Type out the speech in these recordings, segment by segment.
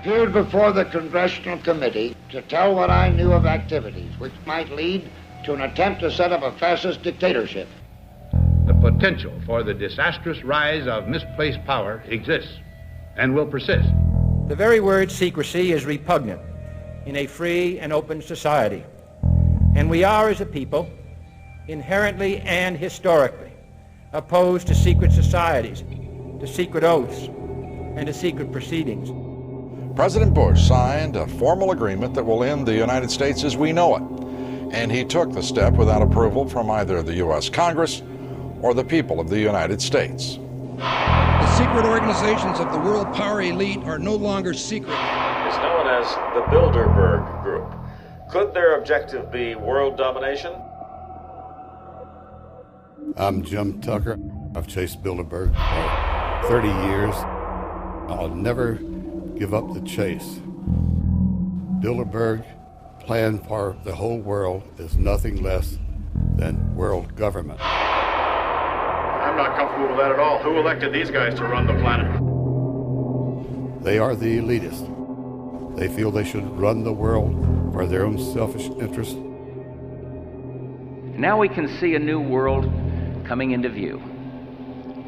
appeared before the Congressional Committee to tell what I knew of activities which might lead to an attempt to set up a fascist dictatorship. The potential for the disastrous rise of misplaced power exists and will persist. The very word secrecy is repugnant in a free and open society. And we are, as a people, inherently and historically opposed to secret societies, to secret oaths, and to secret proceedings. President Bush signed a formal agreement that will end the United States as we know it. And he took the step without approval from either the U.S. Congress or the people of the United States. The secret organizations of the world power elite are no longer secret. It's known as the Bilderberg Group. Could their objective be world domination? I'm Jim Tucker. I've chased Bilderberg for 30 years. I'll never give up the chase. Bilderberg plan for the whole world is nothing less than world government. I'm not comfortable with that at all. Who elected these guys to run the planet? They are the elitists. They feel they should run the world for their own selfish interests. Now we can see a new world coming into view.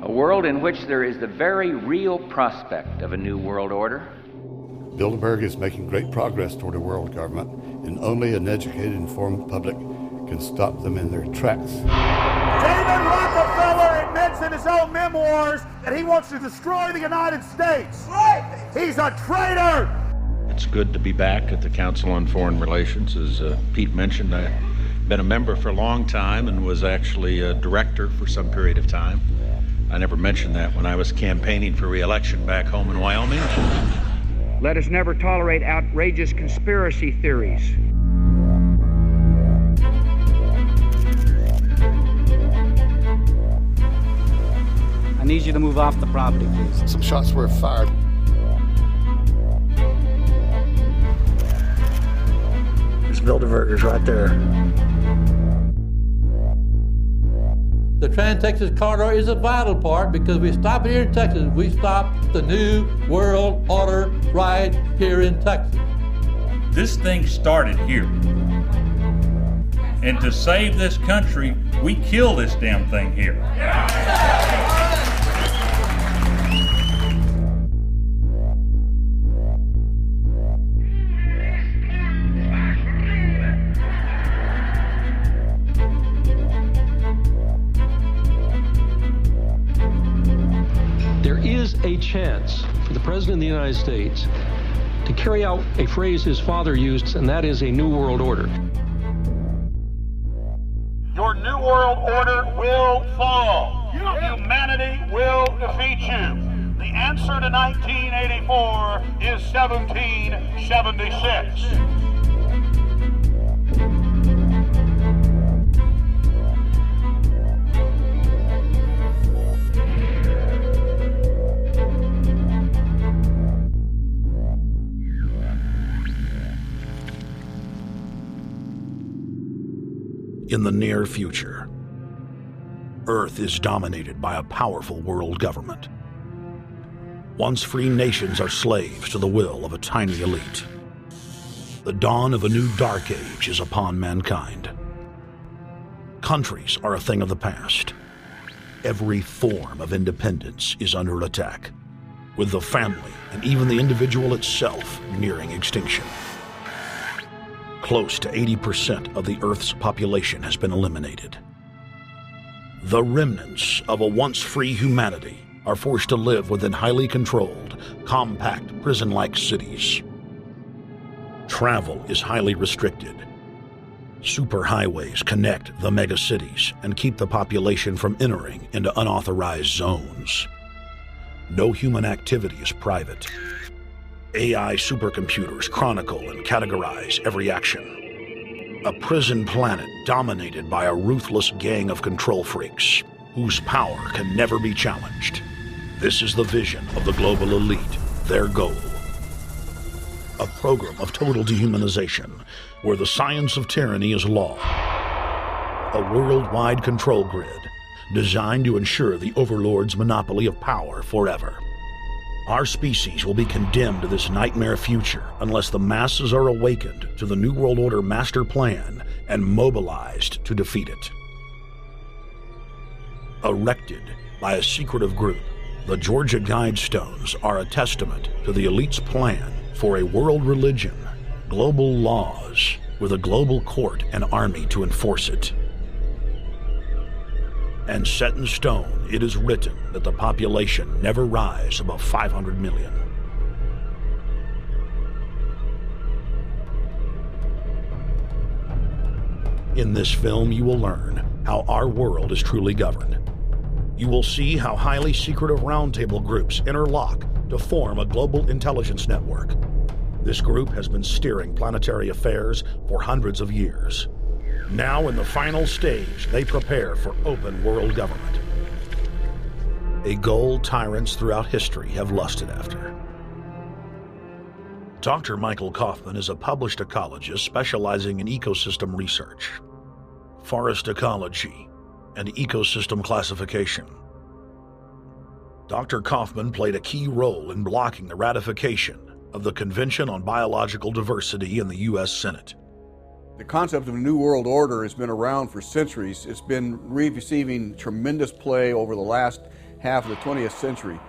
A world in which there is the very real prospect of a new world order. Bilderberg is making great progress toward a world government, and only an educated, informed public can stop them in their tracks. David Rockefeller admits in his own memoirs that he wants to destroy the United States. Right. He's a traitor! It's good to be back at the Council on Foreign Relations. As Pete mentioned, I've been a member for a long time and was actually a director for some period of time. I never mentioned that when I was campaigning for re-election back home in Wyoming. Let us never tolerate outrageous conspiracy theories. I need you to move off the property, please. Some shots were fired. There's Bilderbergers right there. The Trans-Texas Corridor is a vital part because we stop here in Texas. We stop the New World Order right here in Texas. This thing started here. And to save this country, we kill this damn thing here. A chance for the President of the United States to carry out a phrase his father used, and that is a New World Order. Your New World Order will fall. Humanity will defeat you. The answer to 1984 is 1776. In the near future, Earth is dominated by a powerful world government. Once free nations are slaves to the will of a tiny elite. The dawn of a new dark age is upon mankind. Countries are a thing of the past. Every form of independence is under attack, with the family and even the individual itself nearing extinction. Close to 80% of the Earth's population has been eliminated. The remnants of a once free humanity are forced to live within highly controlled, compact, prison-like cities. Travel is highly restricted. Superhighways connect the megacities and keep the population from entering into unauthorized zones. No human activity is private. AI supercomputers chronicle and categorize every action. A prison planet dominated by a ruthless gang of control freaks whose power can never be challenged. This is the vision of the global elite, their goal. A program of total dehumanization where the science of tyranny is law. A worldwide control grid designed to ensure the overlord's monopoly of power forever. Our species will be condemned to this nightmare future unless the masses are awakened to the New World Order master plan and mobilized to defeat it. Erected by a secretive group, the Georgia Guidestones are a testament to the elite's plan for a world religion, global laws, with a global court and army to enforce it. And set in stone, it is written that the population never rise above 500 million. In this film, you will learn how our world is truly governed. You will see how highly secretive roundtable groups interlock to form a global intelligence network. This group has been steering planetary affairs for hundreds of years. Now, in the final stage, they prepare for open world government. A goal tyrants throughout history have lusted after. Dr. Michael Kaufman is a published ecologist specializing in ecosystem research, forest ecology, and ecosystem classification. Dr. Kaufman played a key role in blocking the ratification of the Convention on Biological Diversity in the U.S. Senate. The concept of a New World Order has been around for centuries. It's been receiving tremendous play over the last half of the 20th century.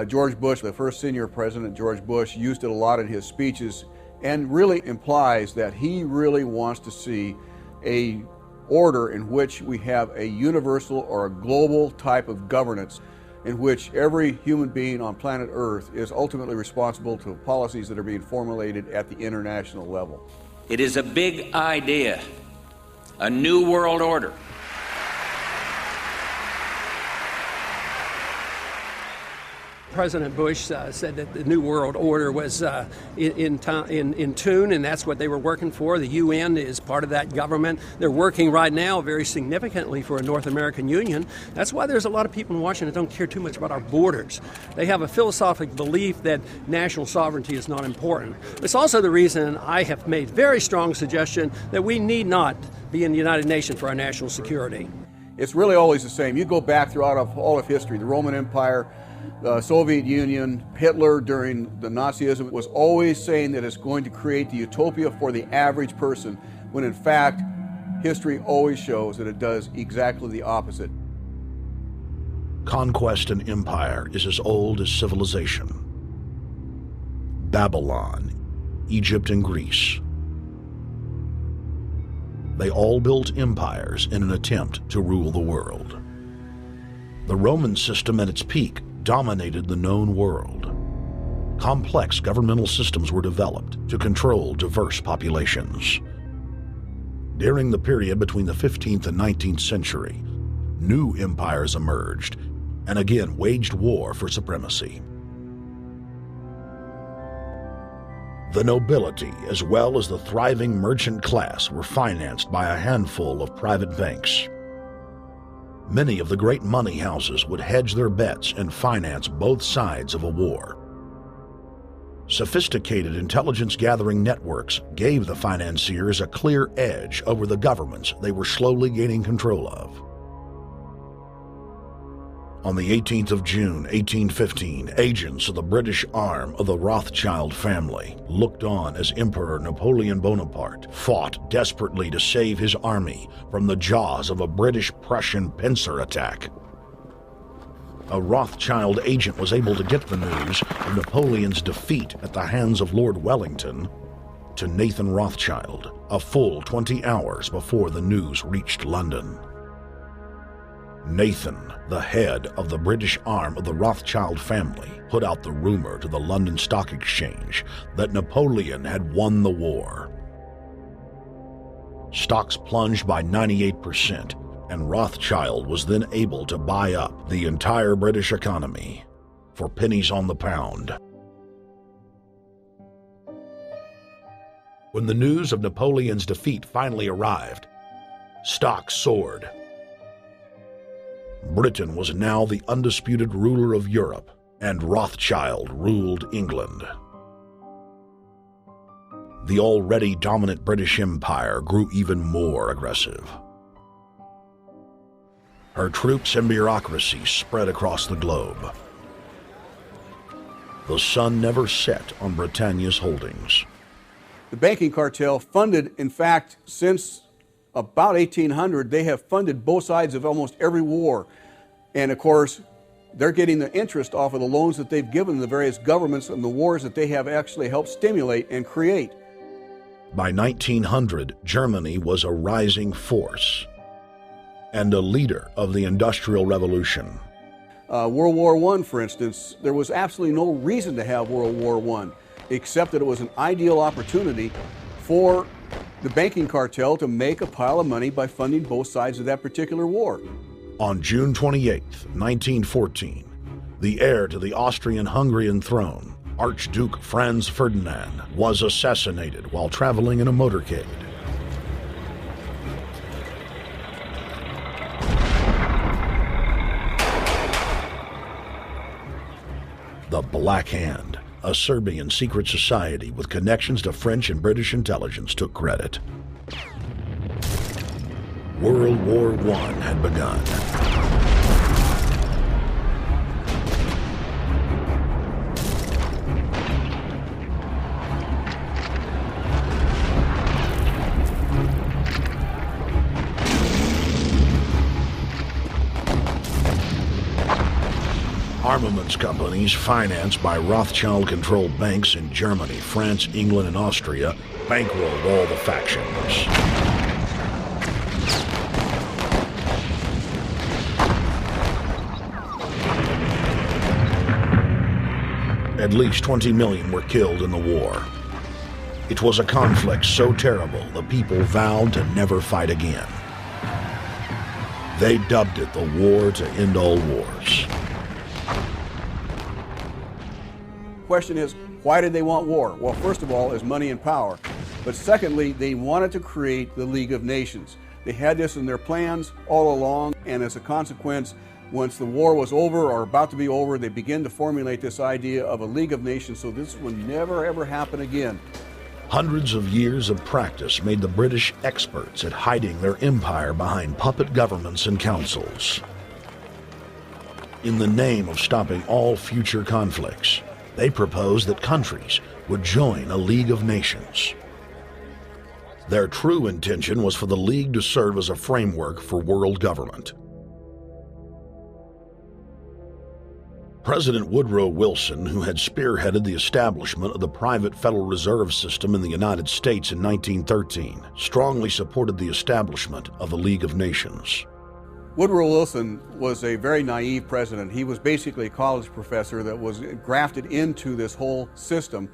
George Bush, the first senior president, George Bush, used it a lot in his speeches and really implies that he really wants to see a order in which we have a universal or a global type of governance in which every human being on planet Earth is ultimately responsible to policies that are being formulated at the international level. It is a big idea, a new world order. President Bush said that the New World Order was in tune, and that's what they were working for. The UN is part of that government. They're working right now very significantly for a North American Union. That's why there's a lot of people in Washington that don't care too much about our borders. They have a philosophic belief that national sovereignty is not important. It's also the reason I have made very strong suggestion that we need not be in the United Nations for our national security. It's really always the same. You go back throughout all of history, the Roman Empire, the Soviet Union, Hitler during the Nazism was always saying that it's going to create the utopia for the average person, when in fact, history always shows that it does exactly the opposite. Conquest and empire is as old as civilization. Babylon, Egypt, and Greece. They all built empires in an attempt to rule the world. The Roman system at its peak dominated the known world. Complex governmental systems were developed to control diverse populations. During the period between the 15th and 19th century, new empires emerged and again waged war for supremacy. The nobility, as well as the thriving merchant class, were financed by a handful of private banks. Many of the great money houses would hedge their bets and finance both sides of a war. Sophisticated intelligence-gathering networks gave the financiers a clear edge over the governments they were slowly gaining control of. On the 18th of June, 1815, agents of the British arm of the Rothschild family looked on as Emperor Napoleon Bonaparte fought desperately to save his army from the jaws of a British-Prussian pincer attack. A Rothschild agent was able to get the news of Napoleon's defeat at the hands of Lord Wellington to Nathan Rothschild, a full 20 hours before the news reached London. Nathan, the head of the British arm of the Rothschild family, put out the rumor to the London Stock Exchange that Napoleon had won the war. Stocks plunged by 98%, and Rothschild was then able to buy up the entire British economy for pennies on the pound. When the news of Napoleon's defeat finally arrived, stocks soared. Britain was now the undisputed ruler of Europe, and Rothschild ruled England. The already dominant British Empire grew even more aggressive. Her troops and bureaucracy spread across the globe. the sun never set on Britannia's holdings. The banking cartel funded, in fact, since about 1800, they have funded both sides of almost every war. And of course, they're getting the interest off of the loans that they've given the various governments and the wars that they have actually helped stimulate and create. By 1900, Germany was a rising force and a leader of the Industrial Revolution. World War I, for instance, there was absolutely no reason to have World War I, except that it was an ideal opportunity for the banking cartel to make a pile of money by funding both sides of that particular war. On June 28, 1914, the heir to the Austrian-Hungarian throne, Archduke Franz Ferdinand, was assassinated while traveling in a motorcade. The Black Hand, a Serbian secret society with connections to French and British intelligence, took credit. World War I had begun. Armaments companies financed by Rothschild-controlled banks in Germany, France, England, and Austria bankrolled all the factions. At least 20 million were killed in the war. It was a conflict so terrible the people vowed to never fight again. They dubbed it the war to end all wars. Question is, why did they want war? Well, first of all, is money and power. But secondly, they wanted to create the League of Nations. They had this in their plans all along, and as a consequence, once the war was over or about to be over, they began to formulate this idea of a League of Nations, so this would never ever happen again. Hundreds of years of practice made the British experts at hiding their empire behind puppet governments and councils. In the name of stopping all future conflicts, they proposed that countries would join a League of Nations. Their true intention was for the League to serve as a framework for world government. President Woodrow Wilson, who had spearheaded the establishment of the private Federal Reserve System in the United States in 1913, strongly supported the establishment of the League of Nations. Woodrow Wilson was a very naive president. He was basically a college professor that was grafted into this whole system.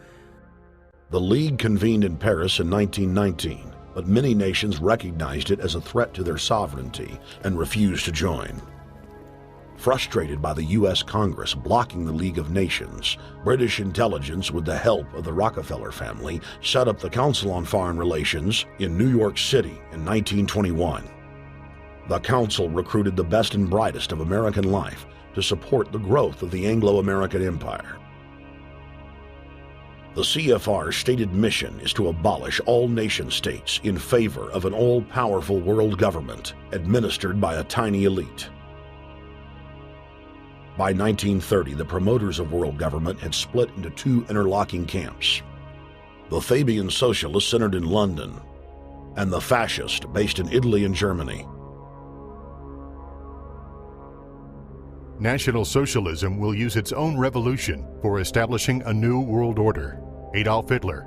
The League convened in Paris in 1919, but many nations recognized it as a threat to their sovereignty and refused to join. Frustrated by the U.S. Congress blocking the League of Nations, British intelligence, with the help of the Rockefeller family, set up the Council on Foreign Relations in New York City in 1921. The Council recruited the best and brightest of American life to support the growth of the Anglo-American Empire. The CFR's stated mission is to abolish all nation-states in favor of an all-powerful world government administered by a tiny elite. By 1930, the promoters of world government had split into two interlocking camps: the Fabian socialists centered in London, and the fascists based in Italy and Germany. National Socialism will use its own revolution for establishing a new world order. Adolf Hitler.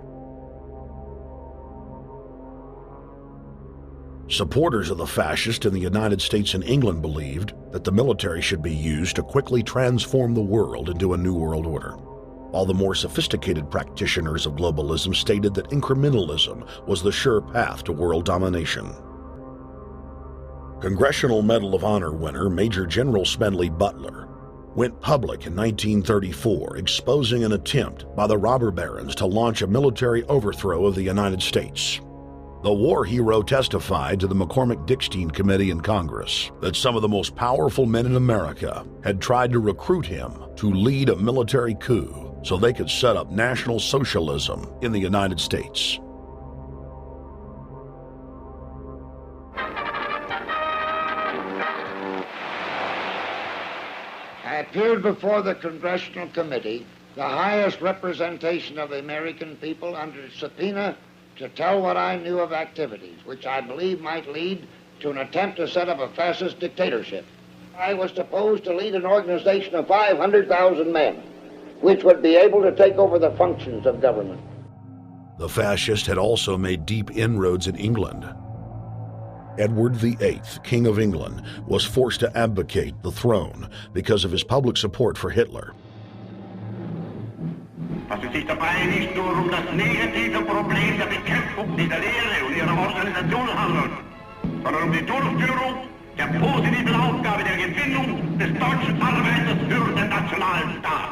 Supporters of the fascists in the United States and England believed that the military should be used to quickly transform the world into a new world order, while the more sophisticated practitioners of globalism stated that incrementalism was the sure path to world domination. Congressional Medal of Honor winner Major General Smedley Butler went public in 1934, exposing an attempt by the robber barons to launch a military overthrow of the United States. The war hero testified to the McCormick-Dickstein Committee in Congress that some of the most powerful men in America had tried to recruit him to lead a military coup so they could set up National Socialism in the United States. I appeared before the Congressional Committee the highest representation of the American people under subpoena to tell what I knew of activities which I believe might lead to an attempt to set up a fascist dictatorship. I was supposed to lead an organization of 500,000 men, which would be able to take over the functions of government. The fascist had also made deep inroads in England. Edward VIII, King of England, was forced to abdicate the throne because of his public support for Hitler. Was es sich dabei nicht nur das negative Problem der Bekämpfung dieser Lehre und ihrer Organisation handelt, sondern die Durchführung der positiven Aufgabe der Gewinnung des deutschen Arbeiters für den nationalen Staat.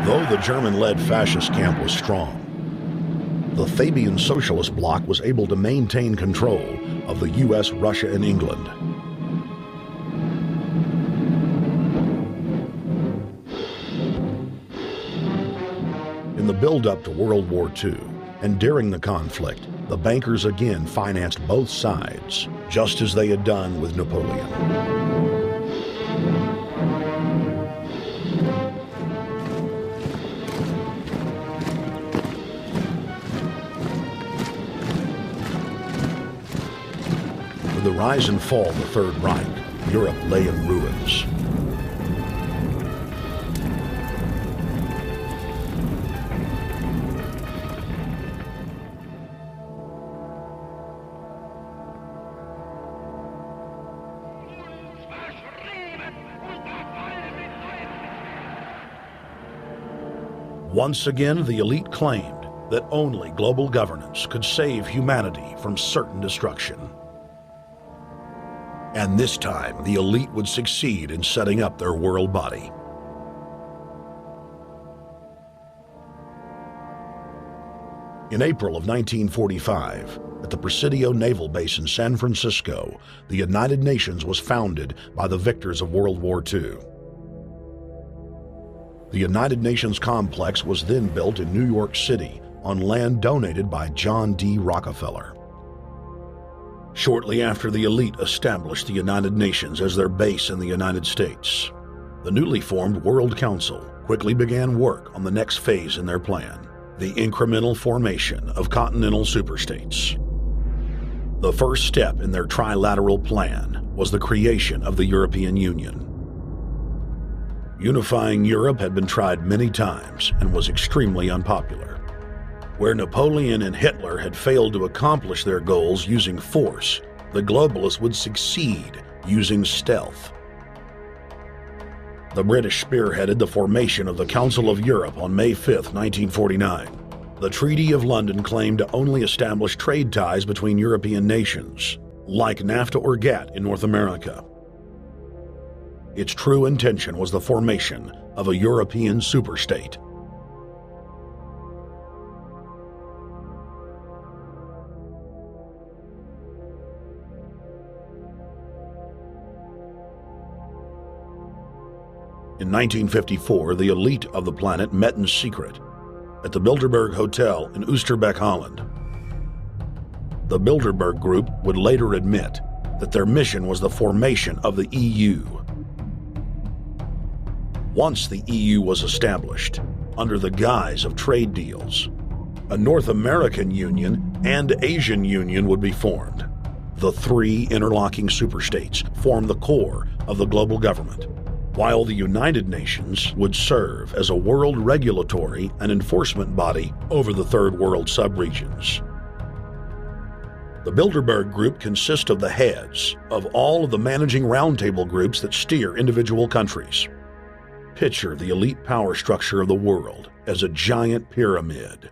Though the German-led fascist camp was strong, the Fabian Socialist Bloc was able to maintain control of the U.S., Russia, and England. In the build-up to World War II, and during the conflict, the bankers again financed both sides, just as they had done with Napoleon. With the rise and fall of the Third Reich, Europe lay in ruins. Once again, the elite claimed that only global governance could save humanity from certain destruction. And this time, the elite would succeed in setting up their world body. In April of 1945, at the Presidio Naval Base in San Francisco, the United Nations was founded by the victors of World War II. The United Nations complex was then built in New York City on land donated by John D. Rockefeller. Shortly after the elite established the United Nations as their base in the United States, the newly formed World Council quickly began work on the next phase in their plan, the incremental formation of continental superstates. The first step in their trilateral plan was the creation of the European Union. Unifying Europe had been tried many times and was extremely unpopular. Where Napoleon and Hitler had failed to accomplish their goals using force, the globalists would succeed using stealth. The British spearheaded the formation of the Council of Europe on May 5, 1949. The Treaty of London claimed to only establish trade ties between European nations, like NAFTA or GATT in North America. Its true intention was the formation of a European superstate. In 1954, the elite of the planet met in secret at the Bilderberg Hotel in Oosterbeek, Holland. The Bilderberg Group would later admit that their mission was the formation of the EU. Once the EU was established, under the guise of trade deals, a North American Union and Asian Union would be formed. The three interlocking superstates formed the core of the global government, while the United Nations would serve as a world regulatory and enforcement body over the Third World subregions. The Bilderberg Group consists of the heads of all of the managing roundtable groups that steer individual countries. Picture the elite power structure of the world as a giant pyramid,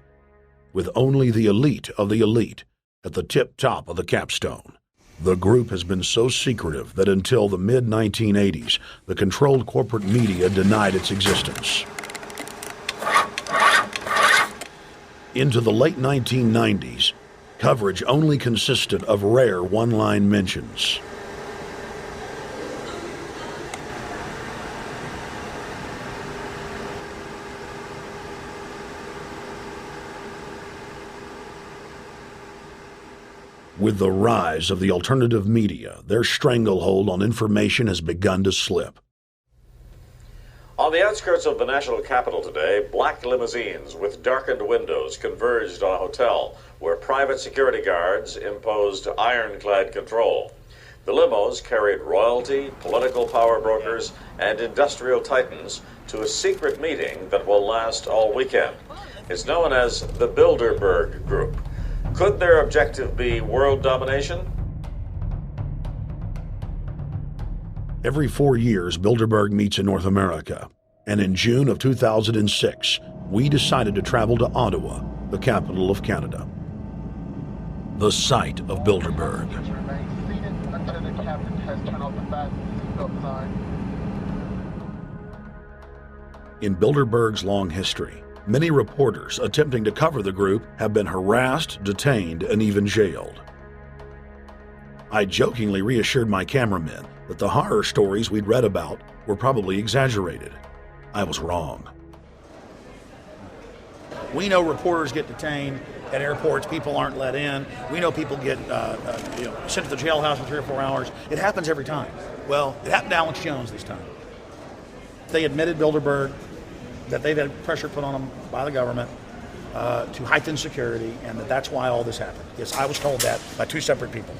with only the elite of the elite at the tip top of the capstone. The group has been so secretive that until the mid-1980s, the controlled corporate media denied its existence. Into the late 1990s, coverage only consisted of rare one-line mentions. With the rise of the alternative media, their stranglehold on information has begun to slip. On the outskirts of the national capital today, black limousines with darkened windows converged on a hotel where private security guards imposed ironclad control. The limos carried royalty, political power brokers, and industrial titans to a secret meeting that will last all weekend. It's known as the Bilderberg Group. Could their objective be world domination? Every 4 years, Bilderberg meets in North America, and in June of 2006, we decided to travel to Ottawa, the capital of Canada. The site of Bilderberg. In Bilderberg's long history, many reporters attempting to cover the group have been harassed, detained, and even jailed. I jokingly reassured my cameramen that the horror stories we'd read about were probably exaggerated. I was wrong. We know reporters get detained at airports, people aren't let in. We know people get sent to the jailhouse for 3 or 4 hours. It happens every time. Well, it happened to Alex Jones this time. They admitted Bilderberg that they've had pressure put on them by the government to heighten security, and that's why all this happened. Yes, I was told that by 2 separate people.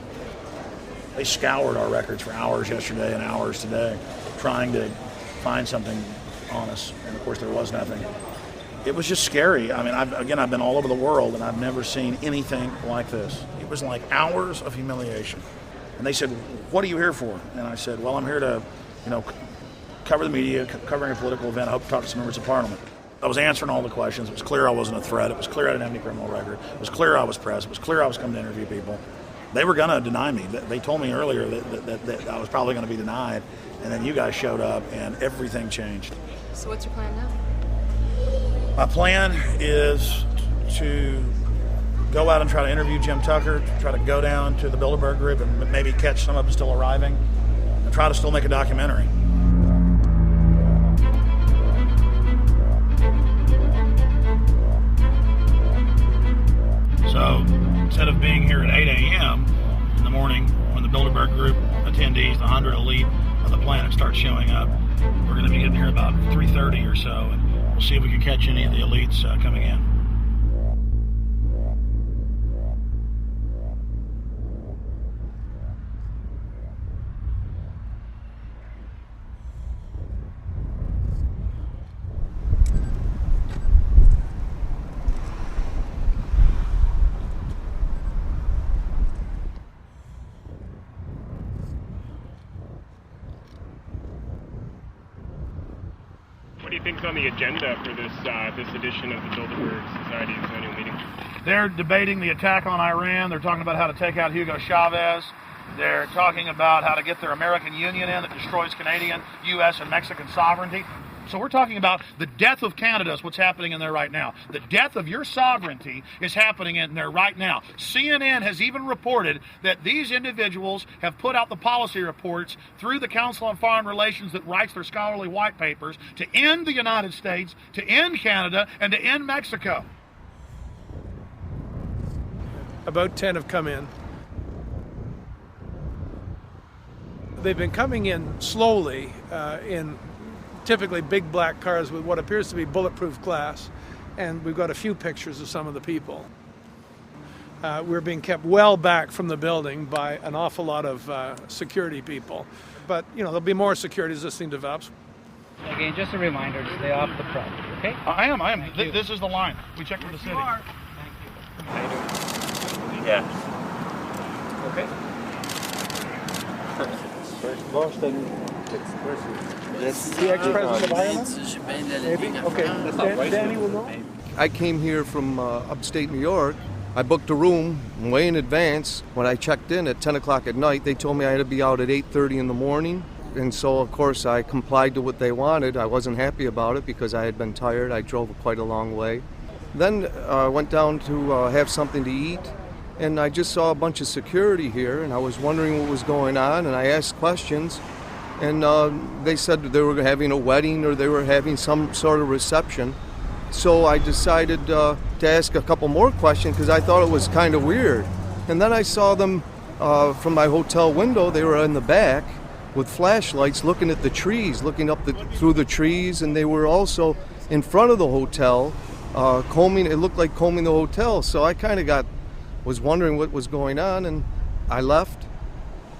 They scoured our records for hours yesterday and hours today, trying to find something on us, and of course there was nothing. It was just scary. I mean, I've been all over the world, and I've never seen anything like this. It was like hours of humiliation. And they said, "What are you here for?" And I said, "Well, I'm here to, cover the media, covering a political event. I hope to talk to some members of Parliament." I was answering all the questions. It was clear I wasn't a threat. It was clear I didn't have any criminal record. It was clear I was press. It was clear I was coming to interview people. They were going to deny me. They told me earlier that I was probably going to be denied, and then you guys showed up, and everything changed. So what's your plan now? My plan is to go out and try to interview Jim Tucker, try to go down to the Bilderberg Group and maybe catch some of them still arriving, and try to still make a documentary. So instead of being here at 8 a.m. in the morning when the Bilderberg Group attendees, the 100 elite of the planet, start showing up, we're going to be getting here about 3:30 or so, and we'll see if we can catch any of the elites coming in. What do you think is on the agenda for this edition of the Bilderberg Society's annual meeting? They're debating the attack on Iran. They're talking about how to take out Hugo Chavez. They're talking about how to get their American Union in that destroys Canadian, U.S., and Mexican sovereignty. So we're talking about the death of Canada is what's happening in there right now. The death of your sovereignty is happening in there right now. CNN has even reported that these individuals have put out the policy reports through the Council on Foreign Relations that writes their scholarly white papers to end the United States, to end Canada, and to end Mexico. About 10 have come in. They've been coming in slowly in typically big black cars with what appears to be bulletproof glass, and we've got a few pictures of some of the people. We're being kept well back from the building by an awful lot of security people, but there'll be more security as this thing develops. Again, just a reminder to stay off the property, okay? I am. This is the line. We checked with the city. Thank you. How you doing? Yeah. Okay. That's the ex-president of Ireland? Maybe? Okay, Danny will know. I came here from upstate New York. I booked a room way in advance. When I checked in at 10 o'clock at night, they told me I had to be out at 8:30 in the morning. And so, of course, I complied to what they wanted. I wasn't happy about it because I had been tired. I drove quite a long way. Then I went down to have something to eat, and I just saw a bunch of security here, and I was wondering what was going on, and I asked questions. And they said they were having a wedding or they were having some sort of reception. So I decided to ask a couple more questions because I thought it was kind of weird. And then I saw them from my hotel window. They were in the back with flashlights looking at the trees, looking up through the trees, and they were also in front of the hotel combing. It looked like combing the hotel. So I kind of was wondering what was going on, and I left.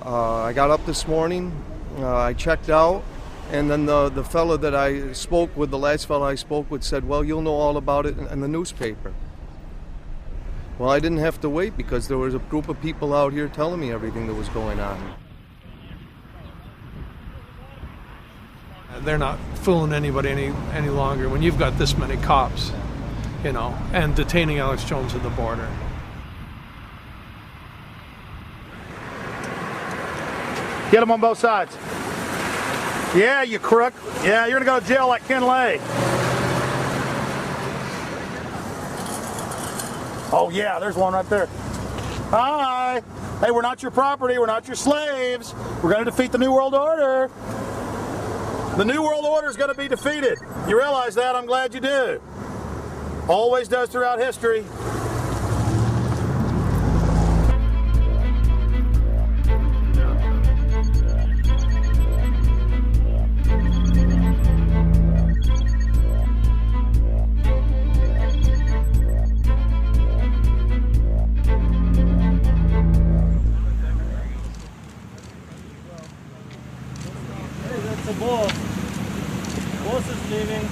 I got up this morning. I checked out, and then the fellow that I spoke with, the last fellow I spoke with, said, well, you'll know all about it in the newspaper. Well, I didn't have to wait because there was a group of people out here telling me everything that was going on. They're not fooling anybody any longer when you've got this many cops, you know, and detaining Alex Jones at the border. Get them on both sides. Yeah, you crook. Yeah, you're gonna go to jail like Ken Lay. Oh yeah, there's one right there. Hi. Hey, we're not your property. We're not your slaves. We're gonna defeat the New World Order. The New World Order is gonna be defeated. You realize that? I'm glad you do. Always does throughout history. The boss. Boss is leaving.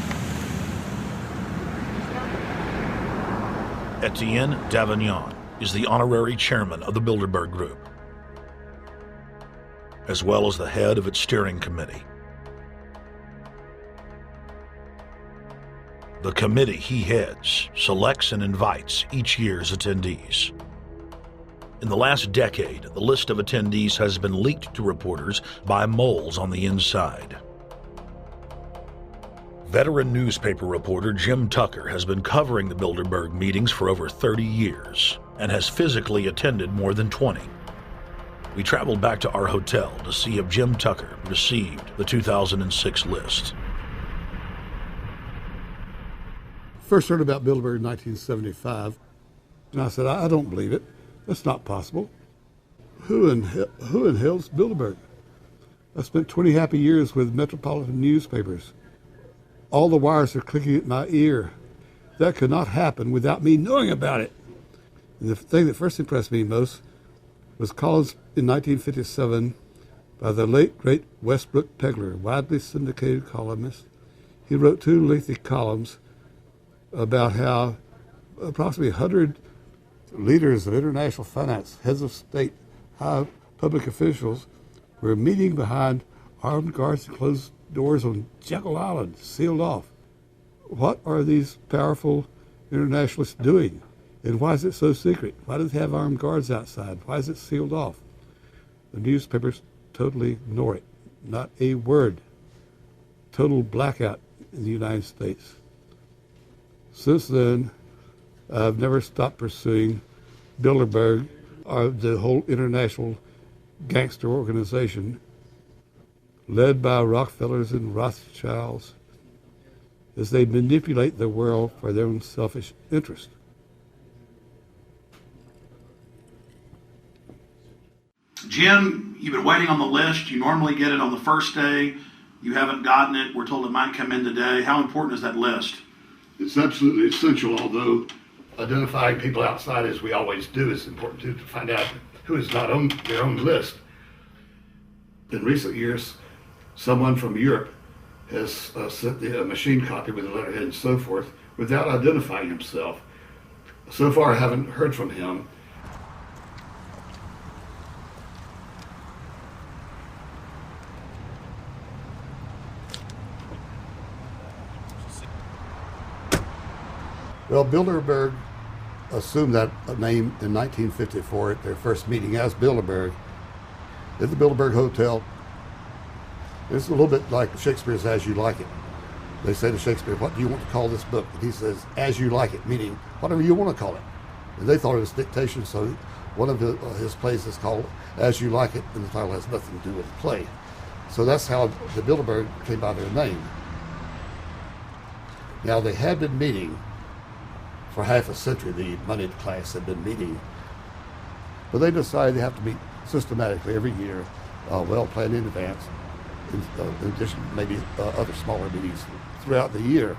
Etienne Davignon is the honorary chairman of the Bilderberg Group, as well as the head of its steering committee. The committee he heads selects and invites each year's attendees. In the last decade, the list of attendees has been leaked to reporters by moles on the inside. Veteran newspaper reporter Jim Tucker has been covering the Bilderberg meetings for over 30 years and has physically attended more than 20. We traveled back to our hotel to see if Jim Tucker received the 2006 list. First heard about Bilderberg in 1975, and I said, I don't believe it. That's not possible. Who in hell's Bilderberg? I spent 20 happy years with metropolitan newspapers. All the wires are clicking at my ear. That could not happen without me knowing about it. And the thing that first impressed me most was columns in 1957 by the late, great Westbrook Pegler, widely syndicated columnist. He wrote 2 lengthy columns about how approximately 100 leaders of international finance, heads of state, high public officials were meeting behind armed guards and closed doors on Jekyll Island, sealed off. What are these powerful internationalists doing? And why is it so secret? Why do they have armed guards outside? Why is it sealed off? The newspapers totally ignore it. Not a word. Total blackout in the United States. Since then, I've never stopped pursuing Bilderberg or the whole international gangster organization led by Rockefellers and Rothschilds as they manipulate the world for their own selfish interest. Jim, you've been waiting on the list. You normally get it on the first day. You haven't gotten it. We're told it might come in today. How important is that list? It's absolutely essential, although identifying people outside, as we always do, is important too, to find out who is not on their own list. In recent years, someone from Europe has sent a machine copy with a letterhead and so forth without identifying himself. So far, I haven't heard from him. Well, Bilderberg assumed that name in 1954 at their first meeting as Bilderberg at the Bilderberg Hotel. It's a little bit like Shakespeare's As You Like It. They say to Shakespeare, what do you want to call this book? And he says, As You Like It, meaning whatever you want to call it. And they thought it was dictation, so one of his plays is called As You Like It, and the title has nothing to do with the play. So that's how the Bilderberg came by their name. Now, they had been meeting for half a century. The moneyed class had been meeting But they decide they have to meet systematically every year, well planned in advance, in addition to maybe other smaller meetings throughout the year.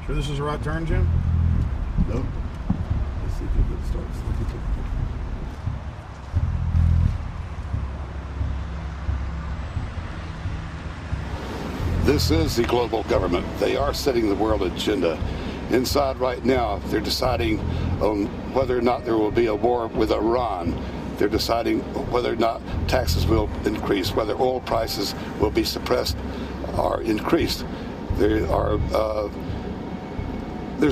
Sure this is the right turn, Jim? No. Let's see if you can start. This is the global government. They are setting the world agenda. Inside right now, they're deciding on whether or not there will be a war with Iran. They're deciding whether or not taxes will increase, whether oil prices will be suppressed or increased. There's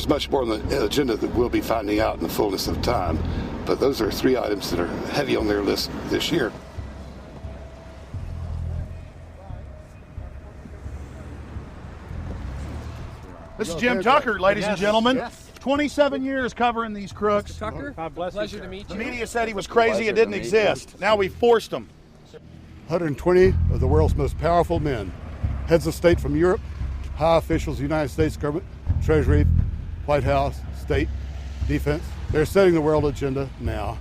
much more on the agenda that we'll be finding out in the fullness of time. But those are 3 items that are heavy on their list this year. This is Jim Tucker, ladies and gentlemen. Yes. 27 years covering these crooks. Mr. Tucker, pleasure to meet you. The media said he was crazy, it didn't exist. Now we forced him. 120 of the world's most powerful men, heads of state from Europe, high officials of the United States government, Treasury, White House, state, defense. They're setting the world agenda now.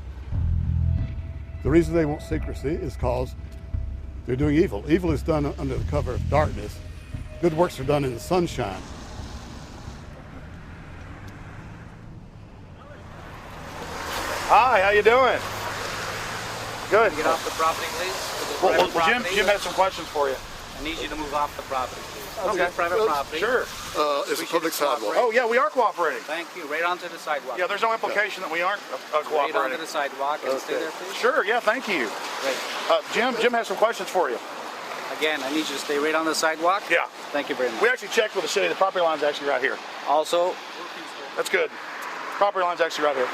The reason they want secrecy is because they're doing evil. Evil is done under the cover of darkness. Good works are done in the sunshine. Hi, how you doing? Good. Get off the property, please. Well, Jim has some questions for you. I need you to move off the property, please. Okay. This is private property. Sure. It's a public sidewalk. Oh, yeah, we are cooperating. Thank you. Right onto the sidewalk. Yeah, there's no implication that we aren't cooperating. Right onto the sidewalk and stay there, please. Sure, yeah, thank you. Great. Jim has some questions for you. Again, I need you to stay right on the sidewalk. Yeah. Thank you very much. We actually checked with the city. The property line's actually right here. Also, that's good. Property line's actually right here.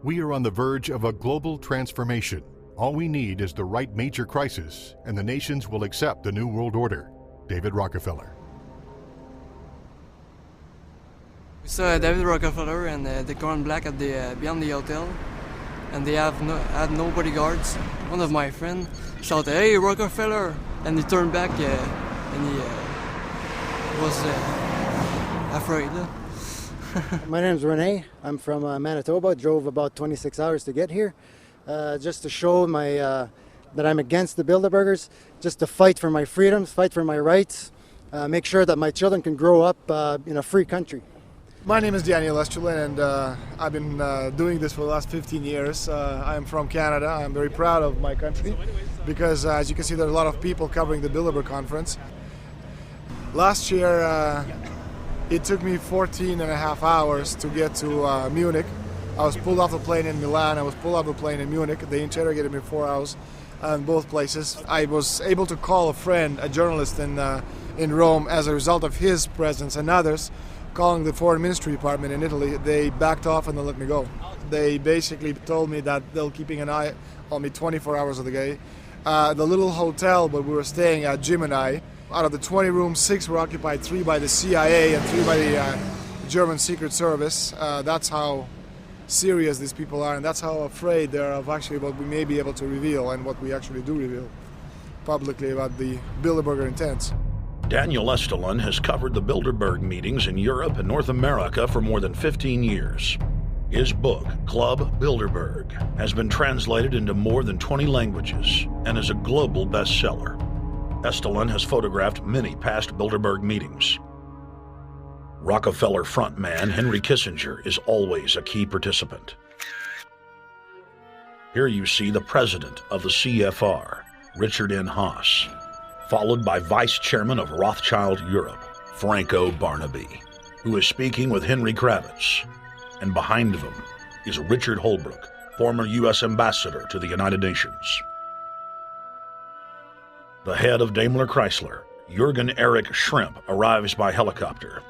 We are on the verge of a global transformation. All we need is the right major crisis, and the nations will accept the New World Order. David Rockefeller. We saw David Rockefeller and the Corn Black at the beyond the hotel, and they had no bodyguards. One of my friends shouted, "Hey, Rockefeller!" and he turned back and he was afraid. My name's Rene. I'm from Manitoba. Drove about 26 hours to get here, just to show that I'm against the Bilderbergers, just to fight for my freedoms, fight for my rights, make sure that my children can grow up in a free country. My name is Daniel Estrelin, and I've been doing this for the last 15 years. I'm from Canada. I'm very proud of my country because, as you can see, there are a lot of people covering the Bilderberg conference. Last year, it took me 14 and a half hours to get to Munich. I was pulled off a plane in Milan. I was pulled off a plane in Munich. They interrogated me 4 hours in both places. I was able to call a friend, a journalist in Rome, as a result of his presence and others. Calling the Foreign Ministry Department in Italy, they backed off and they let me go. They basically told me that they'll keeping an eye on me 24 hours of the day. The little hotel where we were staying at, Jim and I, out of the 20 rooms, 6 were occupied, 3 by the CIA and 3 by the German Secret Service. That's how serious these people are, and that's how afraid they are of actually what we may be able to reveal and what we actually do reveal publicly about the Bilderberger intents. Daniel Estrelin has covered the Bilderberg meetings in Europe and North America for more than 15 years. His book, Club Bilderberg, has been translated into more than 20 languages and is a global bestseller. Estrelin has photographed many past Bilderberg meetings. Rockefeller frontman Henry Kissinger is always a key participant. Here you see the president of the CFR, Richard N. Haas, followed by Vice Chairman of Rothschild Europe, Franco Barnaby, who is speaking with Henry Kravitz. And behind them is Richard Holbrooke, former U.S. Ambassador to the United Nations. The head of Daimler Chrysler, Jürgen Erich Schrimp, arrives by helicopter.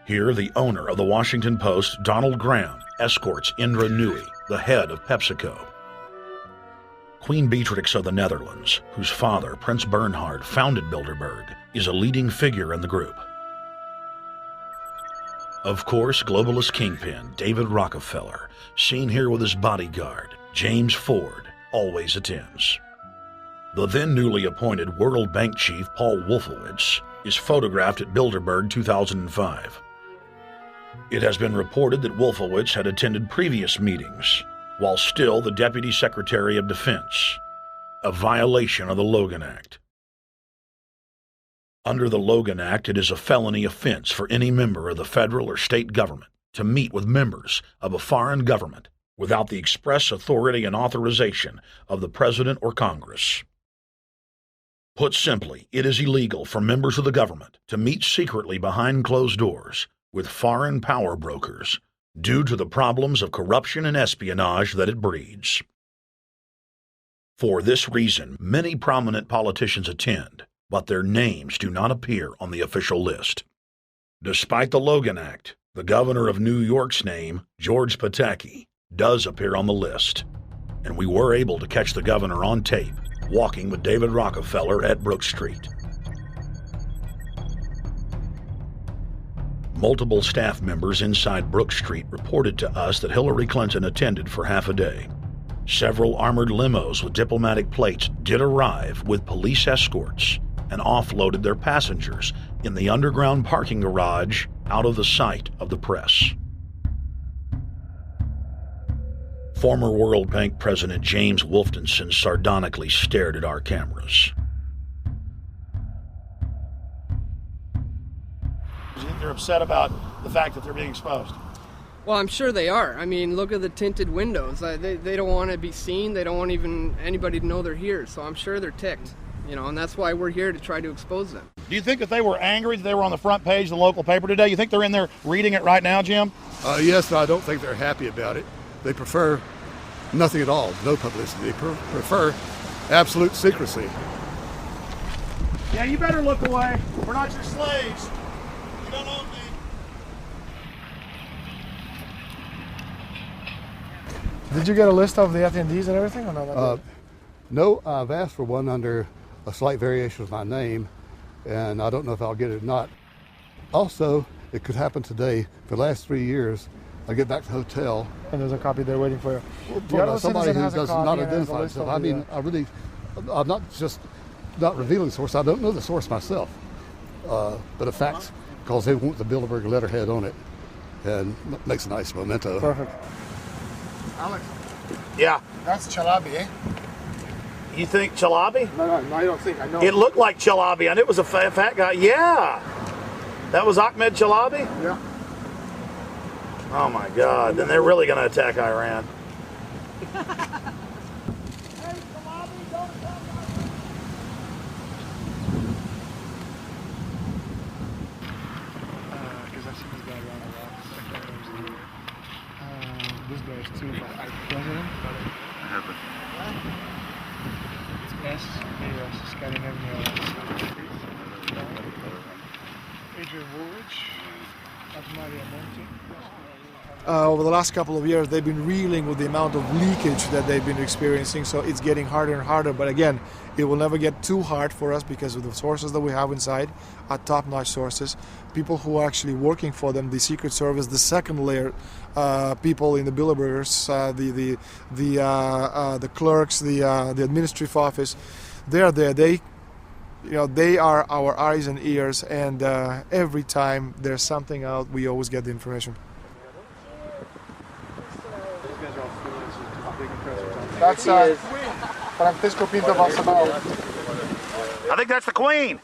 Here, the owner of the Washington Post, Donald Graham, escorts Indra Nooyi, the head of PepsiCo. Queen Beatrix of the Netherlands, whose father, Prince Bernhard, founded Bilderberg, is a leading figure in the group. Of course, globalist kingpin David Rockefeller, seen here with his bodyguard, James Ford, always attends. The then newly appointed World Bank chief Paul Wolfowitz is photographed at Bilderberg 2005. It has been reported that Wolfowitz had attended previous meetings while still the Deputy Secretary of Defense, a violation of the Logan Act. Under the Logan Act, it is a felony offense for any member of the federal or state government to meet with members of a foreign government without the express authority and authorization of the President or Congress. Put simply, it is illegal for members of the government to meet secretly behind closed doors with foreign power brokers due to the problems of corruption and espionage that it breeds. For this reason, many prominent politicians attend, but their names do not appear on the official list. Despite the Logan Act, the governor of New York's name, George Pataki, does appear on the list, and we were able to catch the governor on tape walking with David Rockefeller at Brook Street. Multiple staff members inside Brook Street reported to us that Hillary Clinton attended for half a day. Several armored limos with diplomatic plates did arrive with police escorts and offloaded their passengers in the underground parking garage out of the sight of the press. Former World Bank President James Wolfensohn sardonically stared at our cameras. They're upset about the fact that they're being exposed. Well, I'm sure they are. I mean, look at the tinted windows. They don't want to be seen. They don't want even anybody to know they're here. So I'm sure they're ticked, and that's why we're here to try to expose them. Do you think that they were angry that they were on the front page of the local paper today? You think they're in there reading it right now, Jim? Yes, I don't think they're happy about it. They prefer nothing at all, no publicity. They prefer absolute secrecy. Yeah, you better look away. We're not your slaves. You don't own me. Did you get a list of the attendees and everything? Or not? No, I've asked for one under a slight variation of my name, and I don't know if I'll get it or not. Also, it could happen today. For the last 3 years, I get back to the hotel. And there's a copy there waiting for you. Well, somebody who does not identify himself. I mean, I'm not just not revealing the source. I don't know the source myself. But a fact, because they want the Bilderberg letterhead on it, and makes a nice memento. Perfect. Alex. Yeah. That's Chalabi, eh? You think Chalabi? No, I don't think. I know. It looked like Chalabi, and it was a fat guy. Yeah. That was Ahmed Chalabi? Yeah. Oh my God, then they're really going to attack Iran. This guy is too, but I president. I have it. It's S, scanning everywhere. Adrian Woolwich, Maria Monti. Over the last couple of years, they've been reeling with the amount of leakage that they've been experiencing, so it's getting harder and harder. But again, it will never get too hard for us because of the sources that we have inside are top-notch sources. People who are actually working for them, the Secret Service, the second layer, people in the Bilderbergers, the clerks, the administrative office, they're there. They are our eyes and ears, and every time there's something out, we always get the information. That's Francisco Pinto Balsamao. I think that's the Queen.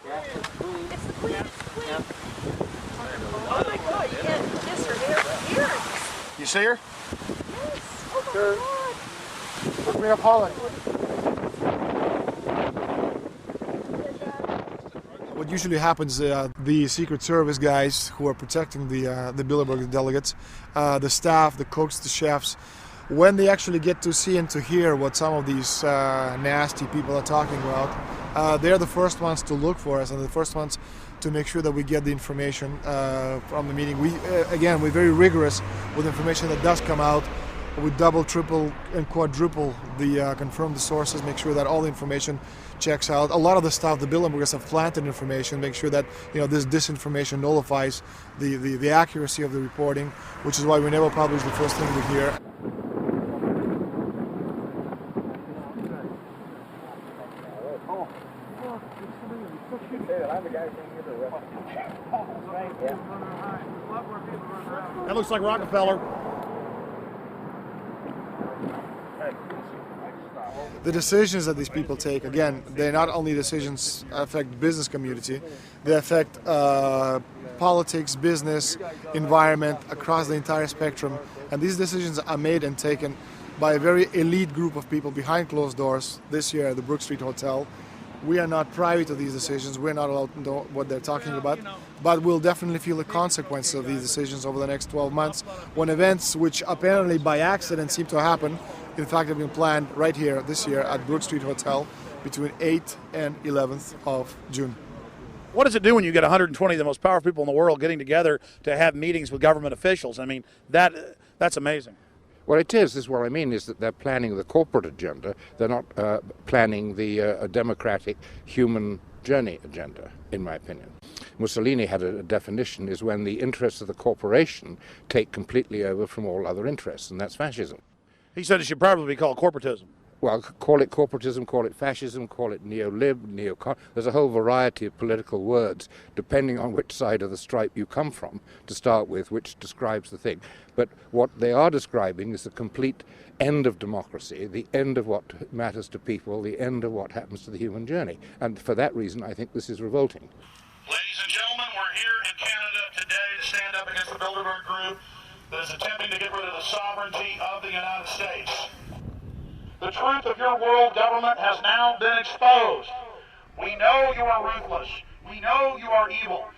It's the Queen. Oh my God, you can't kiss her earrings. You see her? Yes. Oh my God. Queen of Holland. What usually happens, the Secret Service guys who are protecting the Bilderberg delegates, the staff, the cooks, the chefs, when they actually get to see and to hear what some of these nasty people are talking about, they're the first ones to look for us and the first ones to make sure that we get the information from the meeting. We're very rigorous with information that does come out. We double, triple, and quadruple confirm the sources, make sure that all the information checks out. A lot of the stuff, the Bilderbergers have planted information, make sure that this disinformation nullifies the accuracy of the reporting, which is why we never publish the first thing we hear. That looks like Rockefeller. The decisions that these people take, again, they're not only decisions affect business community, they affect politics, business, environment, across the entire spectrum. And these decisions are made and taken by a very elite group of people behind closed doors this year at the Brook Street Hotel. We are not privy to these decisions. We're not allowed to know what they're talking about, but we'll definitely feel the consequences of these decisions over the next 12 months when events which apparently by accident seem to happen, in fact, have been planned right here this year at Brook Street Hotel between 8th and 11th of June. What does it do when you get 120 of the most powerful people in the world getting together to have meetings with government officials? I mean, that's amazing. Well, it is what I mean is that they're planning the corporate agenda. They're not planning the democratic human journey agenda, in my opinion. Mussolini had a definition, is when the interests of the corporation take completely over from all other interests, and that's fascism. He said it should probably be called corporatism. Well, call it corporatism, call it fascism, call it neo-lib, neocon. There's a whole variety of political words, depending on which side of the stripe you come from, to start with, which describes the thing. But what they are describing is the complete end of democracy, the end of what matters to people, the end of what happens to the human journey. And for that reason, I think this is revolting. Ladies and gentlemen, we're here in Canada today to stand up against the Bilderberg Group that is attempting to get rid of the sovereignty of the United States. The truth of your world government has now been exposed. We know you are ruthless. We know you are evil.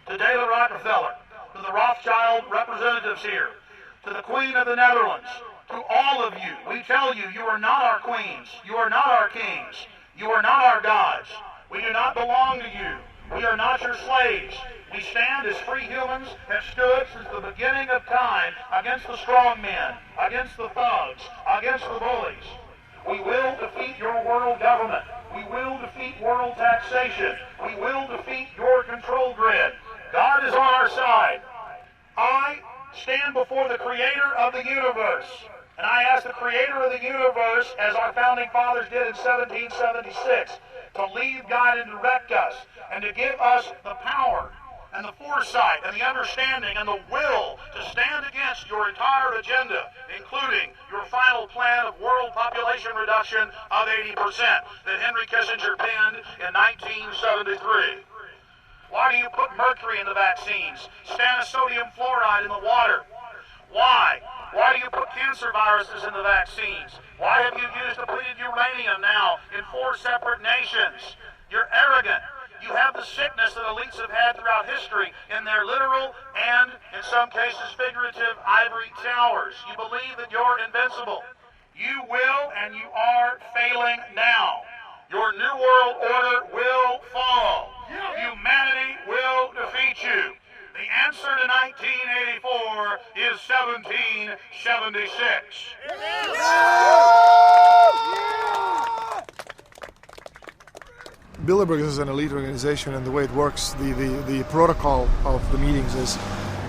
To David Rockefeller, to the Rothschild representatives here, to the Queen of the Netherlands, to all of you, we tell you, you are not our queens. You are not our kings. You are not our gods. We do not belong to you. We are not your slaves. We stand as free humans, have stood since the beginning of time against the strong men, against the thugs, against the bullies. We will defeat your world government. We will defeat world taxation. We will defeat your control grid. God is on our side. I stand before the creator of the universe, and I ask the creator of the universe, as our founding fathers did in 1776, to lead, guide, and direct us, and to give us the power and the foresight and the understanding and the will to stand against your entire agenda, including your final plan of world population reduction of 80% that Henry Kissinger penned in 1973. Why do you put mercury in the vaccines, sodium fluoride in the water? Why? Why do you put cancer viruses in the vaccines? Why have you used depleted uranium now in 4 separate nations? You're arrogant. You have the sickness that elites have had throughout history in their literal and, in some cases, figurative ivory towers. You believe that you're invincible. You will and you are failing now. Your New World Order will fall. Humanity will defeat you. The answer to 1984 is 1776. Bilderberg is an elite organization, and the way it works, the protocol of the meetings is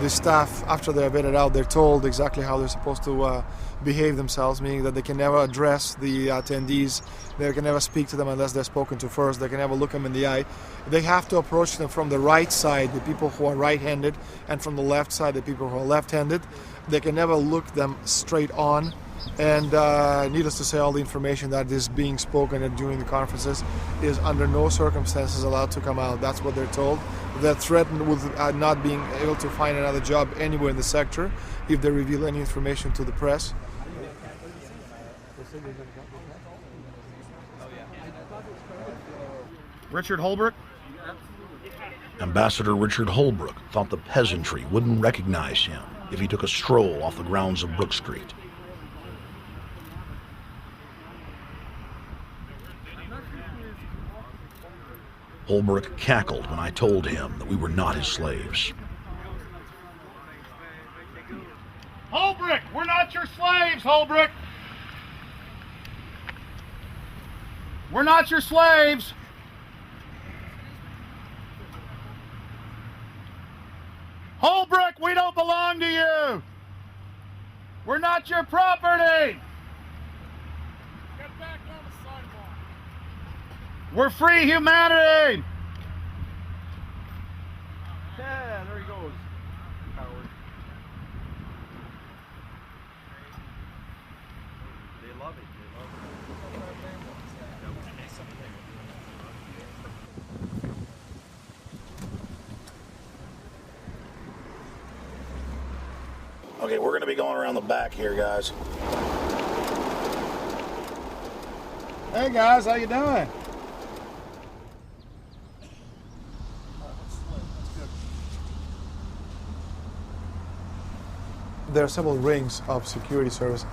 the staff, after they're vetted out, they're told exactly how they're supposed to behave themselves, meaning that they can never address the attendees, they can never speak to them unless they're spoken to first, they can never look them in the eye. They have to approach them from the right side, the people who are right-handed, and from the left side, the people who are left-handed. They can never look them straight on. And needless to say, all the information that is being spoken during the conferences is under no circumstances allowed to come out. That's what they're told. They're threatened with not being able to find another job anywhere in the sector if they reveal any information to the press. Richard Holbrooke? Ambassador Richard Holbrooke thought the peasantry wouldn't recognize him if he took a stroll off the grounds of Brook Street. Holbrooke cackled when I told him that we were not his slaves. Holbrooke, we're not your slaves, Holbrooke. We're not your slaves. Holbrooke, we don't belong to you. We're not your property. Get back on the sidewalk. We're free humanity! Yeah, there he goes. Howard. They love it. Okay, we're going to be going around the back here, guys. Hey guys, how you doing? There are several rings of security service.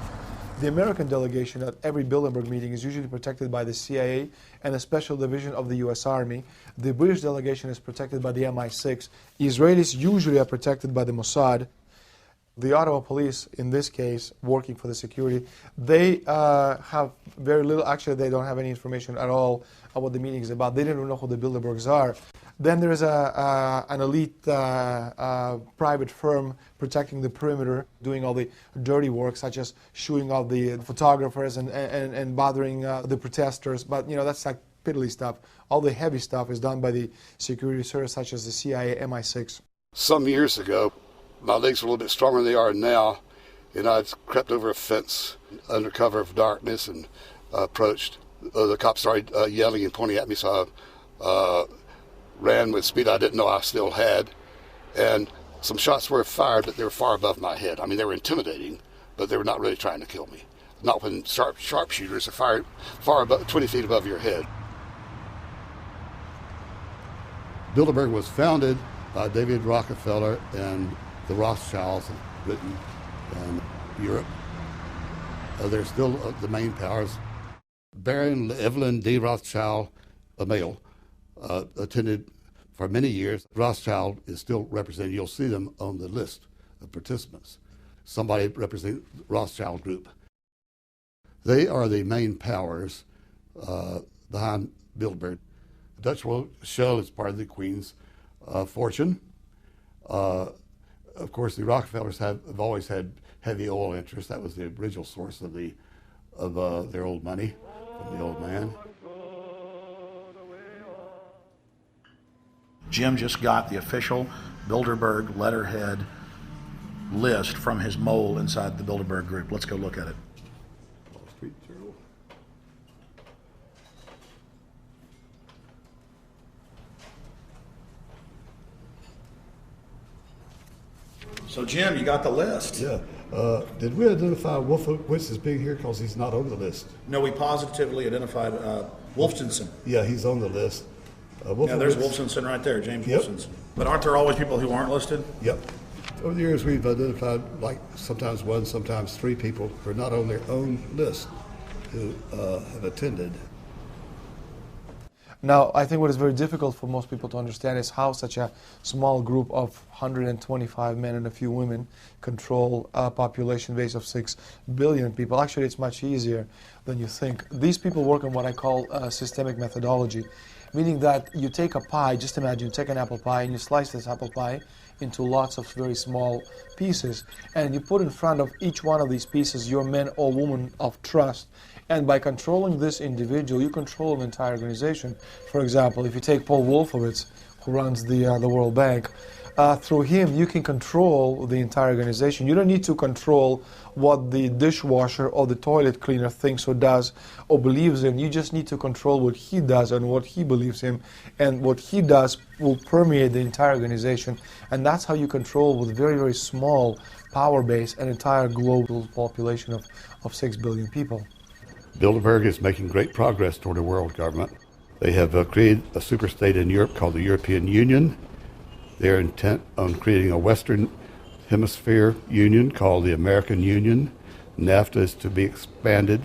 The American delegation at every Bilderberg meeting is usually protected by the CIA and a special division of the US Army. The British delegation is protected by the MI6. Israelis usually are protected by the Mossad. The Ottawa police, in this case, working for the security, they have very little, actually they don't have any information at all on what the meeting is about. They didn't know who the Bilderbergs are. Then there is an elite private firm protecting the perimeter, doing all the dirty work, such as shooing off the photographers and bothering the protesters. But, you know, that's like piddly stuff. All the heavy stuff is done by the security service, such as the CIA, MI6. Some years ago, my legs were a little bit stronger than they are now, and I crept over a fence under cover of darkness and approached. The cops started yelling and pointing at me, so I ran with speed I didn't know I still had, and some shots were fired, but they were far above my head. I mean, they were intimidating, but they were not really trying to kill me. Not when sharpshooters are fired far above, 20 feet above your head. Bilderberg was founded by David Rockefeller and the Rothschilds of Britain and Europe. They're still the main powers. Baron Evelyn D. Rothschild, a male, attended for many years. Rothschild is still represented. You'll see them on the list of participants. Somebody representing the Rothschild group. They are the main powers behind Bilderberg. The Dutch Royal Shell is part of the Queen's fortune. Of course, the Rockefellers have always had heavy oil interests. That was the original source of their old money from the old man. Jim just got the official Bilderberg letterhead list from his mole inside the Bilderberg group. Let's go look at it. Wall Street Journal. So, Jim, you got the list. Yeah. Did we identify Wolfowitz as being here because he's not on the list? No, we positively identified Wolfenson. Yeah, he's on the list. Yeah, there's Wolfenson right there, James Wolfenson. But aren't there always people who aren't listed? Yep. Over the years, we've identified like sometimes one, sometimes three people who are not on their own list who have attended. Now, I think what is very difficult for most people to understand is how such a small group of 125 men and a few women control a population base of 6 billion people. Actually, it's much easier than you think. These people work on what I call systemic methodology, meaning that you take a pie, just imagine you take an apple pie and you slice this apple pie into lots of very small pieces, and you put in front of each one of these pieces your men or women of trust. And by controlling this individual, you control an entire organization. For example, if you take Paul Wolfowitz, who runs the World Bank, through him you can control the entire organization. You don't need to control what the dishwasher or the toilet cleaner thinks or does or believes in. You just need to control what he does and what he believes in. And what he does will permeate the entire organization. And that's how you control, with very, very small power base, an entire global population of 6 billion people. Bilderberg is making great progress toward a world government. They have created a superstate in Europe called the European Union. They're intent on creating a Western Hemisphere Union called the American Union. NAFTA is to be expanded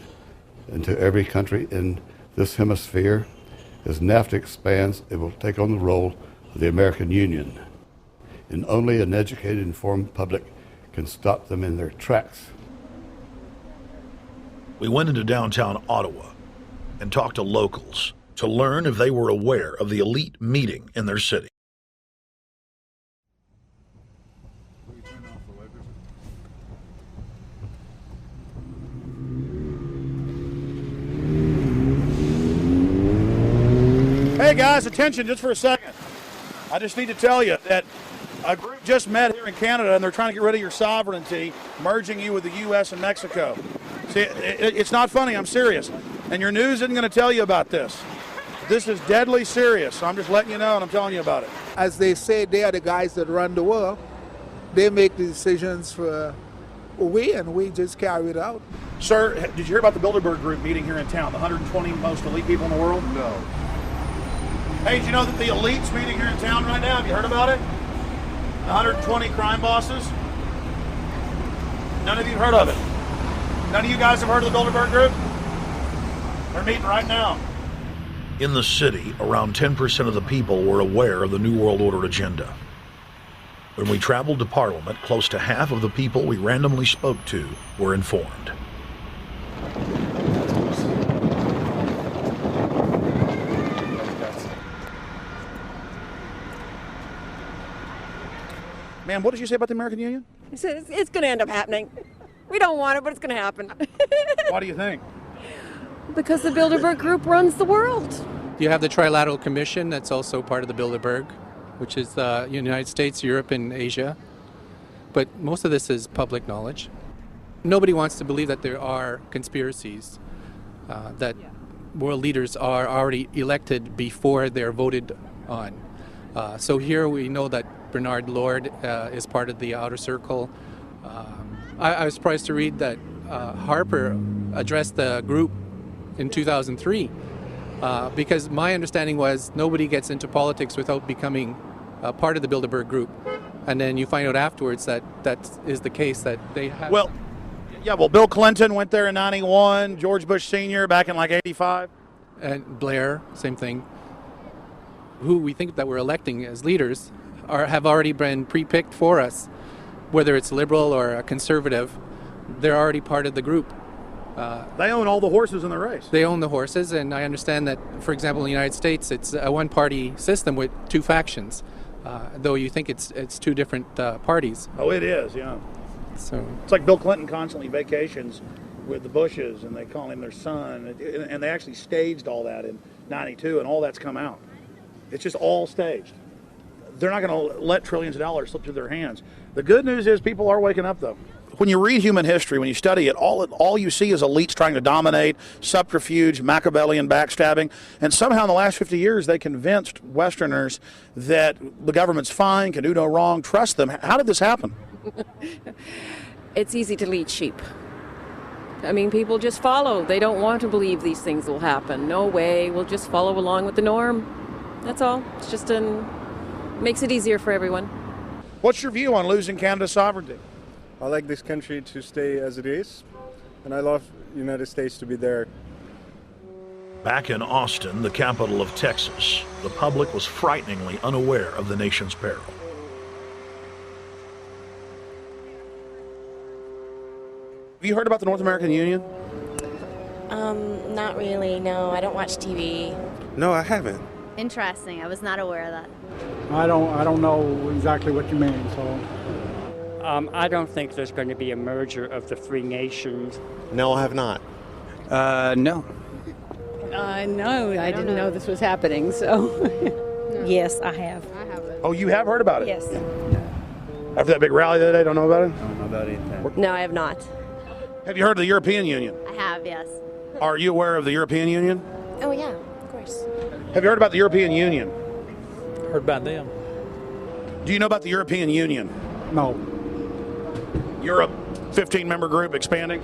into every country in this hemisphere. As NAFTA expands, it will take on the role of the American Union. And only an educated, informed public can stop them in their tracks. We went into downtown Ottawa and talked to locals to learn if they were aware of the elite meeting in their city. Hey guys, attention just for a second. I just need to tell you that a group just met here in Canada and they're trying to get rid of your sovereignty, merging you with the U.S. and Mexico. See, it's not funny, I'm serious. And your news isn't going to tell you about this. This is deadly serious, so I'm just letting you know and I'm telling you about it. As they say, they are the guys that run the world. They make the decisions for we, and we just carry it out. Sir, did you hear about the Bilderberg Group meeting here in town, the 120 most elite people in the world? No. Hey, did you know that the elite's meeting here in town right now? Have you heard about it? 120 crime bosses? None of you have heard of it? None of you guys have heard of the Bilderberg Group? They're meeting right now. In the city, around 10% of the people were aware of the New World Order agenda. When we traveled to Parliament, close to half of the people we randomly spoke to were informed. Ma'am, what did you say about the American Union? It's going to end up happening. We don't want it, but it's going to happen. Why do you think? Because the Bilderberg Group runs the world. You have the Trilateral Commission that's also part of the Bilderberg, which is the United States, Europe, and Asia. But most of this is public knowledge. Nobody wants to believe that there are conspiracies, that world leaders are already elected before they're voted on. So here we know that Bernard Lord is part of the outer circle. I was surprised to read that Harper addressed the group in 2003 because my understanding was nobody gets into politics without becoming part of the Bilderberg Group. And then you find out afterwards that that is the case, that they have... Well, Bill Clinton went there in 91, George Bush Sr. back in like 85. And Blair, same thing. Who we think that we're electing as leaders have already been pre-picked for us. Whether it's liberal or a conservative, they're already part of the group. They own all the horses in the race. They own the horses, and I understand that, for example, in the United States, it's a one-party system with two factions, though you think it's two different parties. Oh, it is, yeah. So it's like Bill Clinton constantly vacations with the Bushes, and they call him their son, and they actually staged all that in 92, and all that's come out. It's just all staged. They're not going to let trillions of dollars slip through their hands. The good news is people are waking up, though. When you read human history, when you study it, all you see is elites trying to dominate, subterfuge, Machiavellian backstabbing, and somehow in the last 50 years they convinced Westerners that the government's fine, can do no wrong, trust them. How did this happen? It's easy to lead sheep. I mean, people just follow. They don't want to believe these things will happen. No way. We'll just follow along with the norm. That's all. It's just makes it easier for everyone. What's your view on losing Canada's sovereignty? I like this country to stay as it is, and I love the United States to be there. Back in Austin, the capital of Texas, the public was frighteningly unaware of the nation's peril. Have you heard about the North American Union? Not really, no. I don't watch TV. No, I haven't. Interesting. I was not aware of that. I don't know exactly what you mean, so... I don't think there's going to be a merger of the three nations. No, I have not. No. No, I didn't know this was happening, so... Yes, I have. Oh, you have heard about it? Yes. After that big rally the other day, don't know about it? Don't know about it. No, I have not. Have you heard of the European Union? I have, yes. Are you aware of the European Union? Oh, yeah, of course. Have you heard about the European Union? Heard about them. Do you know about the European Union? No. Europe, 15-member group expanding.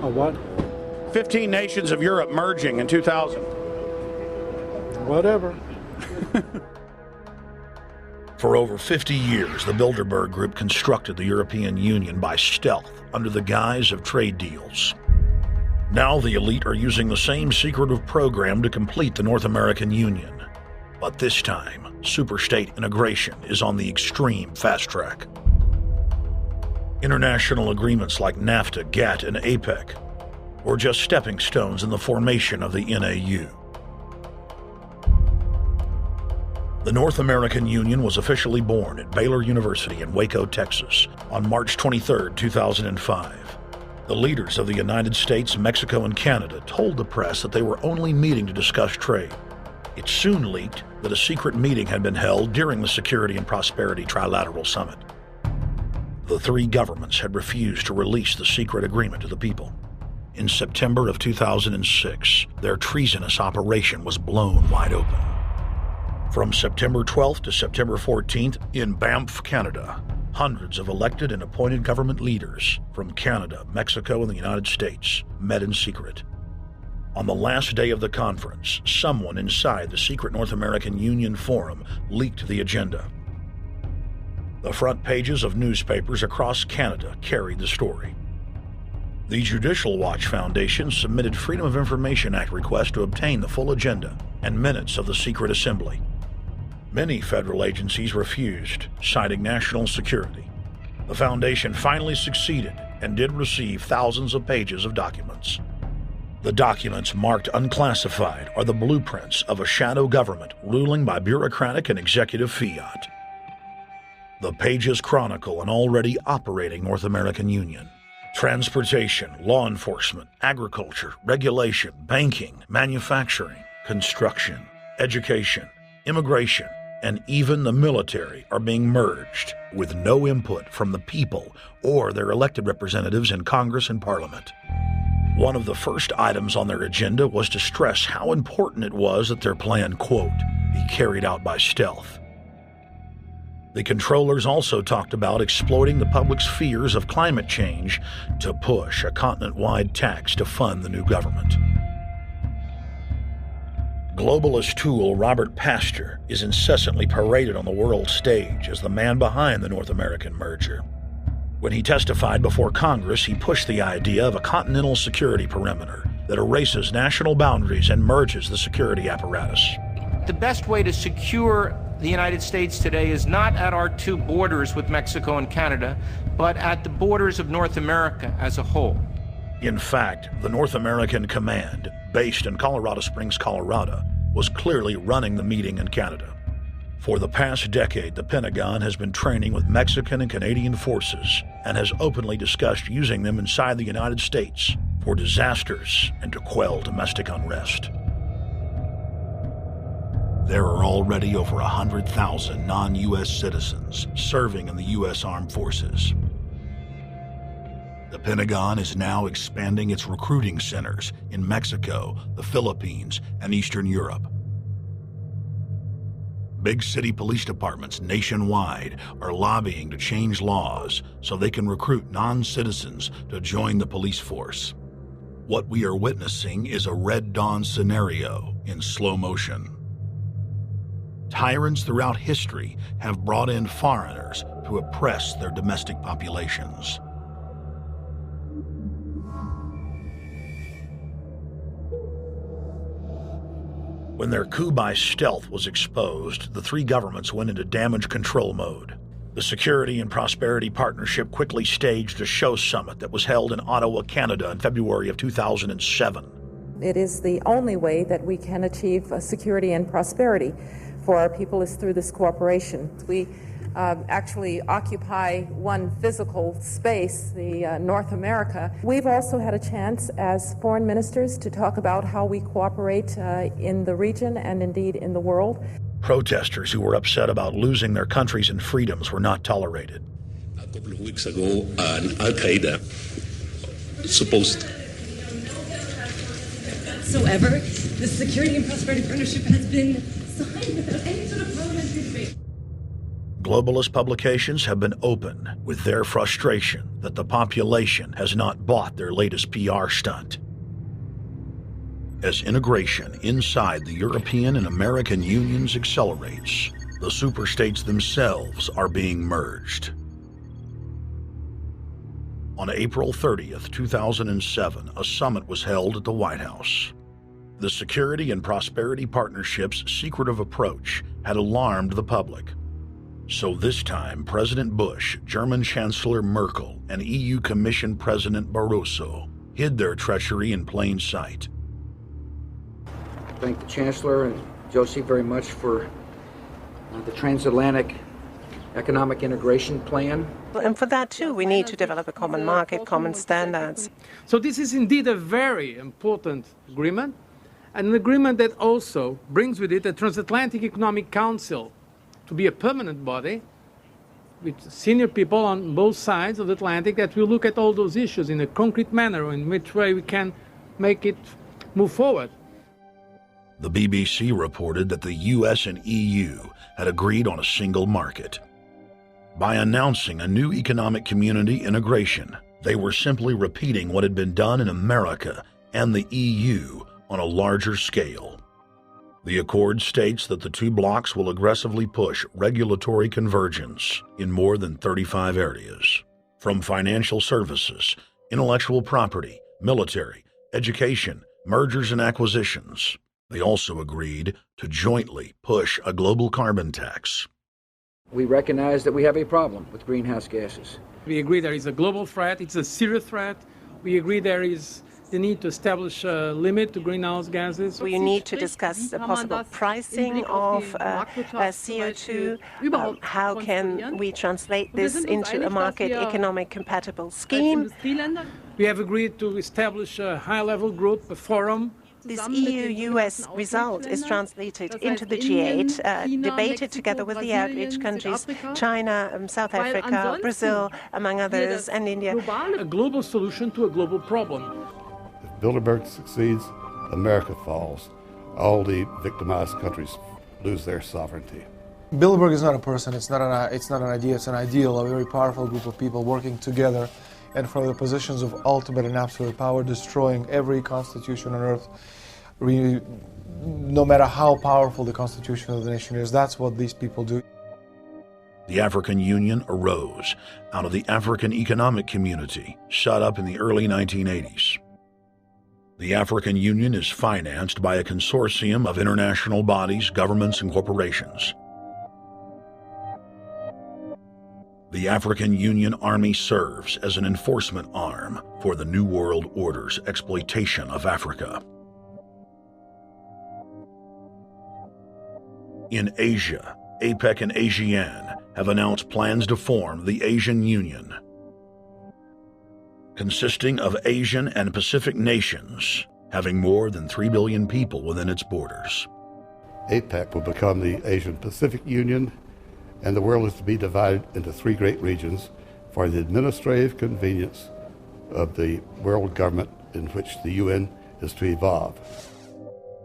A what? 15 nations of Europe merging in 2000. Whatever. For over 50 years, the Bilderberg Group constructed the European Union by stealth under the guise of trade deals. Now the elite are using the same secretive program to complete the North American Union. But this time, superstate integration is on the extreme fast track. International agreements like NAFTA, GATT, and APEC were just stepping stones in the formation of the NAU. The North American Union was officially born at Baylor University in Waco, Texas, on March 23, 2005. The leaders of the United States, Mexico, and Canada told the press that they were only meeting to discuss trade. It soon leaked that a secret meeting had been held during the Security and Prosperity Trilateral Summit. The three governments had refused to release the secret agreement to the people. In September of 2006, their treasonous operation was blown wide open. From September 12th to September 14th, in Banff, Canada, hundreds of elected and appointed government leaders from Canada, Mexico, and the United States met in secret. On the last day of the conference, someone inside the secret North American Union Forum leaked the agenda. The front pages of newspapers across Canada carried the story. The Judicial Watch Foundation submitted Freedom of Information Act requests to obtain the full agenda and minutes of the secret assembly. Many federal agencies refused, citing national security. The foundation finally succeeded and did receive thousands of pages of documents. The documents marked unclassified are the blueprints of a shadow government ruling by bureaucratic and executive fiat. The pages chronicle an already operating North American Union. Transportation, law enforcement, agriculture, regulation, banking, manufacturing, construction, education, immigration, and even the military are being merged with no input from the people or their elected representatives in Congress and Parliament. One of the first items on their agenda was to stress how important it was that their plan, quote, be carried out by stealth. The controllers also talked about exploiting the public's fears of climate change to push a continent-wide tax to fund the new government. Globalist tool Robert Pastor is incessantly paraded on the world stage as the man behind the North American merger. When he testified before Congress, he pushed the idea of a continental security perimeter that erases national boundaries and merges the security apparatus. The best way to secure the United States today is not at our two borders with Mexico and Canada, but at the borders of North America as a whole. In fact, the North American Command, based in Colorado Springs, Colorado, was clearly running the meeting in Canada. For the past decade, the Pentagon has been training with Mexican and Canadian forces and has openly discussed using them inside the United States for disasters and to quell domestic unrest. There are already over 100,000 non-U.S. citizens serving in the U.S. Armed Forces. The Pentagon is now expanding its recruiting centers in Mexico, the Philippines, and Eastern Europe. Big city police departments nationwide are lobbying to change laws so they can recruit non-citizens to join the police force. What we are witnessing is a Red Dawn scenario in slow motion. Tyrants throughout history have brought in foreigners to oppress their domestic populations. When their coup by stealth was exposed, the three governments went into damage control mode. The Security and Prosperity Partnership quickly staged a show summit that was held in Ottawa, Canada in February of 2007. It is the only way that we can achieve security and prosperity for our people is through this cooperation. We actually occupy one physical space, the North America. We've also had a chance as foreign ministers to talk about how we cooperate in the region and indeed in the world. Protesters who were upset about losing their countries and freedoms were not tolerated. A couple of weeks ago, Al-Qaeda supposed whatsoever, the Security and Prosperity Partnership has been signed without any sort of parliamentary debate. Globalist publications have been open with their frustration that the population has not bought their latest PR stunt. As integration inside the European and American unions accelerates, the superstates themselves are being merged. On April 30th, 2007, a summit was held at the White House. The Security and Prosperity Partnership's secretive approach had alarmed the public. So this time, President Bush, German Chancellor Merkel, and EU Commission President Barroso hid their treachery in plain sight. Thank the Chancellor and Josie very much for the transatlantic economic integration plan. And for that too, we need to develop a common market, common standards. So this is indeed a very important agreement, an agreement that also brings with it a transatlantic economic council to be a permanent body with senior people on both sides of the Atlantic that will look at all those issues in a concrete manner in which way we can make it move forward. The BBC reported that the US and EU had agreed on a single market. By announcing a new economic community integration, they were simply repeating what had been done in America and the EU on a larger scale. The accord states that the two blocs will aggressively push regulatory convergence in more than 35 areas, from financial services, intellectual property, military, education, mergers and acquisitions. They also agreed to jointly push a global carbon tax. We recognize that we have a problem with greenhouse gases. We agree there is a global threat, it's a serious threat. We agree there is the need to establish a limit to greenhouse gases. We need to discuss the possible pricing of CO2. How can we translate this into a market economic compatible scheme? We have agreed to establish a high-level group, a forum. This EU-US result is translated into the G8, debated together with the outreach countries, China, South Africa, Brazil, among others, and India. A global solution to a global problem. If Bilderberg succeeds, America falls. All the victimized countries lose their sovereignty. Bilderberg is not a person, it's not an idea, it's an ideal, a very powerful group of people working together and from the positions of ultimate and absolute power, destroying every constitution on earth, no matter how powerful the constitution of the nation is. That's what these people do. The African Union arose out of the African Economic Community, shut up in the early 1980s. The African Union is financed by a consortium of international bodies, governments, and corporations. The African Union Army serves as an enforcement arm for the New World Order's exploitation of Africa. In Asia, APEC and ASEAN have announced plans to form the Asian Union, consisting of Asian and Pacific nations, having more than 3 billion people within its borders. APEC will become the Asian Pacific Union, and the world is to be divided into 3 great regions for the administrative convenience of the world government in which the UN is to evolve.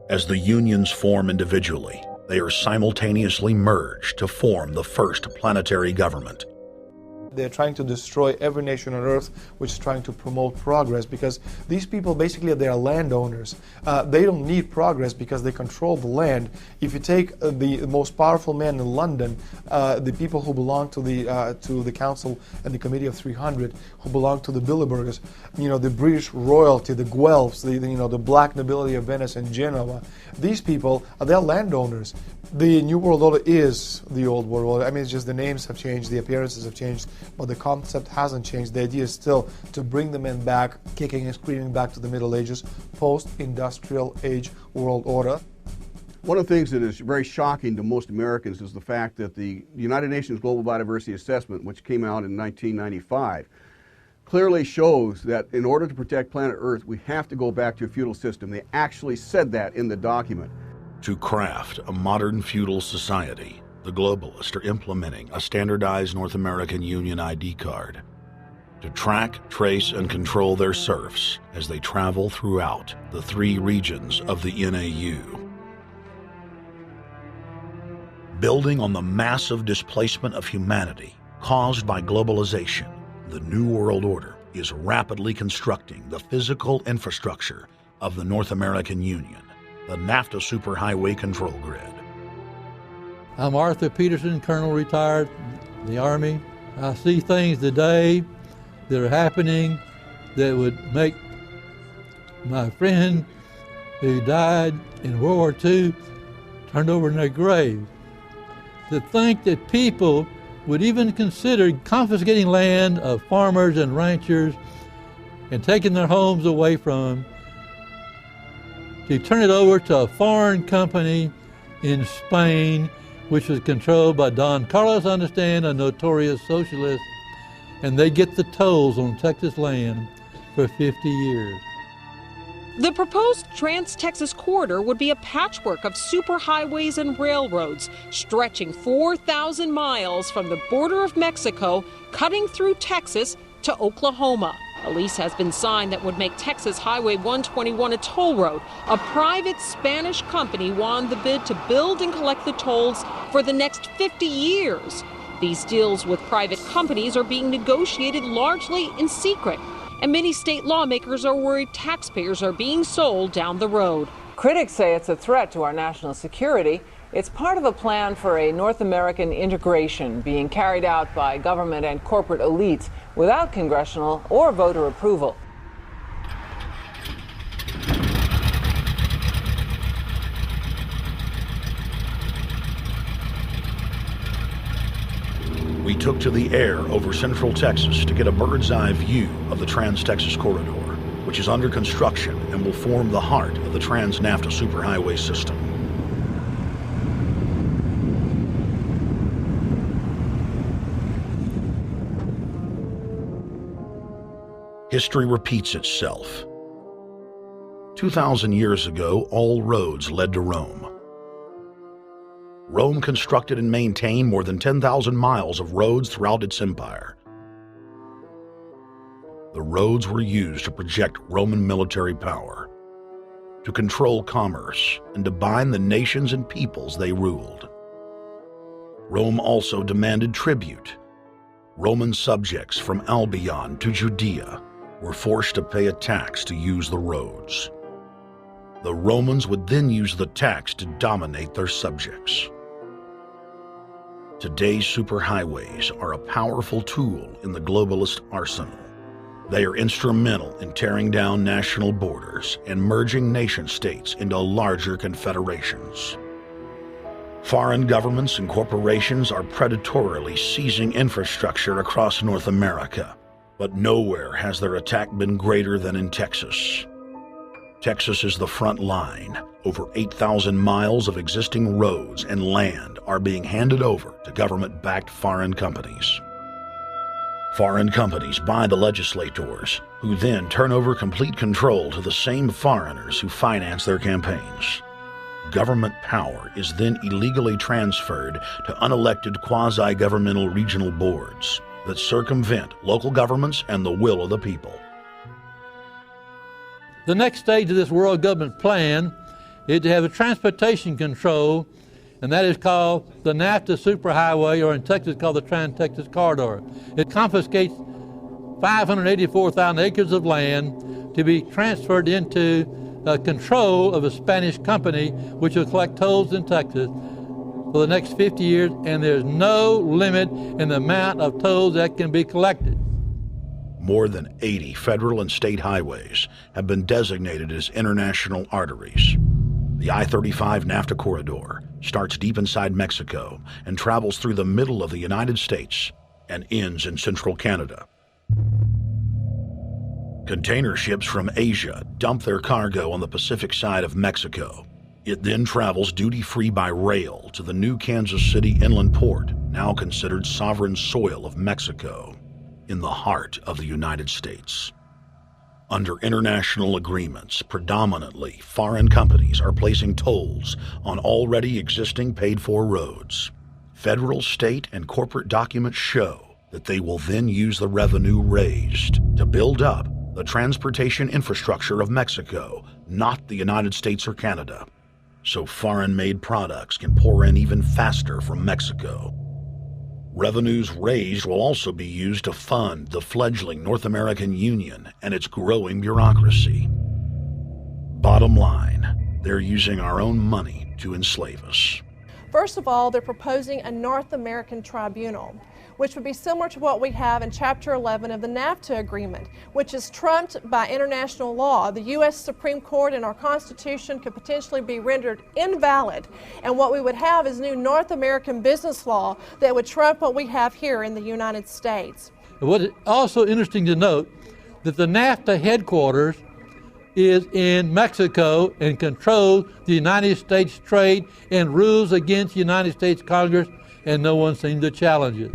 As the unions form individually, they are simultaneously merged to form the first planetary government. They're trying to destroy every nation on earth which is trying to promote progress, because these people basically they are landowners. They don't need progress because they control the land. If you take the most powerful man in London, the people who belong to the Council and the Committee of 300, who belong to the Bilderbergers, the British royalty, the Guelphs, the black nobility of Venice and Genoa, these people they're landowners. The New World Order is the Old World Order. I mean, it's just the names have changed, the appearances have changed, but the concept hasn't changed. The idea is still to bring the men back, kicking and screaming back to the Middle Ages, post-industrial age world order. One of the things that is very shocking to most Americans is the fact that the United Nations Global Biodiversity Assessment, which came out in 1995, clearly shows that in order to protect planet Earth, we have to go back to a feudal system. They actually said that in the document. To craft a modern feudal society, the globalists are implementing a standardized North American Union ID card to track, trace, and control their serfs as they travel throughout the 3 regions of the NAU. Building on the massive displacement of humanity caused by globalization, the New World Order is rapidly constructing the physical infrastructure of the North American Union, the NAFTA Superhighway Control Grid. I'm Arthur Peterson, Colonel retired in the Army. I see things today that are happening that would make my friend who died in World War II turned over in their grave. To think that people would even consider confiscating land of farmers and ranchers and taking their homes away from them to turn it over to a foreign company in Spain, which was controlled by Don Carlos, I understand, a notorious socialist, and they get the tolls on Texas land for 50 years. The proposed Trans-Texas corridor would be a patchwork of superhighways and railroads stretching 4,000 miles from the border of Mexico, cutting through Texas to Oklahoma. A lease has been signed that would make Texas Highway 121 a toll road. A private Spanish company won the bid to build and collect the tolls for the next 50 years. These deals with private companies are being negotiated largely in secret, and many state lawmakers are worried taxpayers are being sold down the road. Critics say it's a threat to our national security. It's part of a plan for a North American integration being carried out by government and corporate elites without congressional or voter approval. We took to the air over central Texas to get a bird's eye view of the Trans-Texas Corridor, which is under construction and will form the heart of the Trans-NAFTA superhighway system. History repeats itself. 2,000 years ago, all roads led to Rome. Rome constructed and maintained more than 10,000 miles of roads throughout its empire. The roads were used to project Roman military power, to control commerce, and to bind the nations and peoples they ruled. Rome also demanded tribute. Roman subjects from Albion to Judea were forced to pay a tax to use the roads. The Romans would then use the tax to dominate their subjects. Today's superhighways are a powerful tool in the globalist arsenal. They are instrumental in tearing down national borders and merging nation-states into larger confederations. Foreign governments and corporations are predatorily seizing infrastructure across North America, but nowhere has their attack been greater than in Texas. Texas is the front line. Over 8,000 miles of existing roads and land are being handed over to government-backed foreign companies. Foreign companies buy the legislators, who then turn over complete control to the same foreigners who finance their campaigns. Government power is then illegally transferred to unelected quasi-governmental regional boards that circumvent local governments and the will of the people. The next stage of this world government plan is to have a transportation control, and that is called the NAFTA superhighway, or in Texas called the Trans-Texas Corridor. It confiscates 584,000 acres of land to be transferred into control of a Spanish company which will collect tolls in Texas for the next 50 years, and there's no limit in the amount of tolls that can be collected. More than 80 federal and state highways have been designated as international arteries. The I-35 NAFTA corridor starts deep inside Mexico and travels through the middle of the United States and ends in central Canada. Container ships from Asia dump their cargo on the Pacific side of Mexico. It then travels duty-free by rail to the new Kansas City inland port, now considered sovereign soil of Mexico, in the heart of the United States. Under international agreements, predominantly foreign companies are placing tolls on already existing paid-for roads. Federal, state, and corporate documents show that they will then use the revenue raised to build up the transportation infrastructure of Mexico, not the United States or Canada, so foreign-made products can pour in even faster from Mexico. Revenues raised will also be used to fund the fledgling North American Union and its growing bureaucracy. Bottom line, they're using our own money to enslave us. First of all, they're proposing a North American tribunal, which would be similar to what we have in Chapter 11 of the NAFTA agreement, which is trumped by international law. The U.S. Supreme Court and our Constitution could potentially be rendered invalid, and what we would have is new North American business law that would trump what we have here in the United States. What is also interesting to note that the NAFTA headquarters is in Mexico and controls the United States trade and rules against the United States Congress, and no one seems to challenge it.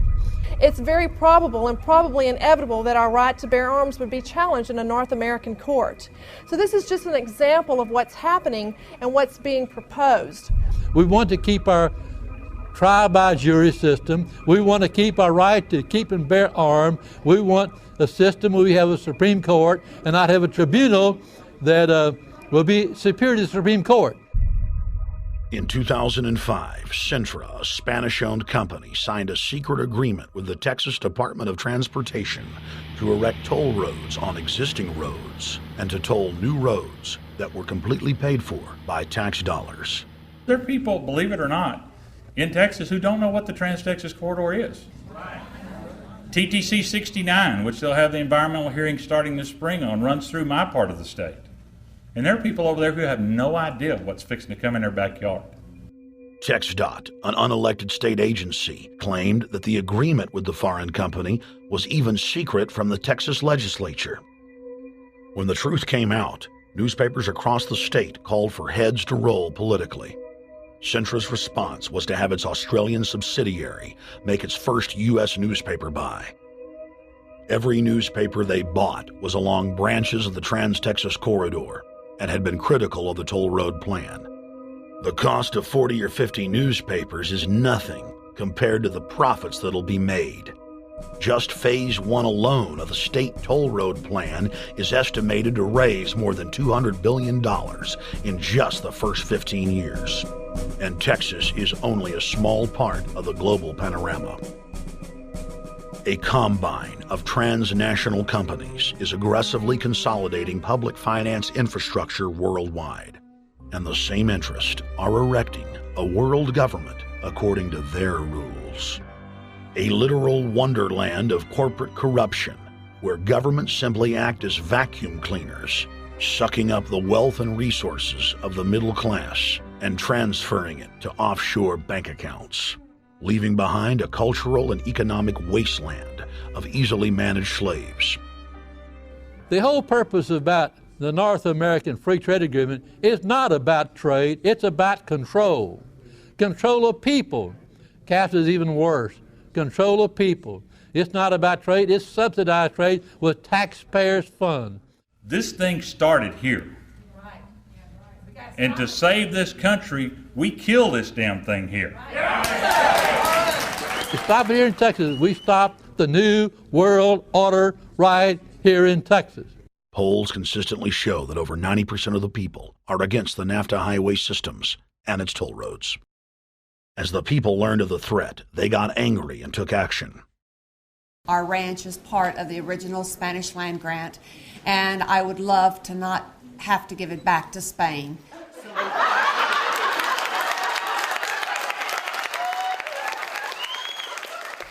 it's very probable and probably inevitable that our right to bear arms would be challenged in a North American court. So this is just an example of what's happening and what's being proposed. We want to keep our trial by jury system. We want to keep our right to keep and bear arms. We want a system where we have a Supreme Court and not have a tribunal that will be superior to the Supreme Court. In 2005, Cintra, a Spanish-owned company, signed a secret agreement with the Texas Department of Transportation to erect toll roads on existing roads and to toll new roads that were completely paid for by tax dollars. There are people, believe it or not, in Texas who don't know what the Trans-Texas Corridor is. TTC 69, which they'll have the environmental hearing starting this spring on, runs through my part of the state. And there are people over there who have no idea what's fixing to come in their backyard. TxDOT, an unelected state agency, claimed that the agreement with the foreign company was even secret from the Texas legislature. When the truth came out, newspapers across the state called for heads to roll politically. Cintra's response was to have its Australian subsidiary make its first U.S. newspaper buy. Every newspaper they bought was along branches of the Trans-Texas Corridor and had been critical of the toll road plan. The cost of 40 or 50 newspapers is nothing compared to the profits that'll be made. Just Phase 1 alone of the state toll road plan is estimated to raise more than $200 billion in just the first 15 years. And Texas is only a small part of the global panorama. A combine of transnational companies is aggressively consolidating public finance infrastructure worldwide, and the same interests are erecting a world government according to their rules. A literal wonderland of corporate corruption, where governments simply act as vacuum cleaners, sucking up the wealth and resources of the middle class and transferring it to offshore bank accounts, leaving behind a cultural and economic wasteland of easily managed slaves. The whole purpose about the North American Free Trade Agreement is not about trade, it's about control. Control of people. CAFTA is even worse. Control of people. It's not about trade, it's subsidized trade with taxpayers' funds. This thing started here. And to save this country, we kill this damn thing here. To stop it here in Texas, we stop the new world order right here in Texas. Polls consistently show that over 90% of the people are against the NAFTA highway systems and its toll roads. As the people learned of the threat, they got angry and took action. Our ranch is part of the original Spanish land grant, and I would love to not have to give it back to Spain.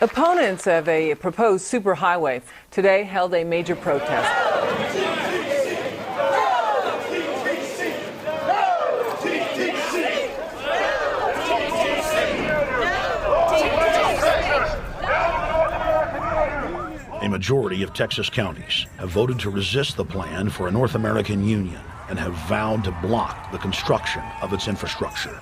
Opponents of a proposed superhighway today held a major protest. A majority of Texas counties have voted to resist the plan for a North American Union and have vowed to block the construction of its infrastructure.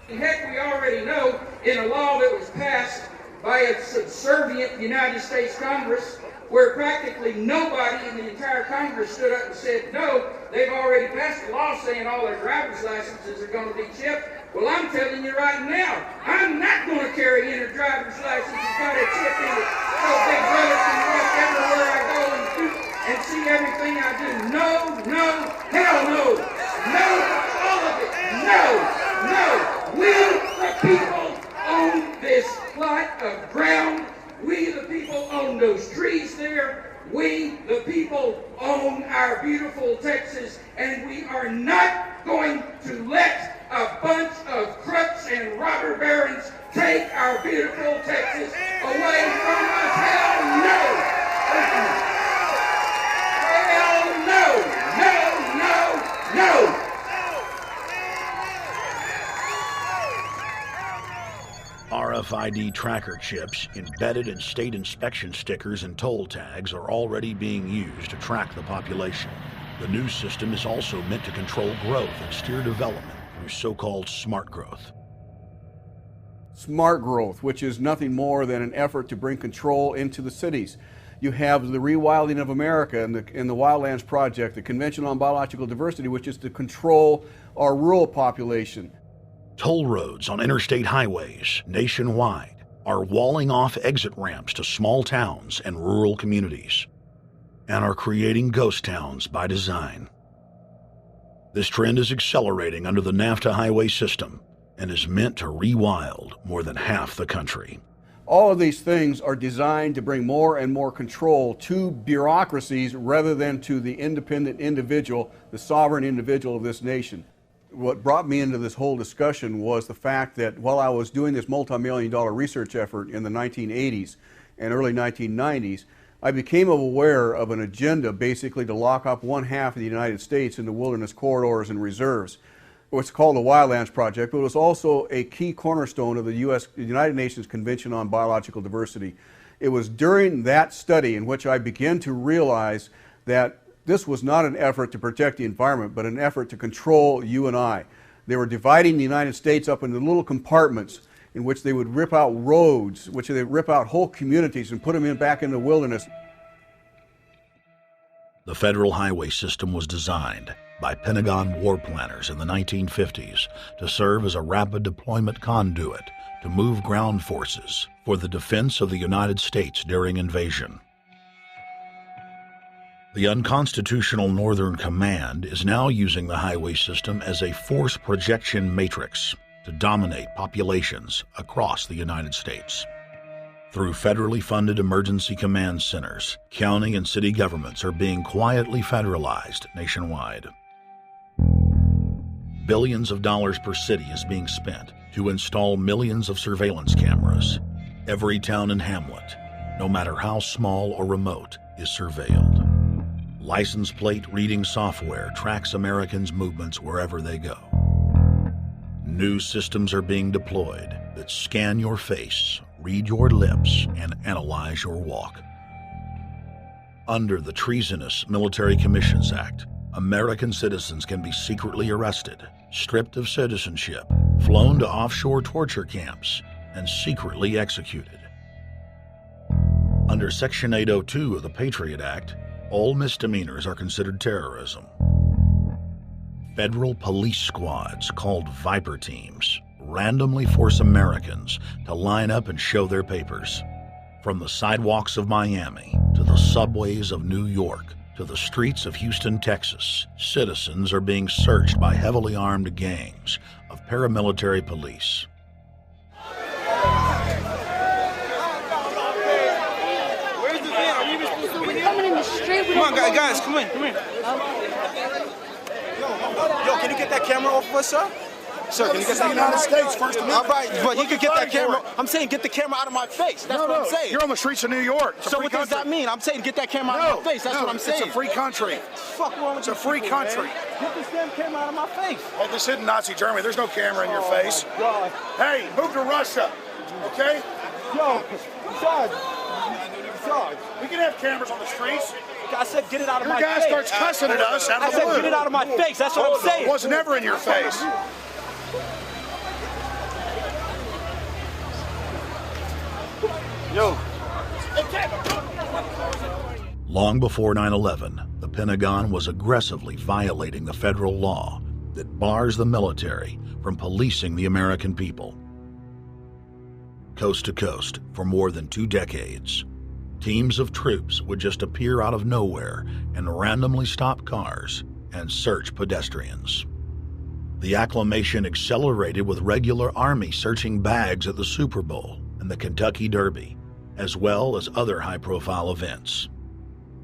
Heck, we already know in a law that was passed by a subservient United States Congress, where practically nobody in the entire Congress stood up and said no, they've already passed a law saying all their driver's licenses are going to be chipped. Well, I'm telling you right now, I'm not going to carry in a driver's license that's got a chip in it so Big Brother can watch everywhere I go and see everything I do. No, no, hell no. No, all of it. No, no. We, the people, own this plot of ground. We, the people, own those trees there. We, the people, own our beautiful Texas, and we are not going to let a bunch of crooks and robber barons take our beautiful Texas away from us. Hell no! Hell no! No, no, no! RFID tracker chips embedded in state inspection stickers and toll tags are already being used to track the population. The new system is also meant to control growth and steer development through so-called smart growth. smart growth, which is nothing more than an effort to bring control into the cities. You have the rewilding of America and the Wildlands Project, the Convention on Biological Diversity, which is to control our rural population. Toll roads on interstate highways nationwide are walling off exit ramps to small towns and rural communities, and are creating ghost towns by design. This trend is accelerating under the NAFTA highway system and is meant to rewild more than half the country. All of these things are designed to bring more and more control to bureaucracies rather than to the independent individual, the sovereign individual of this nation. What brought me into this whole discussion was the fact that while I was doing this multi-million-dollar research effort in the 1980s and early 1990s, I became aware of an agenda basically to lock up one half of the United States into wilderness corridors and reserves. What's called the Wildlands Project, but it was also a key cornerstone of the United Nations Convention on Biological Diversity. It was during that study in which I began to realize that this was not an effort to protect the environment, but an effort to control you and I. They were dividing the United States up into little compartments in which they would rip out roads, which they would rip out whole communities and put them back in the wilderness. The federal highway system was designed by Pentagon war planners in the 1950s to serve as a rapid deployment conduit to move ground forces for the defense of the United States during invasion. The unconstitutional Northern Command is now using the highway system as a force projection matrix to dominate populations across the United States. Through federally funded emergency command centers, county and city governments are being quietly federalized nationwide. Billions of dollars per city is being spent to install millions of surveillance cameras. Every town and hamlet, no matter how small or remote, is surveilled. License plate reading software tracks Americans' movements wherever they go. New systems are being deployed that scan your face, read your lips, and analyze your walk. Under the treasonous Military Commissions Act, American citizens can be secretly arrested, stripped of citizenship, flown to offshore torture camps, and secretly executed. Under Section 802 of the Patriot Act, all misdemeanors are considered terrorism. Federal police squads, called Viper teams, randomly force Americans to line up and show their papers. From the sidewalks of Miami to the subways of New York to the streets of Houston, Texas, citizens are being searched by heavily armed gangs of paramilitary police. Come on, guys, come in. Yo, can you get that camera off of us, sir? Sir, can you get that camera? United States, First Amendment. All right, but you can get that camera. I'm saying get the camera out of my face. That's what I'm saying. You're on the streets of New York. So what does that mean? I'm saying get that camera out of my face. That's what I'm saying. It's a free country. Fuck wrong with It's a free country. Get this damn camera out of my face. Hey, this isn't Nazi Germany. There's no camera in your face. God. Hey, move to Russia, okay? Yo, Sarge. We can have cameras on the streets. I said get it out of my face. Your guy starts cussing at us out of the blue. I said get it out of my face. That's what I'm saying. It was never in your face. Yo. Long before 9/11, the Pentagon was aggressively violating the federal law that bars the military from policing the American people. Coast to coast, for more than 2 decades, teams of troops would just appear out of nowhere and randomly stop cars and search pedestrians. The acclamation accelerated with regular Army searching bags at the Super Bowl and the Kentucky Derby, as well as other high-profile events.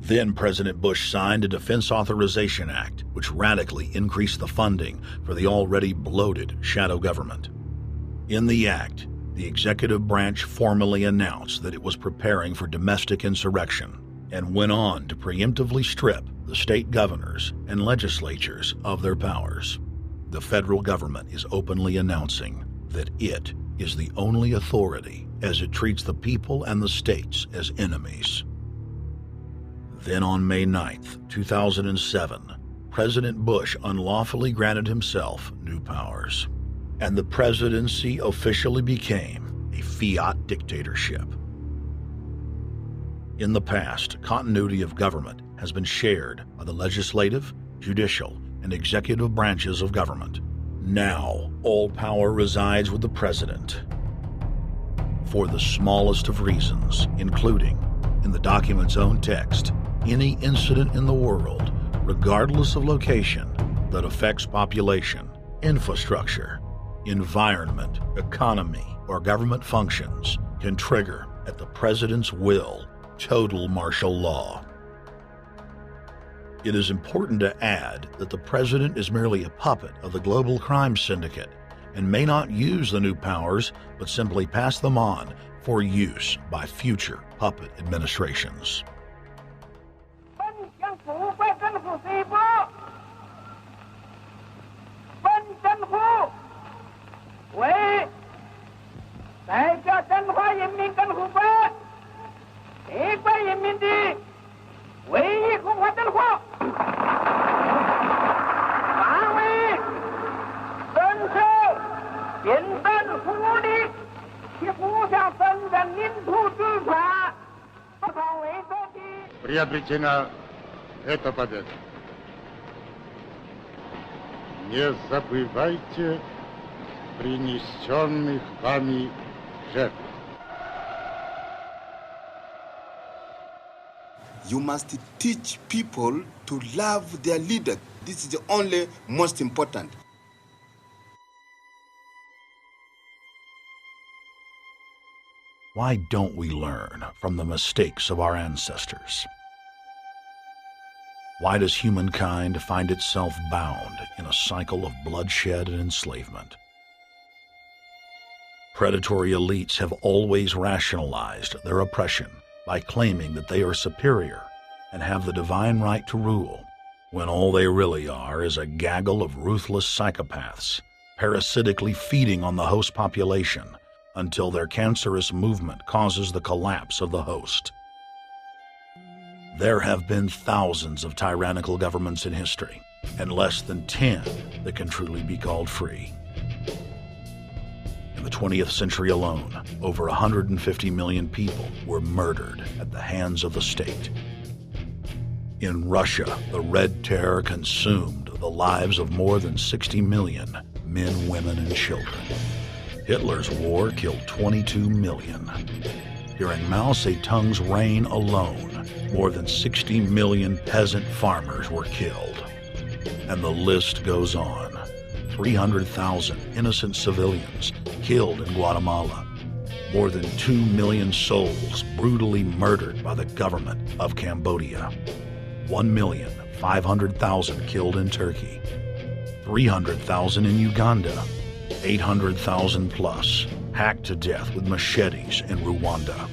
Then President Bush signed a Defense Authorization Act, which radically increased the funding for the already bloated shadow government. In the act, the executive branch formally announced that it was preparing for domestic insurrection and went on to preemptively strip the state governors and legislatures of their powers. The federal government is openly announcing that it is the only authority as it treats the people and the states as enemies. Then on May 9th, 2007, President Bush unlawfully granted himself new powers, and the presidency officially became fiat dictatorship. In the past, continuity of government has been shared by the legislative, judicial, and executive branches of government. Now, all power resides with the president. For the smallest of reasons, including, in the document's own text, any incident in the world, regardless of location, that affects population, infrastructure, environment, economy, or government functions can trigger, at the president's will, total martial law. It is important to add that the president is merely a puppet of the global crime syndicate and may not use the new powers, but simply pass them on for use by future puppet administrations. Приобретена эта победа. Не забывайте принесенных вами жертв. You must teach people to love their leader. This is the only most important. Why don't we learn from the mistakes of our ancestors? Why does humankind find itself bound in a cycle of bloodshed and enslavement? Predatory elites have always rationalized their oppression by claiming that they are superior and have the divine right to rule, when all they really are is a gaggle of ruthless psychopaths, parasitically feeding on the host population until their cancerous movement causes the collapse of the host. There have been thousands of tyrannical governments in history, and less than 10 that can truly be called free. In the 20th century alone, over 150 million people were murdered at the hands of the state. In Russia, the Red Terror consumed the lives of more than 60 million men, women, and children. Hitler's war killed 22 million. During Mao Zedong's reign alone, more than 60 million peasant farmers were killed. And the list goes on. 300,000 innocent civilians killed in Guatemala. More than 2 million souls brutally murdered by the government of Cambodia. 1,500,000 killed in Turkey. 300,000 in Uganda. 800,000 plus hacked to death with machetes in Rwanda.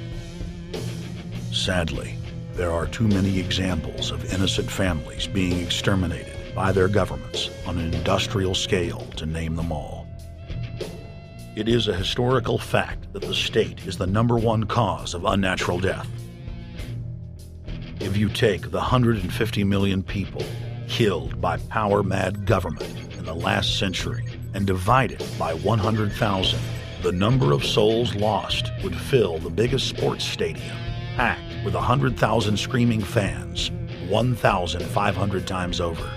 Sadly, there are too many examples of innocent families being exterminated by their governments on an industrial scale to name them all. It is a historical fact that the state is the #1 cause of unnatural death. If you take the 150 million people killed by power-mad government in the last century and divide it by 100,000, the number of souls lost would fill the biggest sports stadium, packed with 100,000 screaming fans, 1,500 times over.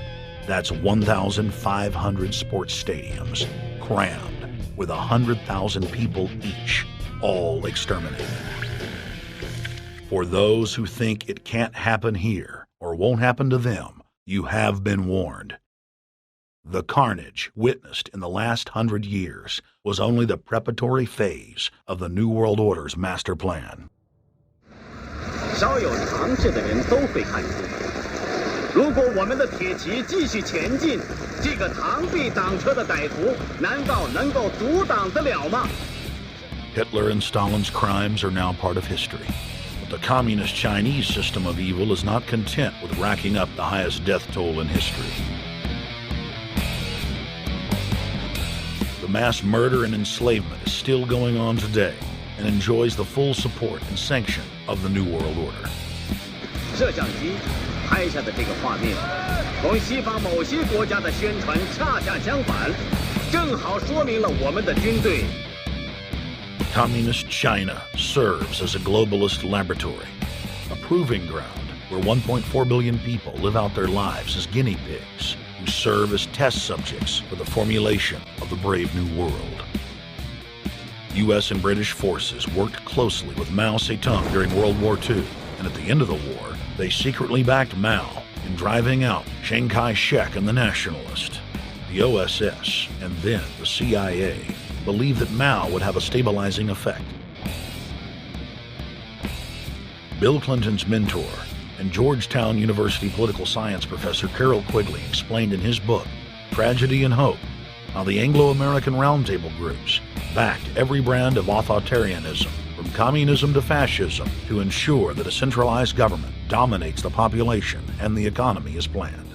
That's 1,500 sports stadiums, crammed with 100,000 people each, all exterminated. For those who think it can't happen here or won't happen to them, you have been warned. The carnage witnessed in the last 100 years was only the preparatory phase of the New World Order's master plan. 少有常识的人都会看出，如果我们的铁骑继续前进，这个螳臂挡车的歹徒难道能够阻挡得了吗？ Hitler and Stalin's crimes are now part of history. But the communist Chinese system of evil is not content with racking up the highest death toll in history. The mass murder and enslavement is still going on today and enjoys the full support and sanction of the New World Order. 摄像机拍下的这个画面，同西方某些国家的宣传恰恰相反，正好说明了我们的军队 Communist China serves as a globalist laboratory, a proving ground where 1.4 billion people live out their lives as guinea pigs who serve as test subjects for the formulation of the brave new world. U.S. and British forces worked closely with Mao Zedong during World War II, and at the end of the war, they secretly backed Mao in driving out Chiang Kai-shek and the Nationalists. The OSS, and then the CIA, believed that Mao would have a stabilizing effect. Bill Clinton's mentor and Georgetown University political science professor Carol Quigley explained in his book, Tragedy and Hope, how the Anglo-American Roundtable groups backed every brand of authoritarianism, from communism to fascism, to ensure that a centralized government dominates the population and the economy as planned.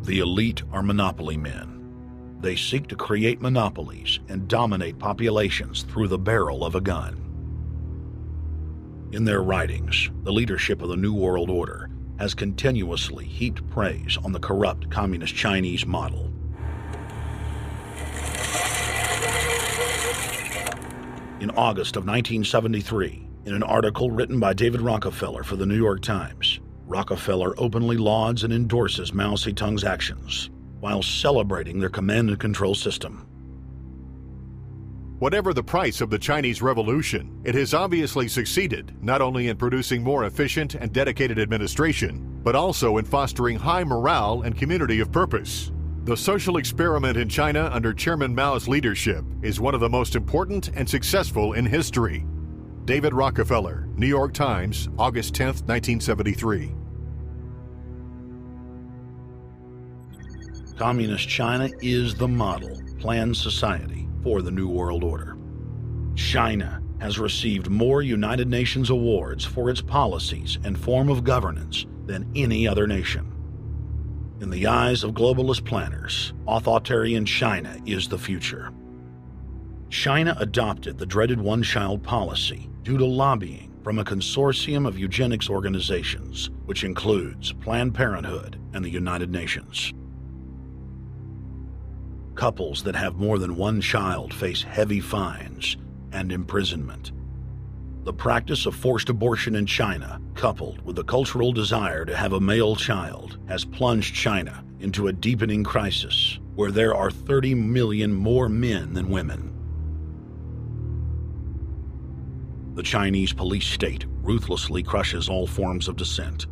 The elite are monopoly men. They seek to create monopolies and dominate populations through the barrel of a gun. In their writings, the leadership of the New World Order has continuously heaped praise on the corrupt Communist Chinese model. In August of 1973, in an article written by David Rockefeller for the New York Times, Rockefeller openly lauds and endorses Mao Zedong's actions, while celebrating their command and control system. Whatever the price of the Chinese Revolution, it has obviously succeeded not only in producing more efficient and dedicated administration, but also in fostering high morale and community of purpose. The social experiment in China under Chairman Mao's leadership is one of the most important and successful in history. David Rockefeller, New York Times, August 10, 1973. Communist China is the model, planned society for the New World Order. China has received more United Nations awards for its policies and form of governance than any other nation. In the eyes of globalist planners, authoritarian China is the future. China adopted the dreaded one-child policy due to lobbying from a consortium of eugenics organizations, which includes Planned Parenthood and the United Nations. Couples that have more than one child face heavy fines and imprisonment. The practice of forced abortion in China, coupled with the cultural desire to have a male child, has plunged China into a deepening crisis where there are 30 million more men than women. The Chinese police state ruthlessly crushes all forms of dissent.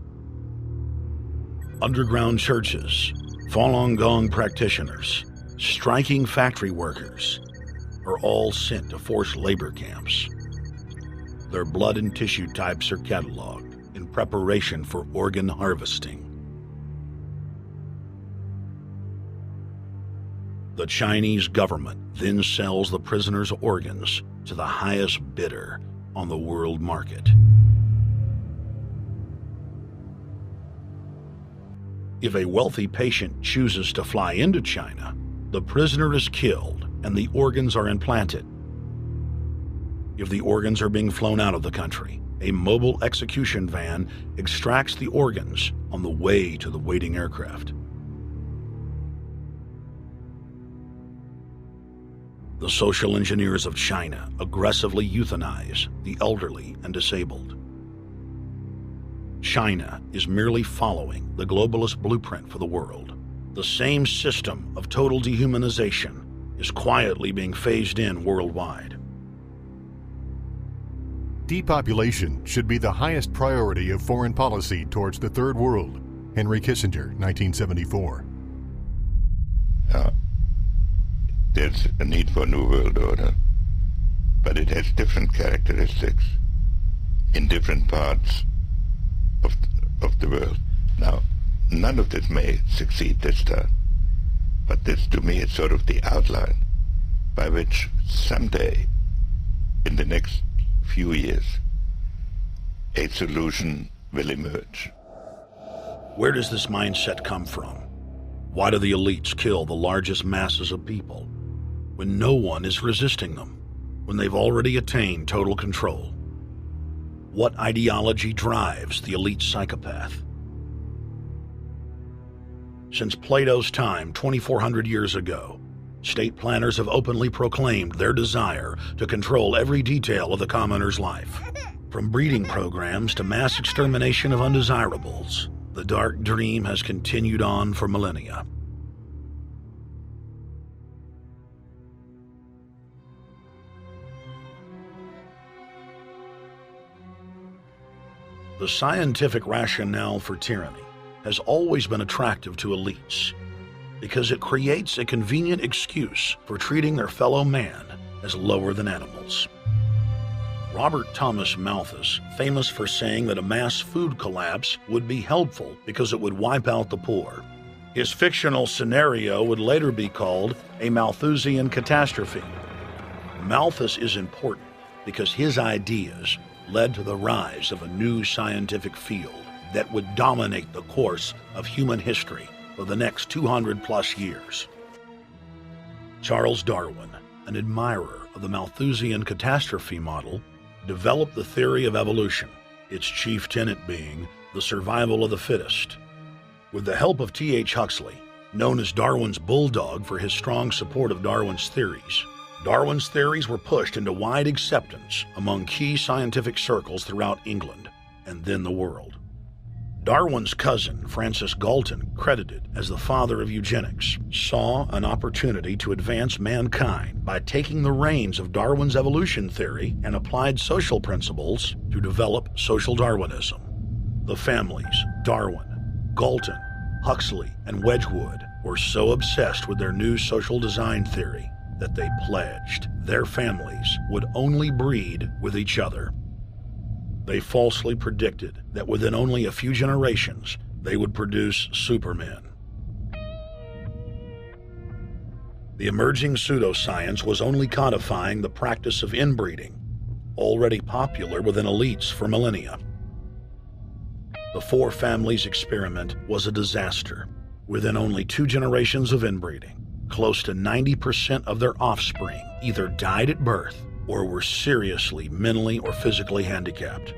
Underground churches, Falun Gong practitioners, striking factory workers are all sent to forced labor camps. Their blood and tissue types are cataloged in preparation for organ harvesting. The Chinese government then sells the prisoners' organs to the highest bidder on the world market. If a wealthy patient chooses to fly into China, the prisoner is killed and the organs are implanted. If the organs are being flown out of the country, a mobile execution van extracts the organs on the way to the waiting aircraft. The social engineers of China aggressively euthanize the elderly and disabled. China is merely following the globalist blueprint for the world. The same system of total dehumanization is quietly being phased in worldwide. Depopulation should be the highest priority of foreign policy towards the Third World. Henry Kissinger, 1974. There's a need for a new world order, but it has different characteristics in different parts of the world. Now, none of this may succeed this time, but this to me is sort of the outline by which someday, in the next few years, a solution will emerge. Where does this mindset come from? Why do the elites kill the largest masses of people when no one is resisting them, when they've already attained total control? What ideology drives the elite psychopath? Since Plato's time 2,400 years ago, state planners have openly proclaimed their desire to control every detail of the commoner's life. From breeding programs to mass extermination of undesirables, the dark dream has continued on for millennia. The scientific rationale for tyranny has always been attractive to elites because it creates a convenient excuse for treating their fellow man as lower than animals. Robert Thomas Malthus, famous for saying that a mass food collapse would be helpful because it would wipe out the poor. His fictional scenario would later be called a Malthusian catastrophe. Malthus is important because his ideas led to the rise of a new scientific field that would dominate the course of human history for the next 200+ years. Charles Darwin, an admirer of the Malthusian catastrophe model, developed the theory of evolution, its chief tenet being the survival of the fittest. With the help of T.H. Huxley, known as Darwin's bulldog for his strong support of Darwin's theories were pushed into wide acceptance among key scientific circles throughout England and then the world. Darwin's cousin, Francis Galton, credited as the father of eugenics, saw an opportunity to advance mankind by taking the reins of Darwin's evolution theory and applied social principles to develop social Darwinism. The families Darwin, Galton, Huxley, and Wedgwood were so obsessed with their new social design theory that they pledged their families would only breed with each other. They falsely predicted that within only a few generations, they would produce supermen. The emerging pseudoscience was only codifying the practice of inbreeding, already popular within elites for millennia. The four families experiment was a disaster. Within only 2 generations of inbreeding, close to 90% of their offspring either died at birth or were seriously mentally or physically handicapped.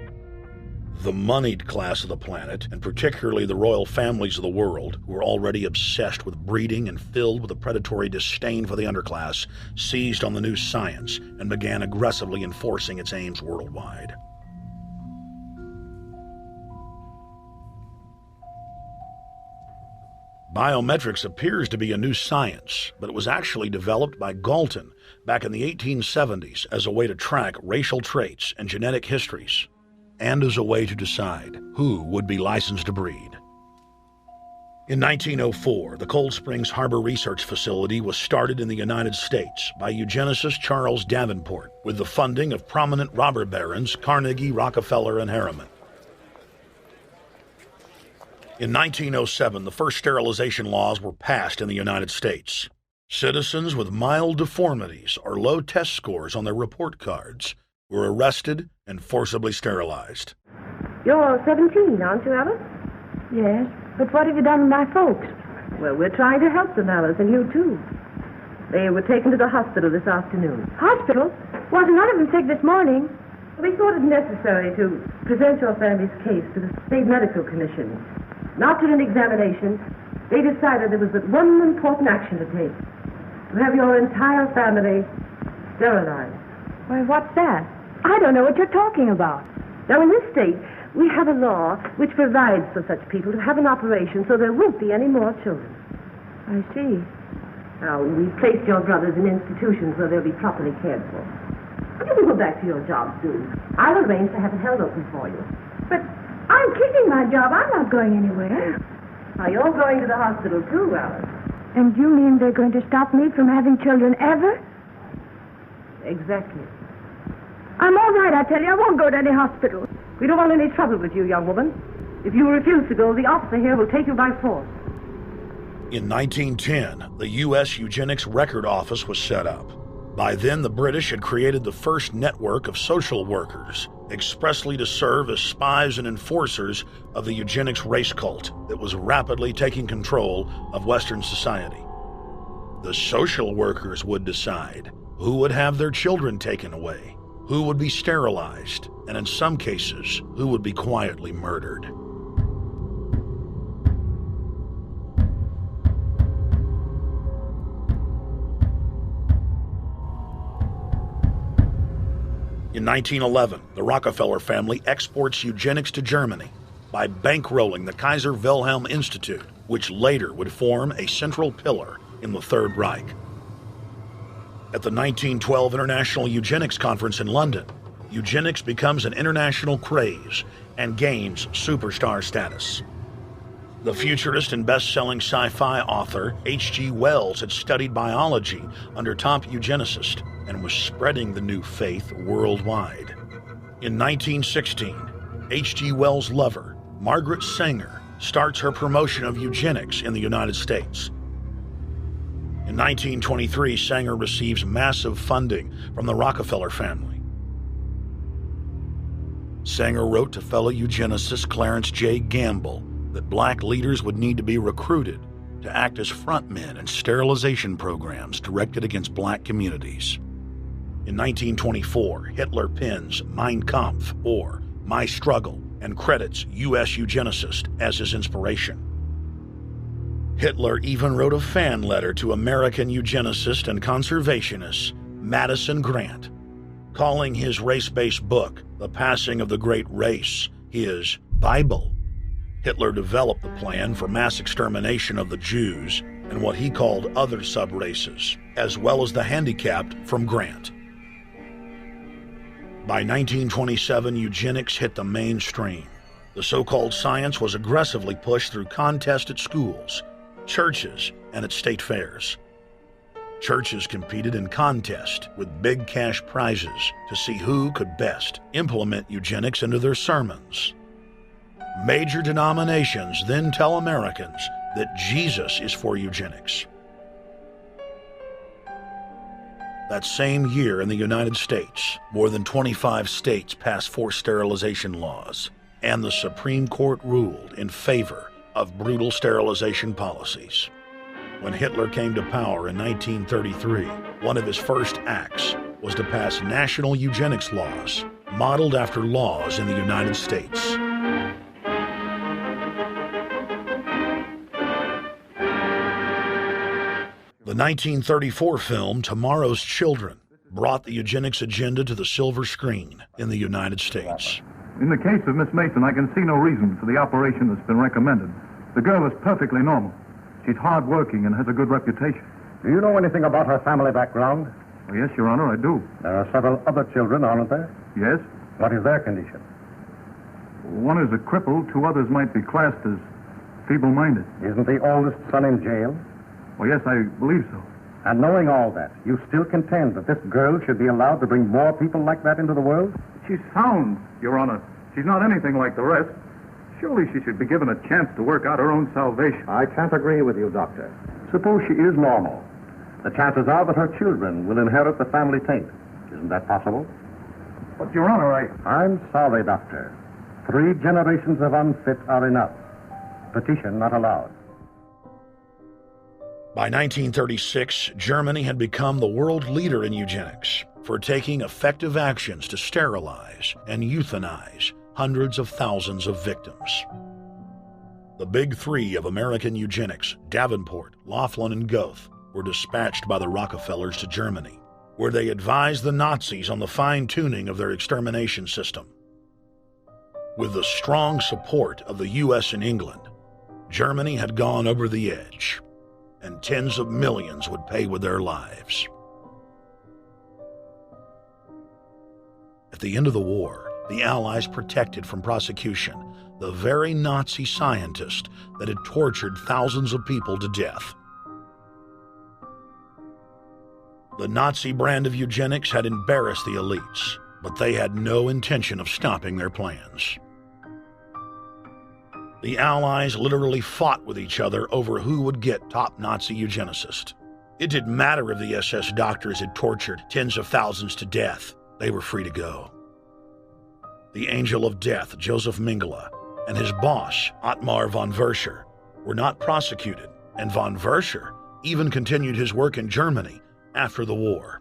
The moneyed class of the planet, and particularly the royal families of the world, who were already obsessed with breeding and filled with a predatory disdain for the underclass, seized on the new science and began aggressively enforcing its aims worldwide. Biometrics appears to be a new science, but it was actually developed by Galton back in the 1870s as a way to track racial traits and genetic histories, and as a way to decide who would be licensed to breed. In 1904, the Cold Springs Harbor Research Facility was started in the United States by eugenicist Charles Davenport with the funding of prominent robber barons Carnegie, Rockefeller, and Harriman. In 1907, the first sterilization laws were passed in the United States. Citizens with mild deformities or low test scores on their report cards were arrested and forcibly sterilized. You're 17, aren't you, Alice? Yes, but what have you done with my folks? Well, we're trying to help them, Alice, and you too. They were taken to the hospital this afternoon. Hospital? Wasn't none of them sick this morning? We thought it necessary to present your family's case to the State Medical Commission. After an examination, they decided there was but one important action to take: to have your entire family sterilized. Why, what's that? I don't know what you're talking about. Now, in this state, we have a law which provides for such people to have an operation so there won't be any more children. I see. Now, we've placed your brothers in institutions where they'll be properly cared for. You can go back to your job soon. I'll arrange to have it held open for you. But I'm keeping my job. I'm not going anywhere. Now, you're going to the hospital too, Alice. And you mean they're going to stop me from having children ever? Exactly. I'm all right, I tell you. I won't go to any hospital. We don't want any trouble with you, young woman. If you refuse to go, the officer here will take you by force. In 1910, the U.S. Eugenics Record Office was set up. By then, the British had created the first network of social workers, expressly to serve as spies and enforcers of the eugenics race cult that was rapidly taking control of Western society. The social workers would decide who would have their children taken away, who would be sterilized, and in some cases, who would be quietly murdered. In 1911, the Rockefeller family exports eugenics to Germany by bankrolling the Kaiser Wilhelm Institute, which later would form a central pillar in the Third Reich. At the 1912 International Eugenics Conference in London, eugenics becomes an international craze and gains superstar status. The futurist and best-selling sci-fi author H.G. Wells had studied biology under top eugenicists and was spreading the new faith worldwide. In 1916, H.G. Wells' lover, Margaret Sanger, starts her promotion of eugenics in the United States. In 1923, Sanger receives massive funding from the Rockefeller family. Sanger wrote to fellow eugenicist Clarence J. Gamble that black leaders would need to be recruited to act as frontmen in sterilization programs directed against black communities. In 1924, Hitler pens Mein Kampf, or My Struggle, and credits U.S. eugenicist as his inspiration. Hitler even wrote a fan letter to American eugenicist and conservationist Madison Grant, calling his race-based book, The Passing of the Great Race, his Bible. Hitler developed the plan for mass extermination of the Jews and what he called other sub-races, as well as the handicapped, from Grant. By 1927, eugenics hit the mainstream. The so-called science was aggressively pushed through contests at schools, churches, and at state fairs. Churches competed in contests with big cash prizes to see who could best implement eugenics into their sermons. Major denominations then tell Americans that Jesus is for eugenics. That same year in the United States, more than 25 states passed forced sterilization laws, and the Supreme Court ruled in favor of brutal sterilization policies. When Hitler came to power in 1933, one of his first acts was to pass national eugenics laws, modeled after laws in the United States. The 1934 film Tomorrow's Children brought the eugenics agenda to the silver screen in the United States. In the case of Miss Mason, I can see no reason for the operation that's been recommended. The girl is perfectly normal. She's hard-working and has a good reputation. Do you know anything about her family background? Oh, yes, Your Honor, I do. There are several other children, aren't there? Yes. What is their condition? One is a cripple. Two others might be classed as feeble-minded. Isn't the oldest son in jail? Oh, yes, I believe so. And knowing all that, you still contend that this girl should be allowed to bring more people like that into the world? She's sound, Your Honor. She's not anything like the rest. Surely she should be given a chance to work out her own salvation. I can't agree with you, Doctor. Suppose she is normal. The chances are that her children will inherit the family taint. Isn't that possible? But, Your Honor, I'm sorry, Doctor. 3 generations of unfit are enough. Petition not allowed. By 1936, Germany had become the world leader in eugenics for taking effective actions to sterilize and euthanize hundreds of thousands of victims. The big 3 of American eugenics, Davenport, Laughlin, and Goethe, were dispatched by the Rockefellers to Germany, where they advised the Nazis on the fine-tuning of their extermination system. With the strong support of the U.S. and England, Germany had gone over the edge, and tens of millions would pay with their lives. At the end of the war, the Allies protected from prosecution the very Nazi scientist that had tortured thousands of people to death. The Nazi brand of eugenics had embarrassed the elites, but they had no intention of stopping their plans. The Allies literally fought with each other over who would get top Nazi eugenicist. It didn't matter if the SS doctors had tortured tens of thousands to death. They were free to go. The Angel of Death, Joseph Mengele, and his boss, Ottmar von Verscher, were not prosecuted, and von Verscher even continued his work in Germany after the war.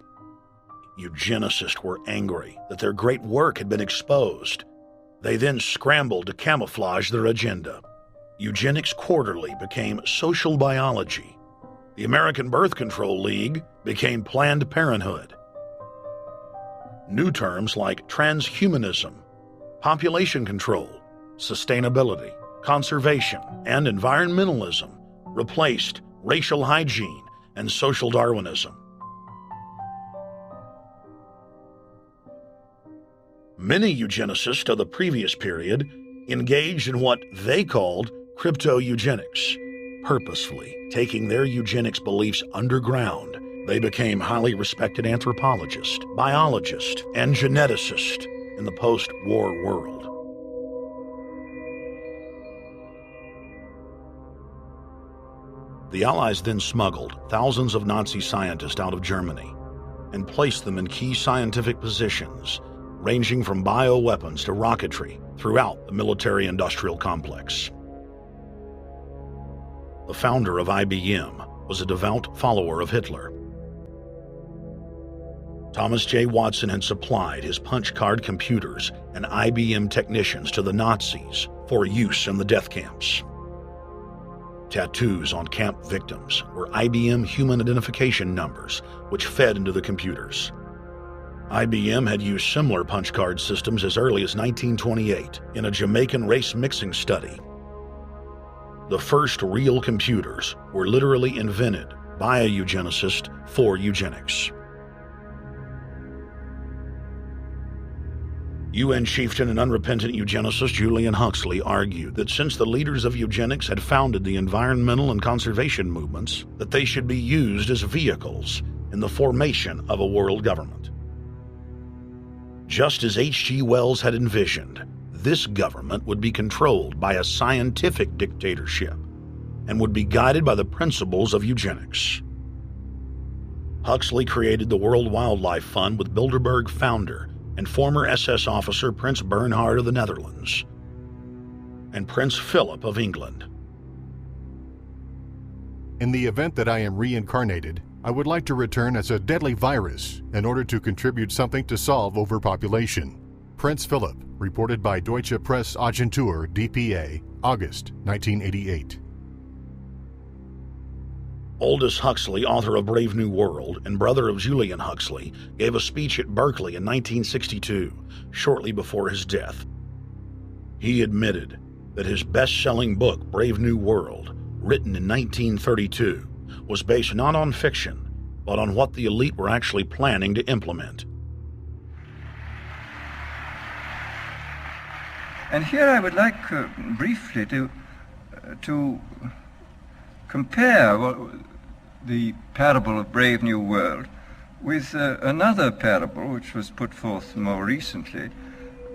Eugenicists were angry that their great work had been exposed. They then scrambled to camouflage their agenda. Eugenics Quarterly became Social Biology. The American Birth Control League became Planned Parenthood. New terms like transhumanism, population control, sustainability, conservation, and environmentalism replaced racial hygiene and social Darwinism. Many eugenicists of the previous period engaged in what they called crypto-eugenics, purposefully taking their eugenics beliefs underground. They became highly respected anthropologists, biologists, and geneticists in the post-war world. The Allies then smuggled thousands of Nazi scientists out of Germany and placed them in key scientific positions, ranging from bioweapons to rocketry throughout the military-industrial complex. The founder of IBM was a devout follower of Hitler. Thomas J. Watson had supplied his punch card computers and IBM technicians to the Nazis for use in the death camps. Tattoos on camp victims were IBM human identification numbers, which fed into the computers. IBM had used similar punch card systems as early as 1928 in a Jamaican race mixing study. The first real computers were literally invented by a eugenicist for eugenics. UN chieftain and unrepentant eugenicist Julian Huxley argued that since the leaders of eugenics had founded the environmental and conservation movements, that they should be used as vehicles in the formation of a world government. Just as H.G. Wells had envisioned, this government would be controlled by a scientific dictatorship and would be guided by the principles of eugenics. Huxley created the World Wildlife Fund with Bilderberg founder and former SS officer Prince Bernhard of the Netherlands and Prince Philip of England. In the event that I am reincarnated, I would like to return as a deadly virus in order to contribute something to solve overpopulation. Prince Philip, reported by Deutsche Presse-Agentur, DPA, August 1988. Aldous Huxley, author of Brave New World and brother of Julian Huxley, gave a speech at Berkeley in 1962, shortly before his death. He admitted that his best-selling book, Brave New World, written in 1932, was based not on fiction, but on what the elite were actually planning to implement. And here I would like briefly to compare the parable of Brave New World with another parable which was put forth more recently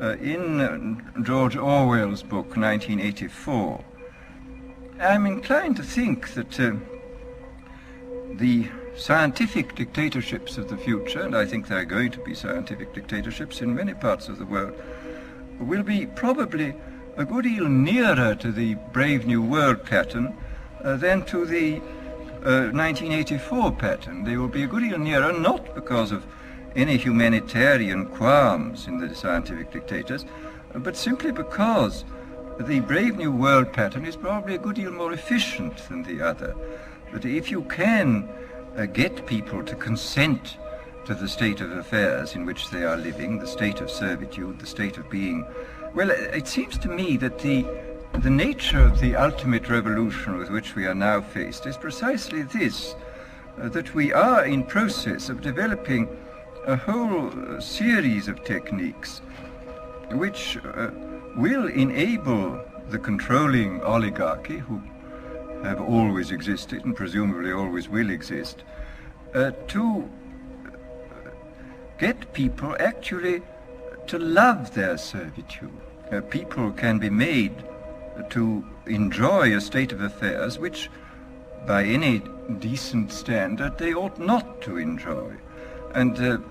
in George Orwell's book 1984. I'm inclined to think that the scientific dictatorships of the future, and I think there are going to be scientific dictatorships in many parts of the world, will be probably a good deal nearer to the Brave New World pattern than to the 1984 pattern. They will be a good deal nearer, not because of any humanitarian qualms in the scientific dictators, but simply because the Brave New World pattern is probably a good deal more efficient than the other. But if you can get people to consent to the state of affairs in which they are living, the state of servitude, the state of being, well, it seems to me that the nature of the ultimate revolution with which we are now faced is precisely this, that we are in process of developing a whole series of techniques which will enable the controlling oligarchy, who have always existed and presumably always will exist, to get people actually to love their servitude. People can be made to enjoy a state of affairs which, by any decent standard, they ought not to enjoy. And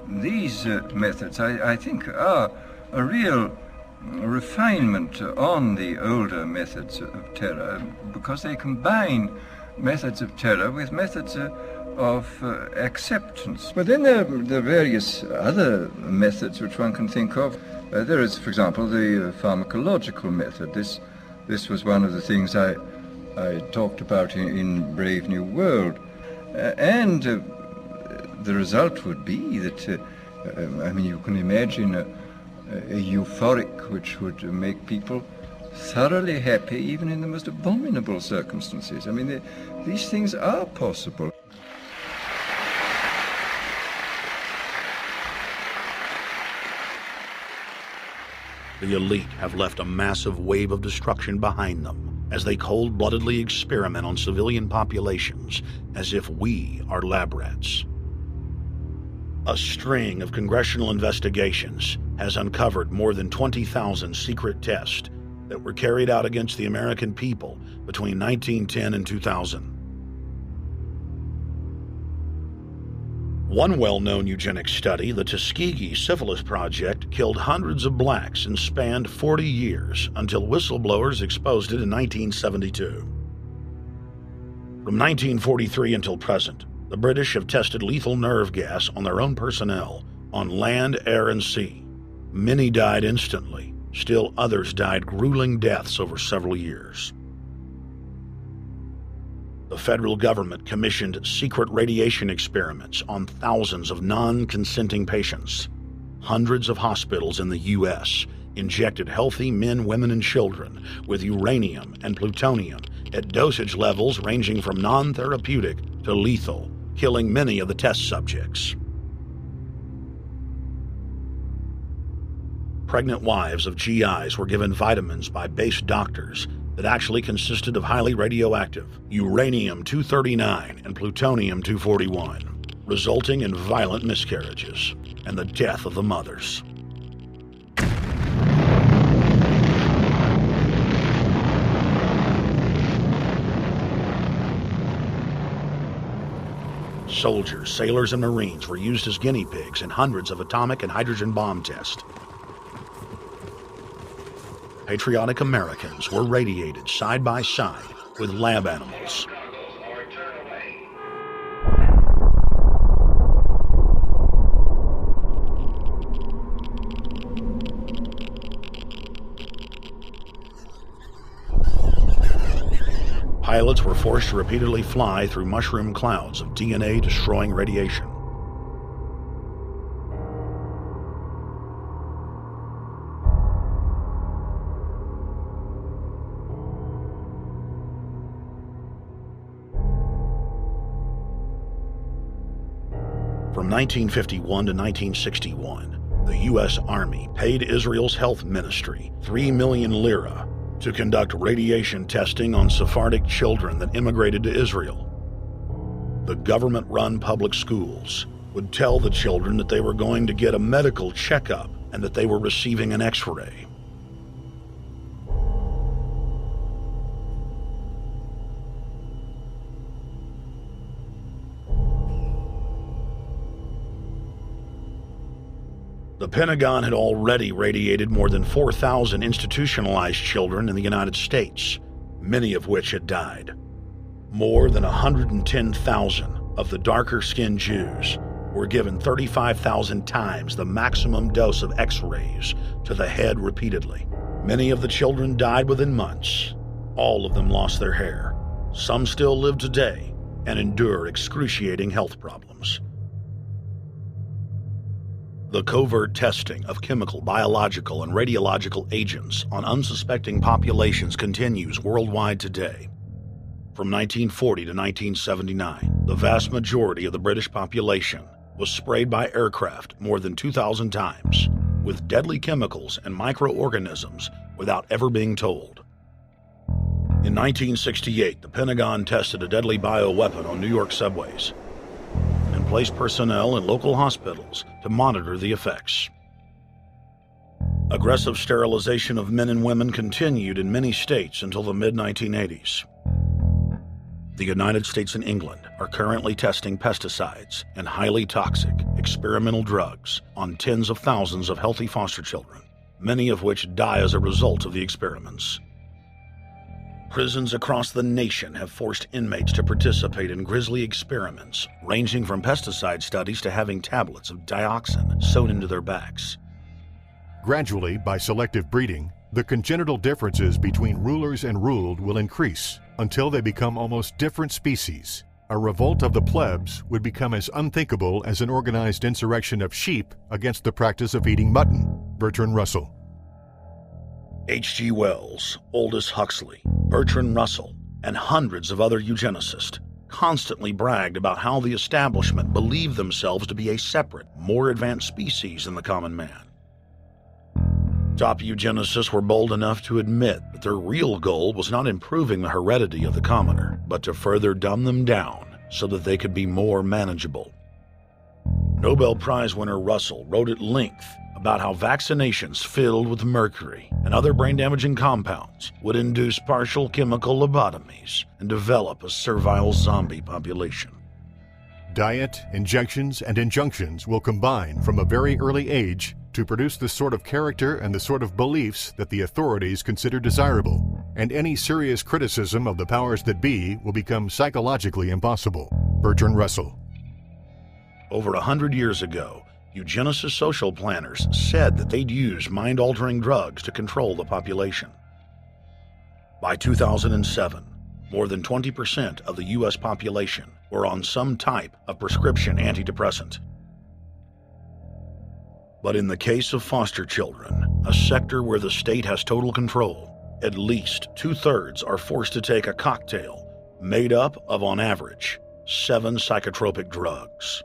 these methods, I think, are a real refinement on the older methods of terror, because they combine methods of terror with methods of acceptance. But then there are various other methods which one can think of. There is, for example, the pharmacological method. This was one of the things I talked about in Brave New World. And the result would be that I mean, you can imagine a euphoric which would make people thoroughly happy even in the most abominable circumstances. I mean, these things are possible. The elite have left a massive wave of destruction behind them as they cold-bloodedly experiment on civilian populations as if we are lab rats. A string of congressional investigations has uncovered more than 20,000 secret tests that were carried out against the American people between 1910 and 2000. One well-known eugenics study, the Tuskegee Syphilis Project, killed hundreds of blacks and spanned 40 years until whistleblowers exposed it in 1972. From 1943 until present, the British have tested lethal nerve gas on their own personnel on land, air, and sea. Many died instantly. Still others died grueling deaths over several years. The federal government commissioned secret radiation experiments on thousands of non-consenting patients. Hundreds of hospitals in the U.S. injected healthy men, women, and children with uranium and plutonium at dosage levels ranging from non-therapeutic to lethal, killing many of the test subjects. Pregnant wives of GIs were given vitamins by base doctors that actually consisted of highly radioactive uranium-239 and plutonium-241, resulting in violent miscarriages and the death of the mothers. Soldiers, sailors, and Marines were used as guinea pigs in hundreds of atomic and hydrogen bomb tests. Patriotic Americans were radiated side by side with lab animals. Pilots were forced to repeatedly fly through mushroom clouds of DNA-destroying radiation. From 1951 to 1961, the U.S. Army paid Israel's health ministry 3 million lira to conduct radiation testing on Sephardic children that immigrated to Israel. The government-run public schools would tell the children that they were going to get a medical checkup and that they were receiving an X-ray. The Pentagon had already radiated more than 4,000 institutionalized children in the United States, many of which had died. More than 110,000 of the darker-skinned Jews were given 35,000 times the maximum dose of X-rays to the head repeatedly. Many of the children died within months. All of them lost their hair. Some still live today and endure excruciating health problems. The covert testing of chemical, biological, and radiological agents on unsuspecting populations continues worldwide today. From 1940 to 1979, the vast majority of the British population was sprayed by aircraft more than 2,000 times with deadly chemicals and microorganisms without ever being told. In 1968, the Pentagon tested a deadly bioweapon on New York subways and placed personnel in local hospitals to monitor the effects. Aggressive sterilization of men and women continued in many states until the mid-1980s. The United States and England are currently testing pesticides and highly toxic experimental drugs on tens of thousands of healthy foster children, many of which die as a result of the experiments. Prisons across the nation have forced inmates to participate in grisly experiments, ranging from pesticide studies to having tablets of dioxin sewn into their backs. Gradually, by selective breeding, the congenital differences between rulers and ruled will increase until they become almost different species, a revolt of the plebs would become as unthinkable as an organized insurrection of sheep against the practice of eating mutton. Bertrand Russell. H.G. Wells, Aldous Huxley, Bertrand Russell, and hundreds of other eugenicists constantly bragged about how the establishment believed themselves to be a separate, more advanced species than the common man. Top eugenicists were bold enough to admit that their real goal was not improving the heredity of the commoner, but to further dumb them down so that they could be more manageable. Nobel Prize winner Russell wrote at length about how vaccinations filled with mercury and other brain-damaging compounds would induce partial chemical lobotomies and develop a servile zombie population. Diet, injections, and injunctions will combine from a very early age to produce the sort of character and the sort of beliefs that the authorities consider desirable, and any serious criticism of the powers that be will become psychologically impossible. Bertrand Russell. Over 100 years ago, eugenicist social planners said that they'd use mind-altering drugs to control the population. By 2007, more than 20% of the U.S. population were on some type of prescription antidepressant. But in the case of foster children, a sector where the state has total control, at least 2/3 are forced to take a cocktail made up of, on average, 7 psychotropic drugs.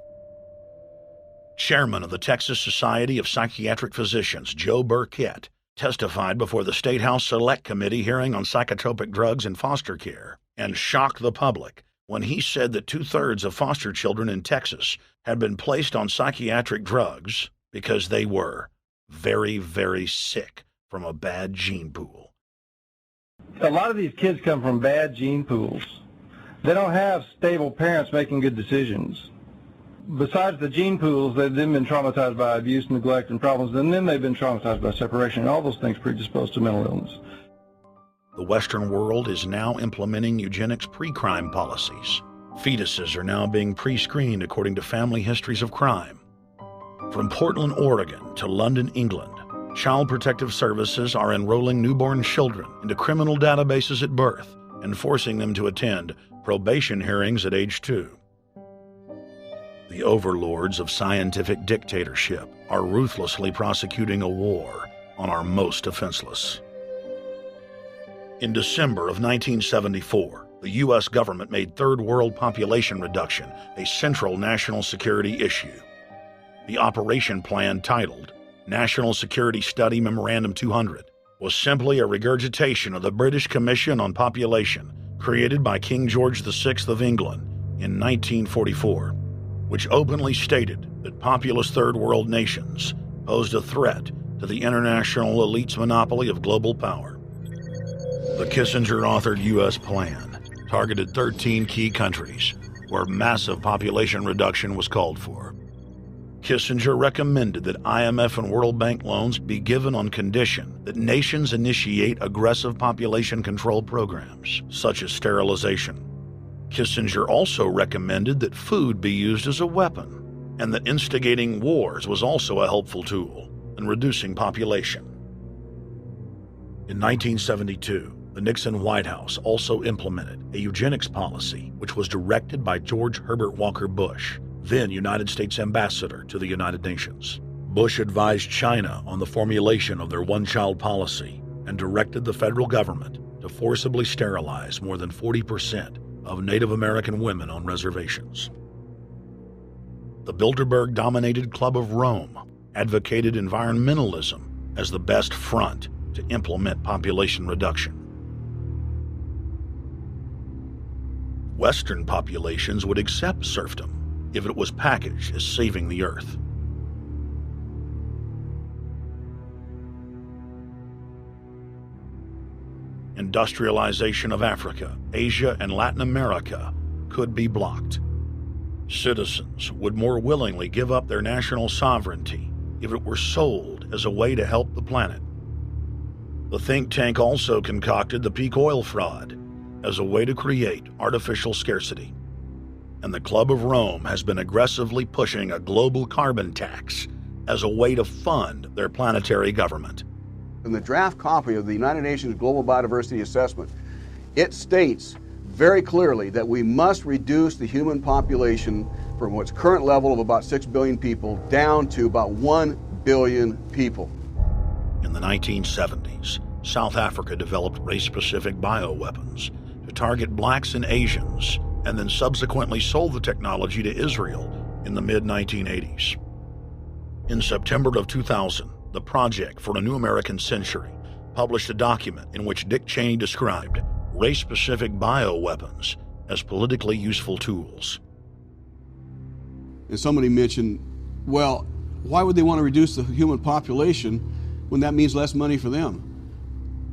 Chairman of the Texas Society of Psychiatric Physicians, Joe Burkett, testified before the State House Select Committee hearing on psychotropic drugs in foster care and shocked the public when he said that 2/3 of foster children in Texas had been placed on psychiatric drugs because they were very, very sick from a bad gene pool. A lot of these kids come from bad gene pools. They don't have stable parents making good decisions. Besides the gene pools, they've then been traumatized by abuse, neglect, and problems, and then they've been traumatized by separation, and all those things predispose to mental illness. The Western world is now implementing eugenics pre-crime policies. Fetuses are now being pre-screened according to family histories of crime. From Portland, Oregon to London, England, Child Protective Services are enrolling newborn children into criminal databases at birth and forcing them to attend probation hearings at age 2. The overlords of scientific dictatorship are ruthlessly prosecuting a war on our most defenseless. In December of 1974, the U.S. government made Third World population reduction a central national security issue. The operation plan, titled National Security Study Memorandum 200, was simply a regurgitation of the British Commission on Population created by King George VI of England in 1944, which openly stated that populous Third World nations posed a threat to the international elite's monopoly of global power. The Kissinger-authored U.S. plan targeted 13 key countries where massive population reduction was called for. Kissinger recommended that IMF and World Bank loans be given on condition that nations initiate aggressive population control programs, such as sterilization. Kissinger also recommended that food be used as a weapon, and that instigating wars was also a helpful tool in reducing population. In 1972, the Nixon White House also implemented a eugenics policy which was directed by George Herbert Walker Bush, then United States Ambassador to the United Nations. Bush advised China on the formulation of their one-child policy and directed the federal government to forcibly sterilize more than 40% of Native American women on reservations. The Bilderberg-dominated Club of Rome advocated environmentalism as the best front to implement population reduction. Western populations would accept serfdom if it was packaged as saving the earth. Industrialization of Africa, Asia, and Latin America could be blocked. Citizens would more willingly give up their national sovereignty if it were sold as a way to help the planet. The think tank also concocted the peak oil fraud as a way to create artificial scarcity. And the Club of Rome has been aggressively pushing a global carbon tax as a way to fund their planetary government. In the draft copy of the United Nations Global Biodiversity Assessment, it states very clearly that we must reduce the human population from what's current level of about 6 billion people down to about 1 billion people. In the 1970s, South Africa developed race-specific bioweapons to target blacks and Asians, and then subsequently sold the technology to Israel in the mid-1980s. In September of 2000, the Project for a New American Century published a document in which Dick Cheney described race-specific bioweapons as politically useful tools. And somebody mentioned, well, why would they want to reduce the human population when that means less money for them?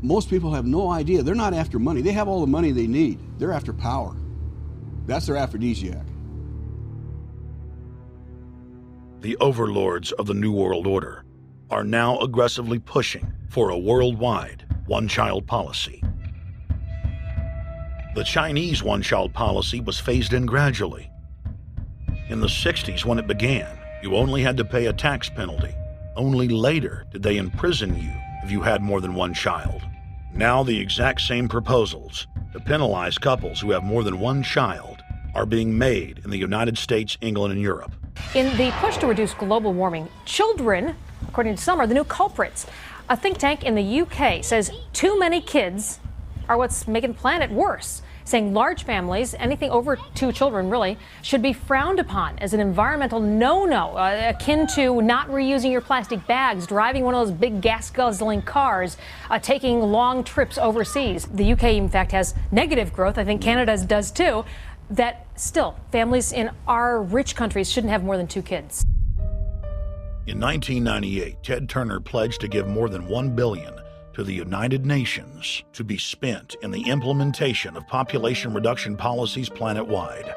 Most people have no idea. They're not after money. They have all the money they need. They're after power. That's their aphrodisiac. The overlords of the New World Order are now aggressively pushing for a worldwide one-child policy. The Chinese one-child policy was phased in gradually. In the 60s, when it began, you only had to pay a tax penalty. Only later did they imprison you if you had more than one child. Now the exact same proposals to penalize couples who have more than one child are being made in the United States, England, and Europe. In the push to reduce global warming, children, according to some, are the new culprits. A think tank in the UK says too many kids are what's making the planet worse, saying large families, anything over 2 children really, should be frowned upon as an environmental no-no, akin to not reusing your plastic bags, driving one of those big gas-guzzling cars, taking long trips overseas. The UK, in fact, has negative growth. I think Canada does too. That still, families in our rich countries shouldn't have more than 2 kids. In 1998, Ted Turner pledged to give more than $1 billion to the United Nations to be spent in the implementation of population reduction policies planet-wide.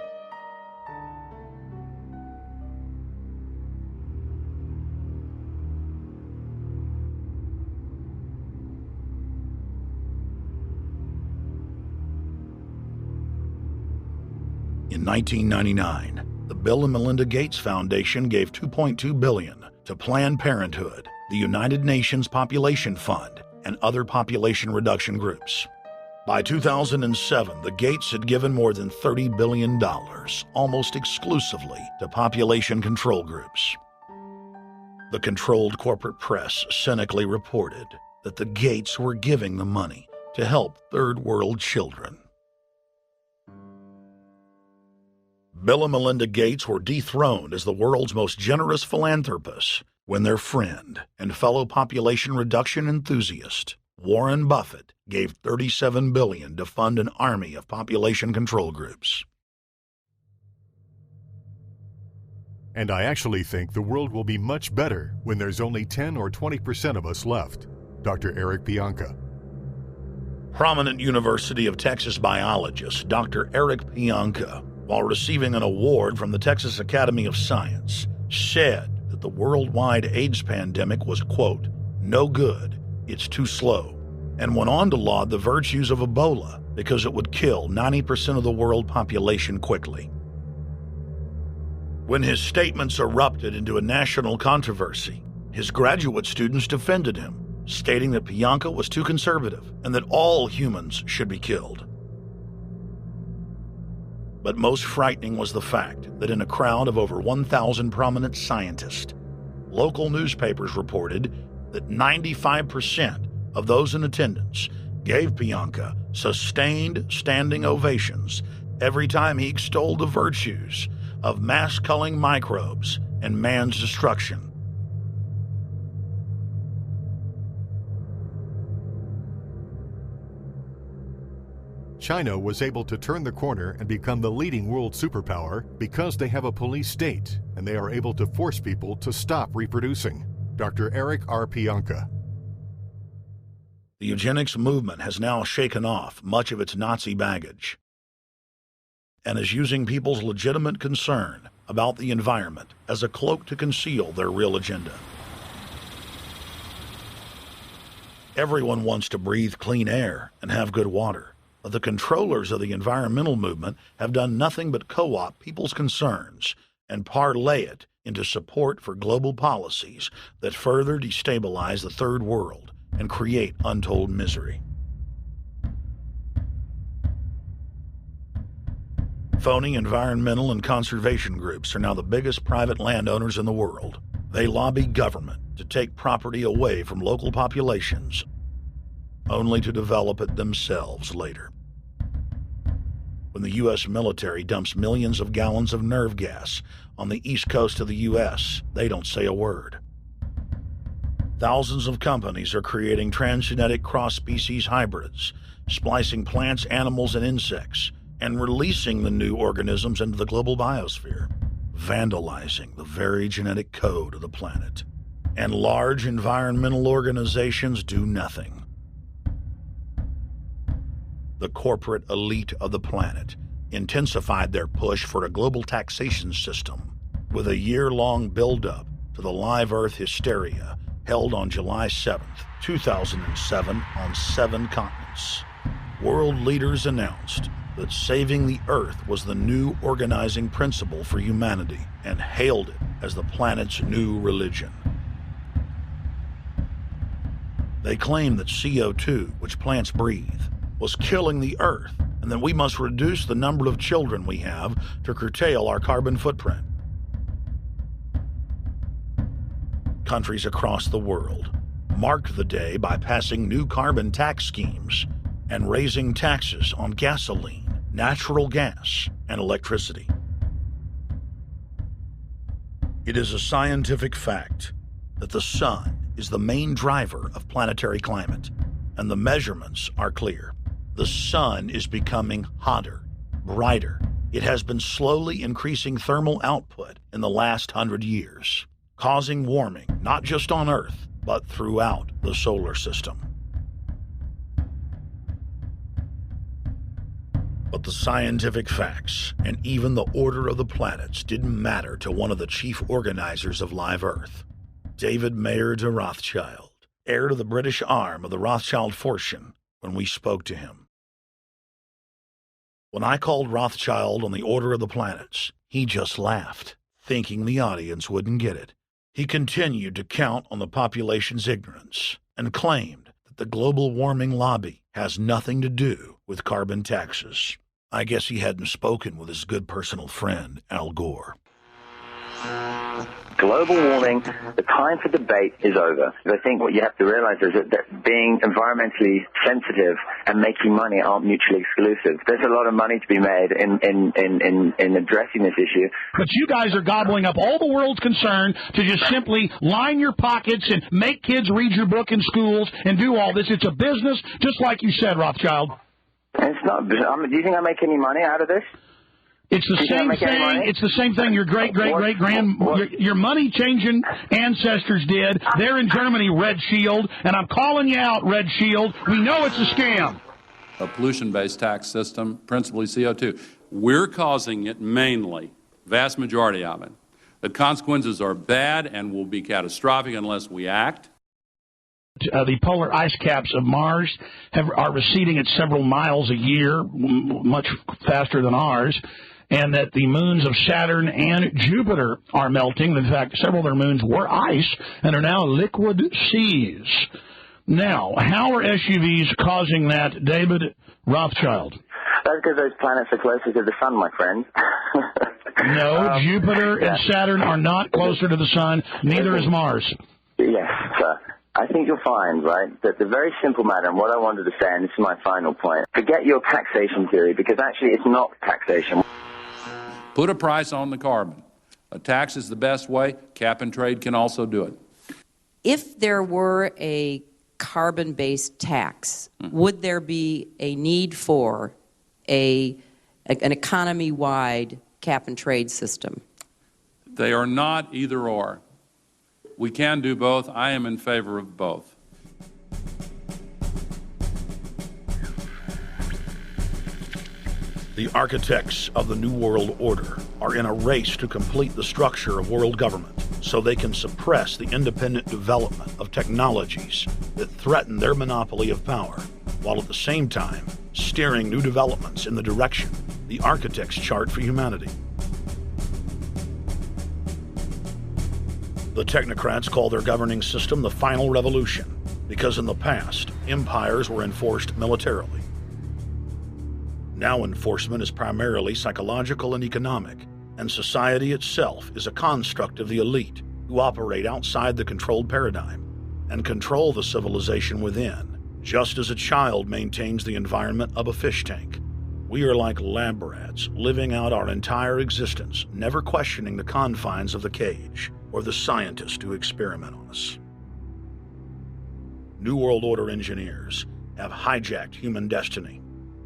In 1999, the Bill and Melinda Gates Foundation gave $2.2 billion to Planned Parenthood, the United Nations Population Fund, and other population reduction groups. By 2007, the Gates had given more than $30 billion, almost exclusively to population control groups. The controlled corporate press cynically reported that the Gates were giving the money to help third world children. Bill and Melinda Gates were dethroned as the world's most generous philanthropists when their friend and fellow population reduction enthusiast, Warren Buffett, gave $37 billion to fund an army of population control groups. And I actually think the world will be much better when there's only 10 or 20% of us left. Dr. Eric Pianka. Prominent University of Texas biologist Dr. Eric Pianka, while receiving an award from the Texas Academy of Science, said that the worldwide AIDS pandemic was, quote, no good, it's too slow, and went on to laud the virtues of Ebola because it would kill 90% of the world population quickly. When his statements erupted into a national controversy, his graduate students defended him, stating that Pianka was too conservative and that all humans should be killed. But most frightening was the fact that in a crowd of over 1,000 prominent scientists, local newspapers reported that 95% of those in attendance gave Pianka sustained standing ovations every time he extolled the virtues of mass-culling microbes and man's destruction. China was able to turn the corner and become the leading world superpower because they have a police state and they are able to force people to stop reproducing. Dr. Eric R. Pianka. The eugenics movement has now shaken off much of its Nazi baggage and is using people's legitimate concern about the environment as a cloak to conceal their real agenda. Everyone wants to breathe clean air and have good water. But the controllers of the environmental movement have done nothing but co-opt people's concerns and parlay it into support for global policies that further destabilize the third world and create untold misery. Phony environmental and conservation groups are now the biggest private landowners in the world. They lobby government to take property away from local populations, only to develop it themselves later. When the U.S. military dumps millions of gallons of nerve gas on the east coast of the U.S., they don't say a word. Thousands of companies are creating transgenetic cross-species hybrids, splicing plants, animals, and insects, and releasing the new organisms into the global biosphere, vandalizing the very genetic code of the planet. And large environmental organizations do nothing. The corporate elite of the planet intensified their push for a global taxation system with a year-long build-up to the Live Earth hysteria held on July 7th, 2007 on 7 continents. World leaders announced that saving the Earth was the new organizing principle for humanity and hailed it as the planet's new religion. They claimed that CO2, which plants breathe, was killing the Earth, and that we must reduce the number of children we have to curtail our carbon footprint. Countries across the world marked the day by passing new carbon tax schemes and raising taxes on gasoline, natural gas, and electricity. It is a scientific fact that the sun is the main driver of planetary climate, and the measurements are clear. The sun is becoming hotter, brighter. It has been slowly increasing thermal output in the last 100 years, causing warming not just on Earth, but throughout the solar system. But the scientific facts and even the order of the planets didn't matter to one of the chief organizers of Live Earth, David Mayer de Rothschild, heir to the British arm of the Rothschild fortune, when we spoke to him. When I called Rothschild on the order of the planets, he just laughed, thinking the audience wouldn't get it. He continued to count on the population's ignorance and claimed that the global warming lobby has nothing to do with carbon taxes. I guess he hadn't spoken with his good personal friend, Al Gore. Global warming, the time for debate is over. I think what you have to realize is that being environmentally sensitive and making money aren't mutually exclusive. There's a lot of money to be made in addressing this issue. But you guys are gobbling up all the world's concern to just simply line your pockets and make kids read your book in schools and do all this. It's a business, just like you said, Rothschild. It's not. Do you think I make any money out of this? It's the same thing. It's the same thing your your money-changing ancestors did. They're in Germany, Red Shield, and I'm calling you out, Red Shield. We know it's a scam. A pollution-based tax system, principally CO2. We're causing it mainly, vast majority of it. The consequences are bad and will be catastrophic unless we act. The polar ice caps of Mars are receding at several miles a year, much faster than ours, and that the moons of Saturn and Jupiter are melting. In fact, several of their moons were ice and are now liquid seas. Now, how are SUVs causing that, David Rothschild? That's because those planets are closer to the sun, my friend. No, Jupiter and Saturn are not closer to the sun. Neither is Mars. Yes, sir. I think you'll find, right, that the very simple matter, and what I wanted to say, and this is my final point, forget your taxation theory, because actually it's not taxation. Put a price on the carbon. A tax is the best way. Cap and trade can also do it. If there were a carbon-based tax, would there be a need for an economy-wide cap and trade system? They are not either or. We can do both. I am in favor of both. The architects of the New World Order are in a race to complete the structure of world government so they can suppress the independent development of technologies that threaten their monopoly of power, while at the same time steering new developments in the direction the architects chart for humanity. The technocrats call their governing system the final revolution because in the past, empires were enforced militarily. Now enforcement is primarily psychological and economic, and society itself is a construct of the elite who operate outside the controlled paradigm and control the civilization within, just as a child maintains the environment of a fish tank. We are like lab rats, living out our entire existence, never questioning the confines of the cage or the scientists who experiment on us. New World Order engineers have hijacked human destiny.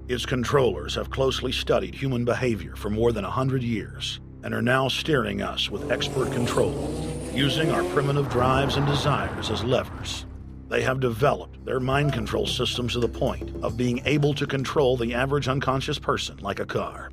Its controllers have closely studied human behavior for more than 100 years and are now steering us with expert control, using our primitive drives and desires as levers. They have developed their mind control systems to the point of being able to control the average unconscious person like a car.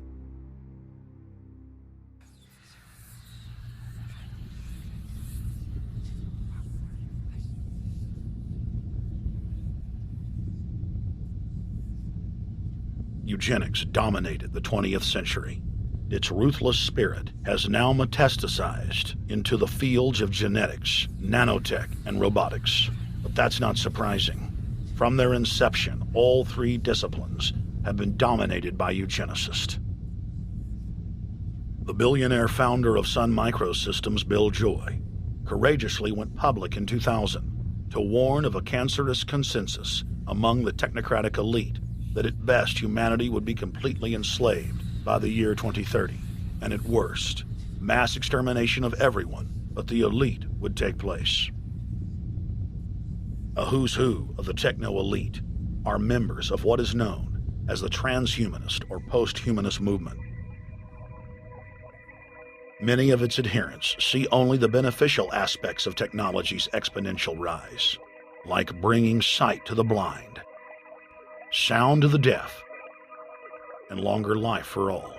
Eugenics dominated the 20th century. Its ruthless spirit has now metastasized into the fields of genetics, nanotech, and robotics. But that's not surprising. From their inception, all three disciplines have been dominated by eugenicists. The billionaire founder of Sun Microsystems, Bill Joy, courageously went public in 2000 to warn of a cancerous consensus among the technocratic elite that at best humanity would be completely enslaved by the year 2030, and at worst, mass extermination of everyone but the elite would take place. A who's who of the techno-elite are members of what is known as the transhumanist or post-humanist movement. Many of its adherents see only the beneficial aspects of technology's exponential rise, like bringing sight to the blind, sound to the deaf, and longer life for all.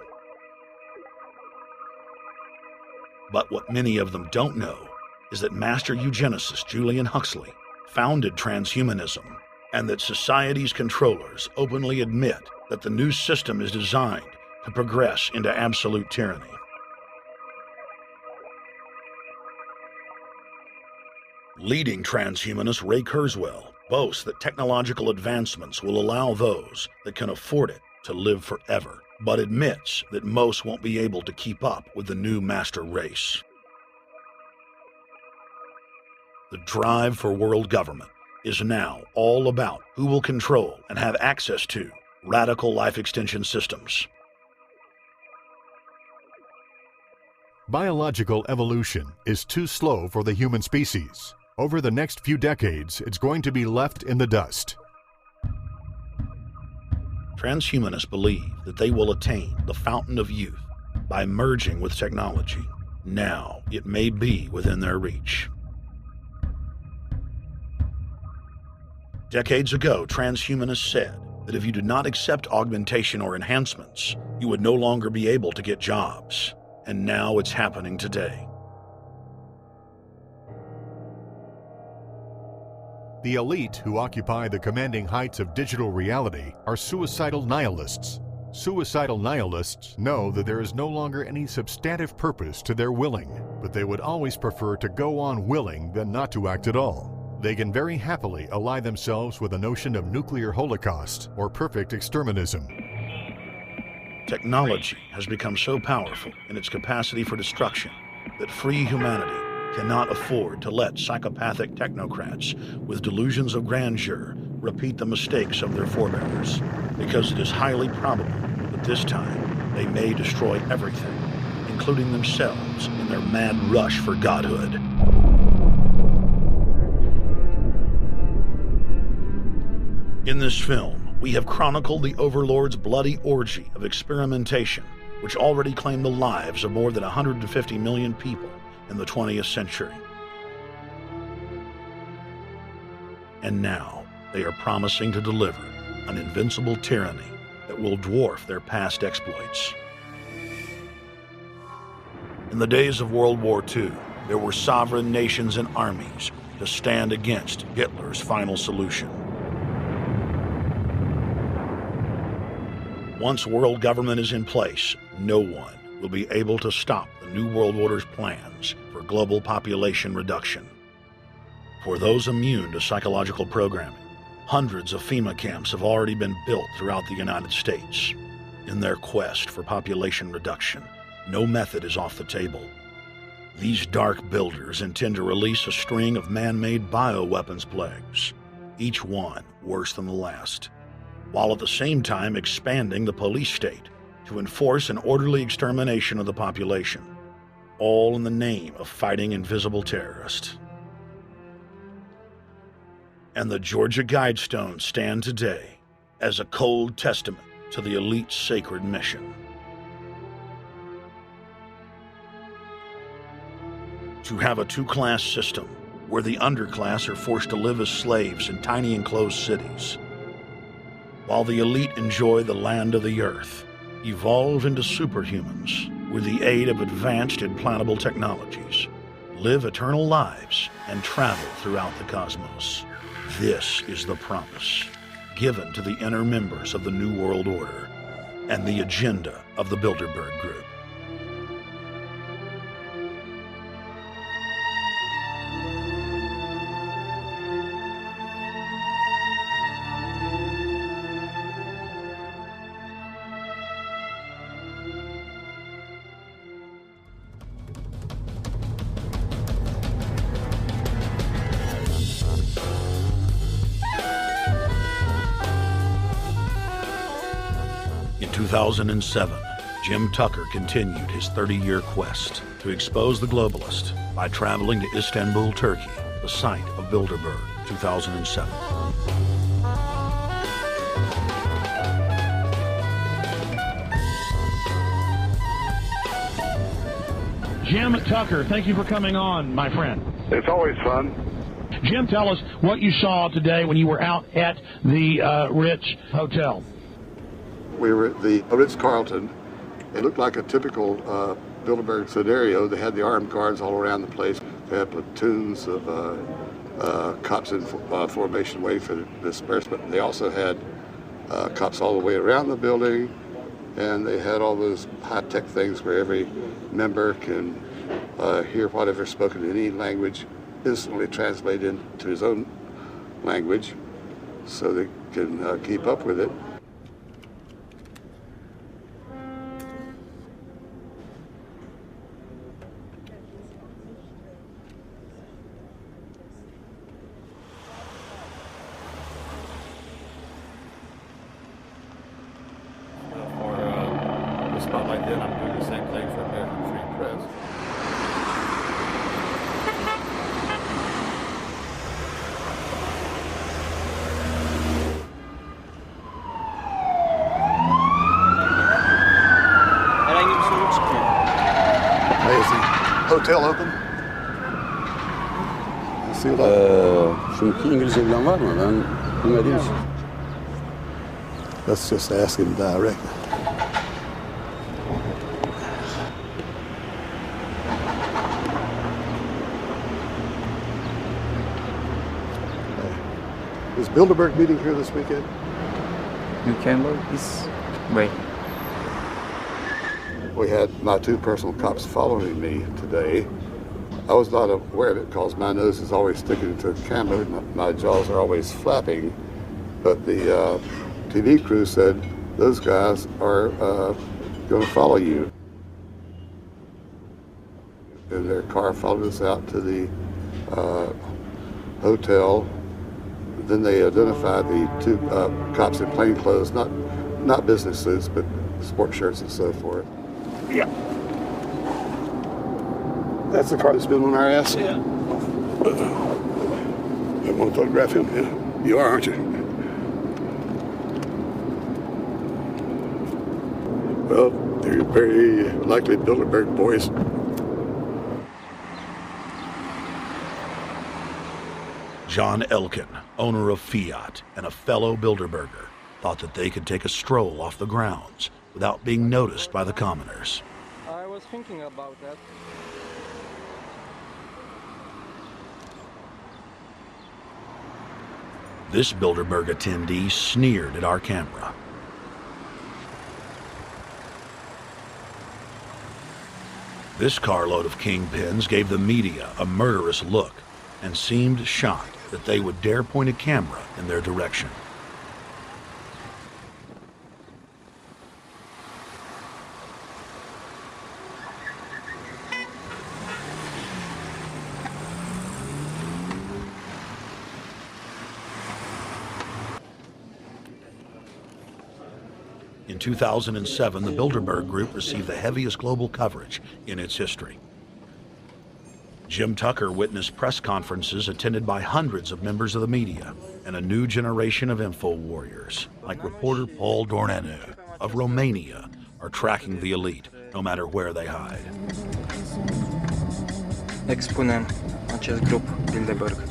But what many of them don't know is that master eugenicist Julian Huxley founded transhumanism, and that society's controllers openly admit that the new system is designed to progress into absolute tyranny. Leading transhumanist Ray Kurzweil boasts that technological advancements will allow those that can afford it to live forever, but admits that most won't be able to keep up with the new master race. The drive for world government is now all about who will control and have access to radical life extension systems. Biological evolution is too slow for the human species. Over the next few decades, it's going to be left in the dust. Transhumanists believe that they will attain the fountain of youth by merging with technology. Now, it may be within their reach. Decades ago, transhumanists said that if you did not accept augmentation or enhancements, you would no longer be able to get jobs. And now it's happening today. The elite who occupy the commanding heights of digital reality are suicidal nihilists. Suicidal nihilists know that there is no longer any substantive purpose to their willing, but they would always prefer to go on willing than not to act at all. They can very happily ally themselves with the notion of nuclear holocaust or perfect exterminism. Technology has become so powerful in its capacity for destruction that free humanity cannot afford to let psychopathic technocrats with delusions of grandeur repeat the mistakes of their forebears, because it is highly probable that this time they may destroy everything, including themselves in their mad rush for godhood. In this film, we have chronicled the Overlord's bloody orgy of experimentation, which already claimed the lives of more than 150 million people in the 20th century. And now, they are promising to deliver an invincible tyranny that will dwarf their past exploits. In the days of World War II, there were sovereign nations and armies to stand against Hitler's final solution. Once world government is in place, no one will be able to stop the New World Order's plans for global population reduction. For those immune to psychological programming, hundreds of FEMA camps have already been built throughout the United States. In their quest for population reduction, no method is off the table. These dark builders intend to release a string of man-made bioweapons plagues, each one worse than the last, while at the same time expanding the police state to enforce an orderly extermination of the population, all in the name of fighting invisible terrorists. And the Georgia Guidestones stand today as a cold testament to the elite's sacred mission. To have a two-class system where the underclass are forced to live as slaves in tiny enclosed cities, while the elite enjoy the land of the earth, evolve into superhumans with the aid of advanced implantable technologies, live eternal lives, and travel throughout the cosmos. This is the promise given to the inner members of the New World Order and the agenda of the Bilderberg Group. In 2007, Jim Tucker continued his 30-year quest to expose the globalist by traveling to Istanbul, Turkey, the site of Bilderberg, 2007. Jim Tucker, thank you for coming on, my friend. It's always fun. Jim, tell us what you saw today when you were out at the Ritz Hotel. We were at the Ritz-Carlton. It looked like a typical Bilderberg scenario. They had the armed guards all around the place. They had platoons of cops in formation waiting for the disbursement. They also had cops all the way around the building, and they had all those high-tech things where every member can hear whatever's spoken in any language instantly translated into his own language so they can keep up with it. Spotlight then, I'm doing the same thing for American Free Press. Herhangi bir sorun çıkmıyor. Hey, is the hotel open? Çünkü İngilizce bilen var mı? Ben bilmediğim için. Let's just ask him directly. Is Bilderberg meeting here this weekend? You can look this way. We had my two personal cops following me today. I was not aware of it because my nose is always sticking to the camera. My jaws are always flapping. But the TV crew said those guys are going to follow you. And their car followed us out to the hotel. Then they identified the two cops in plain clothes, not business suits, but sport shirts and so forth. Yeah. That's the car that's been on our ass? Yeah. You want to photograph him? Yeah. You are, aren't you? Well, they're very likely Bilderberg boys. John Elkin, owner of Fiat and a fellow Bilderberger, thought that they could take a stroll off the grounds without being noticed by the commoners. I was thinking about that. This Bilderberg attendee sneered at our camera. This carload of kingpins gave the media a murderous look and seemed shocked that they would dare point a camera in their direction. In 2007, the Bilderberg Group received the heaviest global coverage in its history. Jim Tucker witnessed press conferences attended by hundreds of members of the media and a new generation of info warriors, like reporter Paul Dornanu of Romania, are tracking the elite no matter where they hide. Expunem acest grup Bilderberg.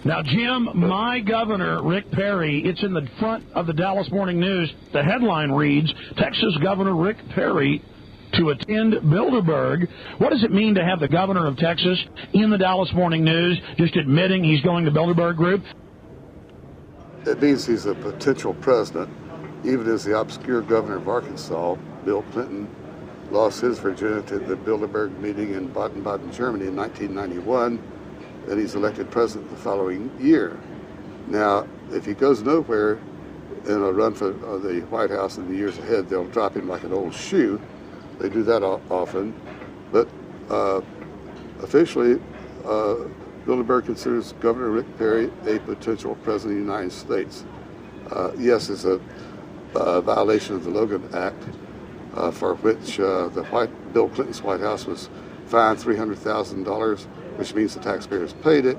Now, Jim, my governor, Rick Perry, it's in the front of the Dallas Morning News. The headline reads, Texas Governor Rick Perry to attend Bilderberg. What does it mean to have the governor of Texas in the Dallas Morning News just admitting he's going to Bilderberg Group? It means he's a potential president, even as the obscure governor of Arkansas, Bill Clinton, lost his virginity at the Bilderberg meeting in Baden-Baden, Germany in 1991. And he's elected president the following year. Now, if he goes nowhere in a run for the White House in the years ahead, they'll drop him like an old shoe. They do that often. But officially, Bilderberg considers Governor Rick Perry a potential president of the United States. Yes, it's a violation of the Logan Act, for which Bill Clinton's White House was fined $300,000, which means the taxpayers paid it.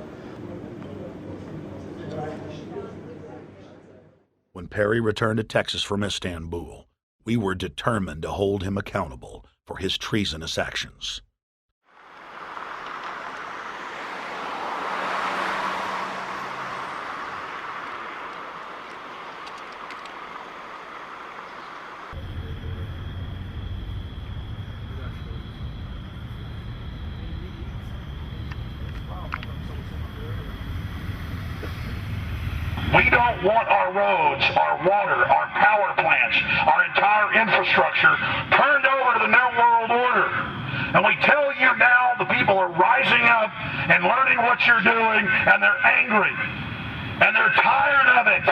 When Perry returned to Texas from Istanbul, we were determined to hold him accountable for his treasonous actions. We don't want our roads, our water, our power plants, our entire infrastructure turned over to the New World Order. And we tell you now, the people are rising up and learning what you're doing, and they're angry. And they're tired of it.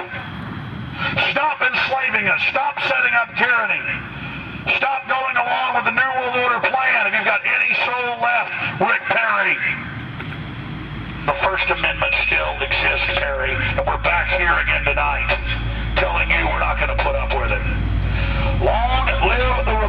Stop enslaving us. Stop setting up tyranny. Stop going along with the New World Order plan if you've got any soul left, Rick Perry. The First Amendment still exists, Perry, and we're back here again tonight telling you we're not going to put up with it. Long live the